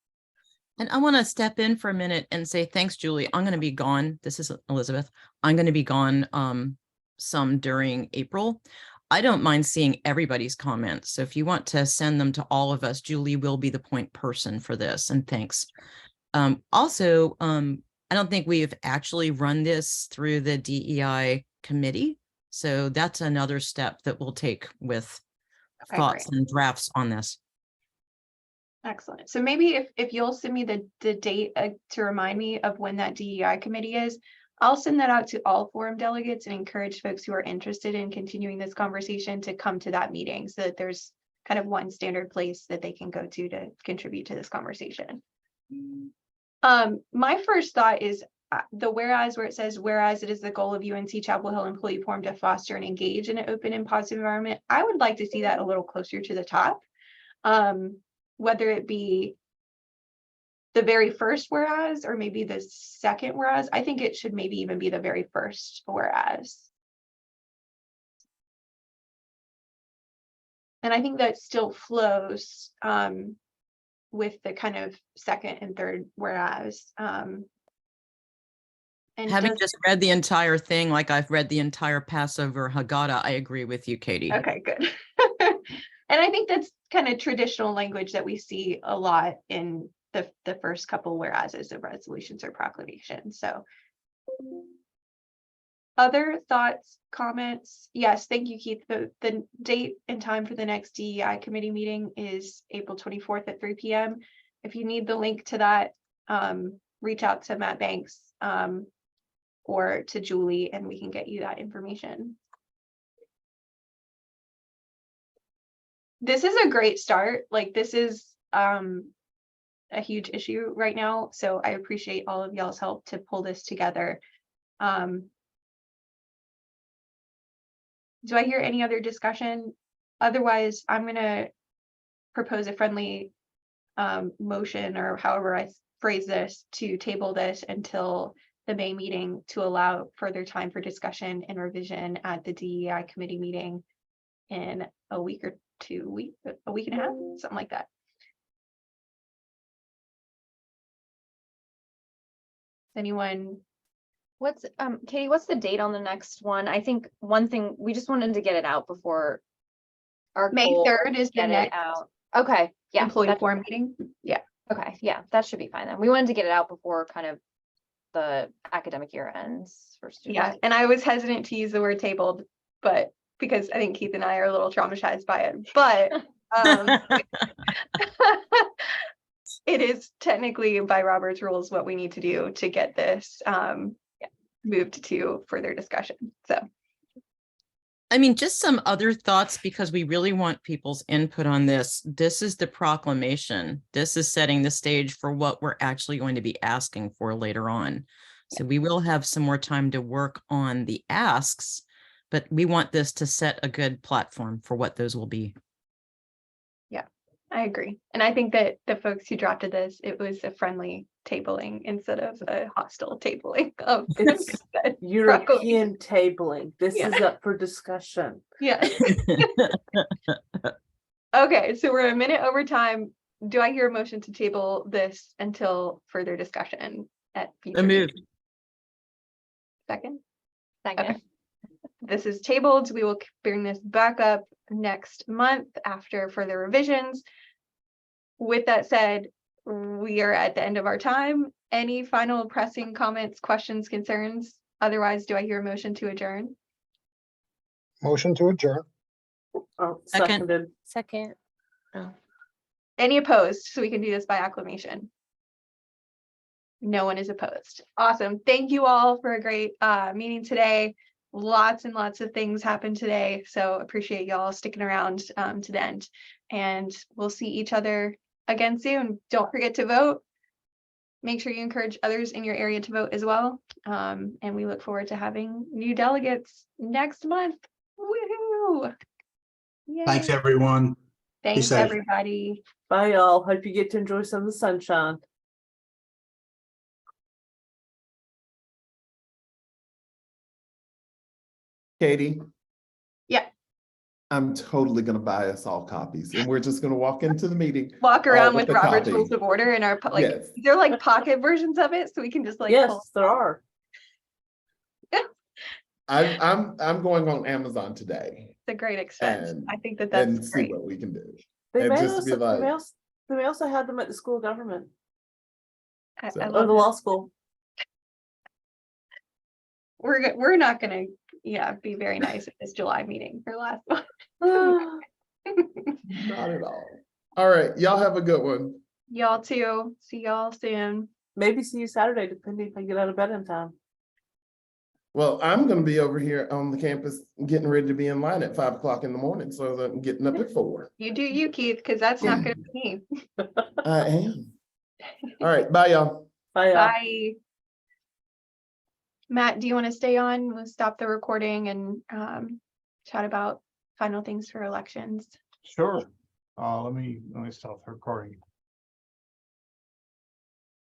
And I want to step in for a minute and say, thanks, Julie. I'm going to be gone. This is Elizabeth. I'm going to be gone some during April. I don't mind seeing everybody's comments. So if you want to send them to all of us, Julie will be the point person for this. And thanks. Also, I don't think we've actually run this through the DEI committee. So that's another step that we'll take with thoughts and drafts on this. Excellent. So maybe if you'll send me the date to remind me of when that DEI committee is, I'll send that out to all forum delegates and encourage folks who are interested in continuing this conversation to come to that meeting so that there's kind of one standard place that they can go to contribute to this conversation. My first thought is the whereas, where it says, whereas it is the goal of UNC-Chapel Hill Employee Forum to foster and engage in an open and positive environment. I would like to see that a little closer to the top. Whether it be the very first whereas or maybe the second whereas. I think it should maybe even be the very first whereas. And I think that still flows with the kind of second and third whereas. And having just read the entire thing, like I've read the entire Passover Haggadah, I agree with you, Katie. Okay, good. And I think that's kind of traditional language that we see a lot in the first couple whereases of resolutions or proclamations. So other thoughts, comments? Yes, thank you, Keith. The date and time for the next DEI committee meeting is April 24th at 3 p.m. If you need the link to that, reach out to Matt Banks or to Julie and we can get you that information. This is a great start. Like, this is a huge issue right now. So I appreciate all of y'all's help to pull this together. Do I hear any other discussion? Otherwise, I'm gonna propose a friendly motion, or however I phrase this, to table this until the May meeting to allow further time for discussion and revision at the DEI committee meeting in a week or 2 weeks, a week and a half, something like that. Anyone? Katie, what's the date on the next one? I think one thing, we just wanted to get it out before our May goal 3rd is the get it next out. Okay, yeah. employee that- forum meeting. Yeah. Okay, yeah, that should be fine then. We wanted to get it out before kind of the academic year ends for students. Yeah, and I was hesitant to use the word tabled, but because I think Keith and I are a little traumatized by it, but it is technically by Robert's rules what we need to do to get this moved to further discussion. So I mean, just some other thoughts, because we really want people's input on this. This is the proclamation. This is setting the stage for what we're actually going to be asking for later on. So we will have some more time to work on the asks, but we want this to set a good platform for what those will be. I agree. And I think that the folks who drafted this, it was a friendly tabling instead of a hostile tabling of It's European tabling. This is up for discussion. Yeah. Okay, so we're a minute over time. Do I hear a motion to table this until further discussion at future Moved. meeting? Second? Second. Okay. This is tabled. We will bring this back up next month after further revisions. With that said, we are at the end of our time. Any final pressing comments, questions, concerns? Otherwise, do I hear a motion to adjourn? Motion to adjourn. Oh, Second. seconded. Any opposed? So we can do this by acclamation. No one is opposed. Awesome. Thank you all for a great meeting today. Lots and lots of things happened today. So appreciate y'all sticking around to the end. And we'll see each other again soon. Don't forget to vote. Make sure you encourage others in your area to vote as well. And we look forward to having new delegates next month. Woohoo! Yay. Thanks, everyone. Thanks, safe. everybody. Bye, y'all. Hope you get to enjoy some of the sunshine. Katie? Yeah. I'm totally gonna buy us all copies, and we're just gonna walk into the meeting. Walk all around with the Robert's copy. Rules of Order in our like Yes. they're like pocket versions of it, so we can just like Yes, pull. there are. I'm going on Amazon today It's a great expense. and I think that and that's see great. what we can do. They And may just also, be like, they may also have them at the school of government I or love the that. law school. We're not gonna be very nice at this July meeting for last month. not at all. All right, y'all have a good one. Y'all too. See y'all soon. Maybe see you Saturday, depending if I get out of bed in time. Well, I'm gonna be over here on the campus getting ready to be in line at 5 o'clock in the morning, so that I'm getting up at 4. You do you, Keith, because that's not gonna be me. I am. All right, bye y'all. Bye, y'all. Bye. Matt, do you want to stay on? We'll stop the recording and chat about final things for elections. Sure. Let me stop the recording.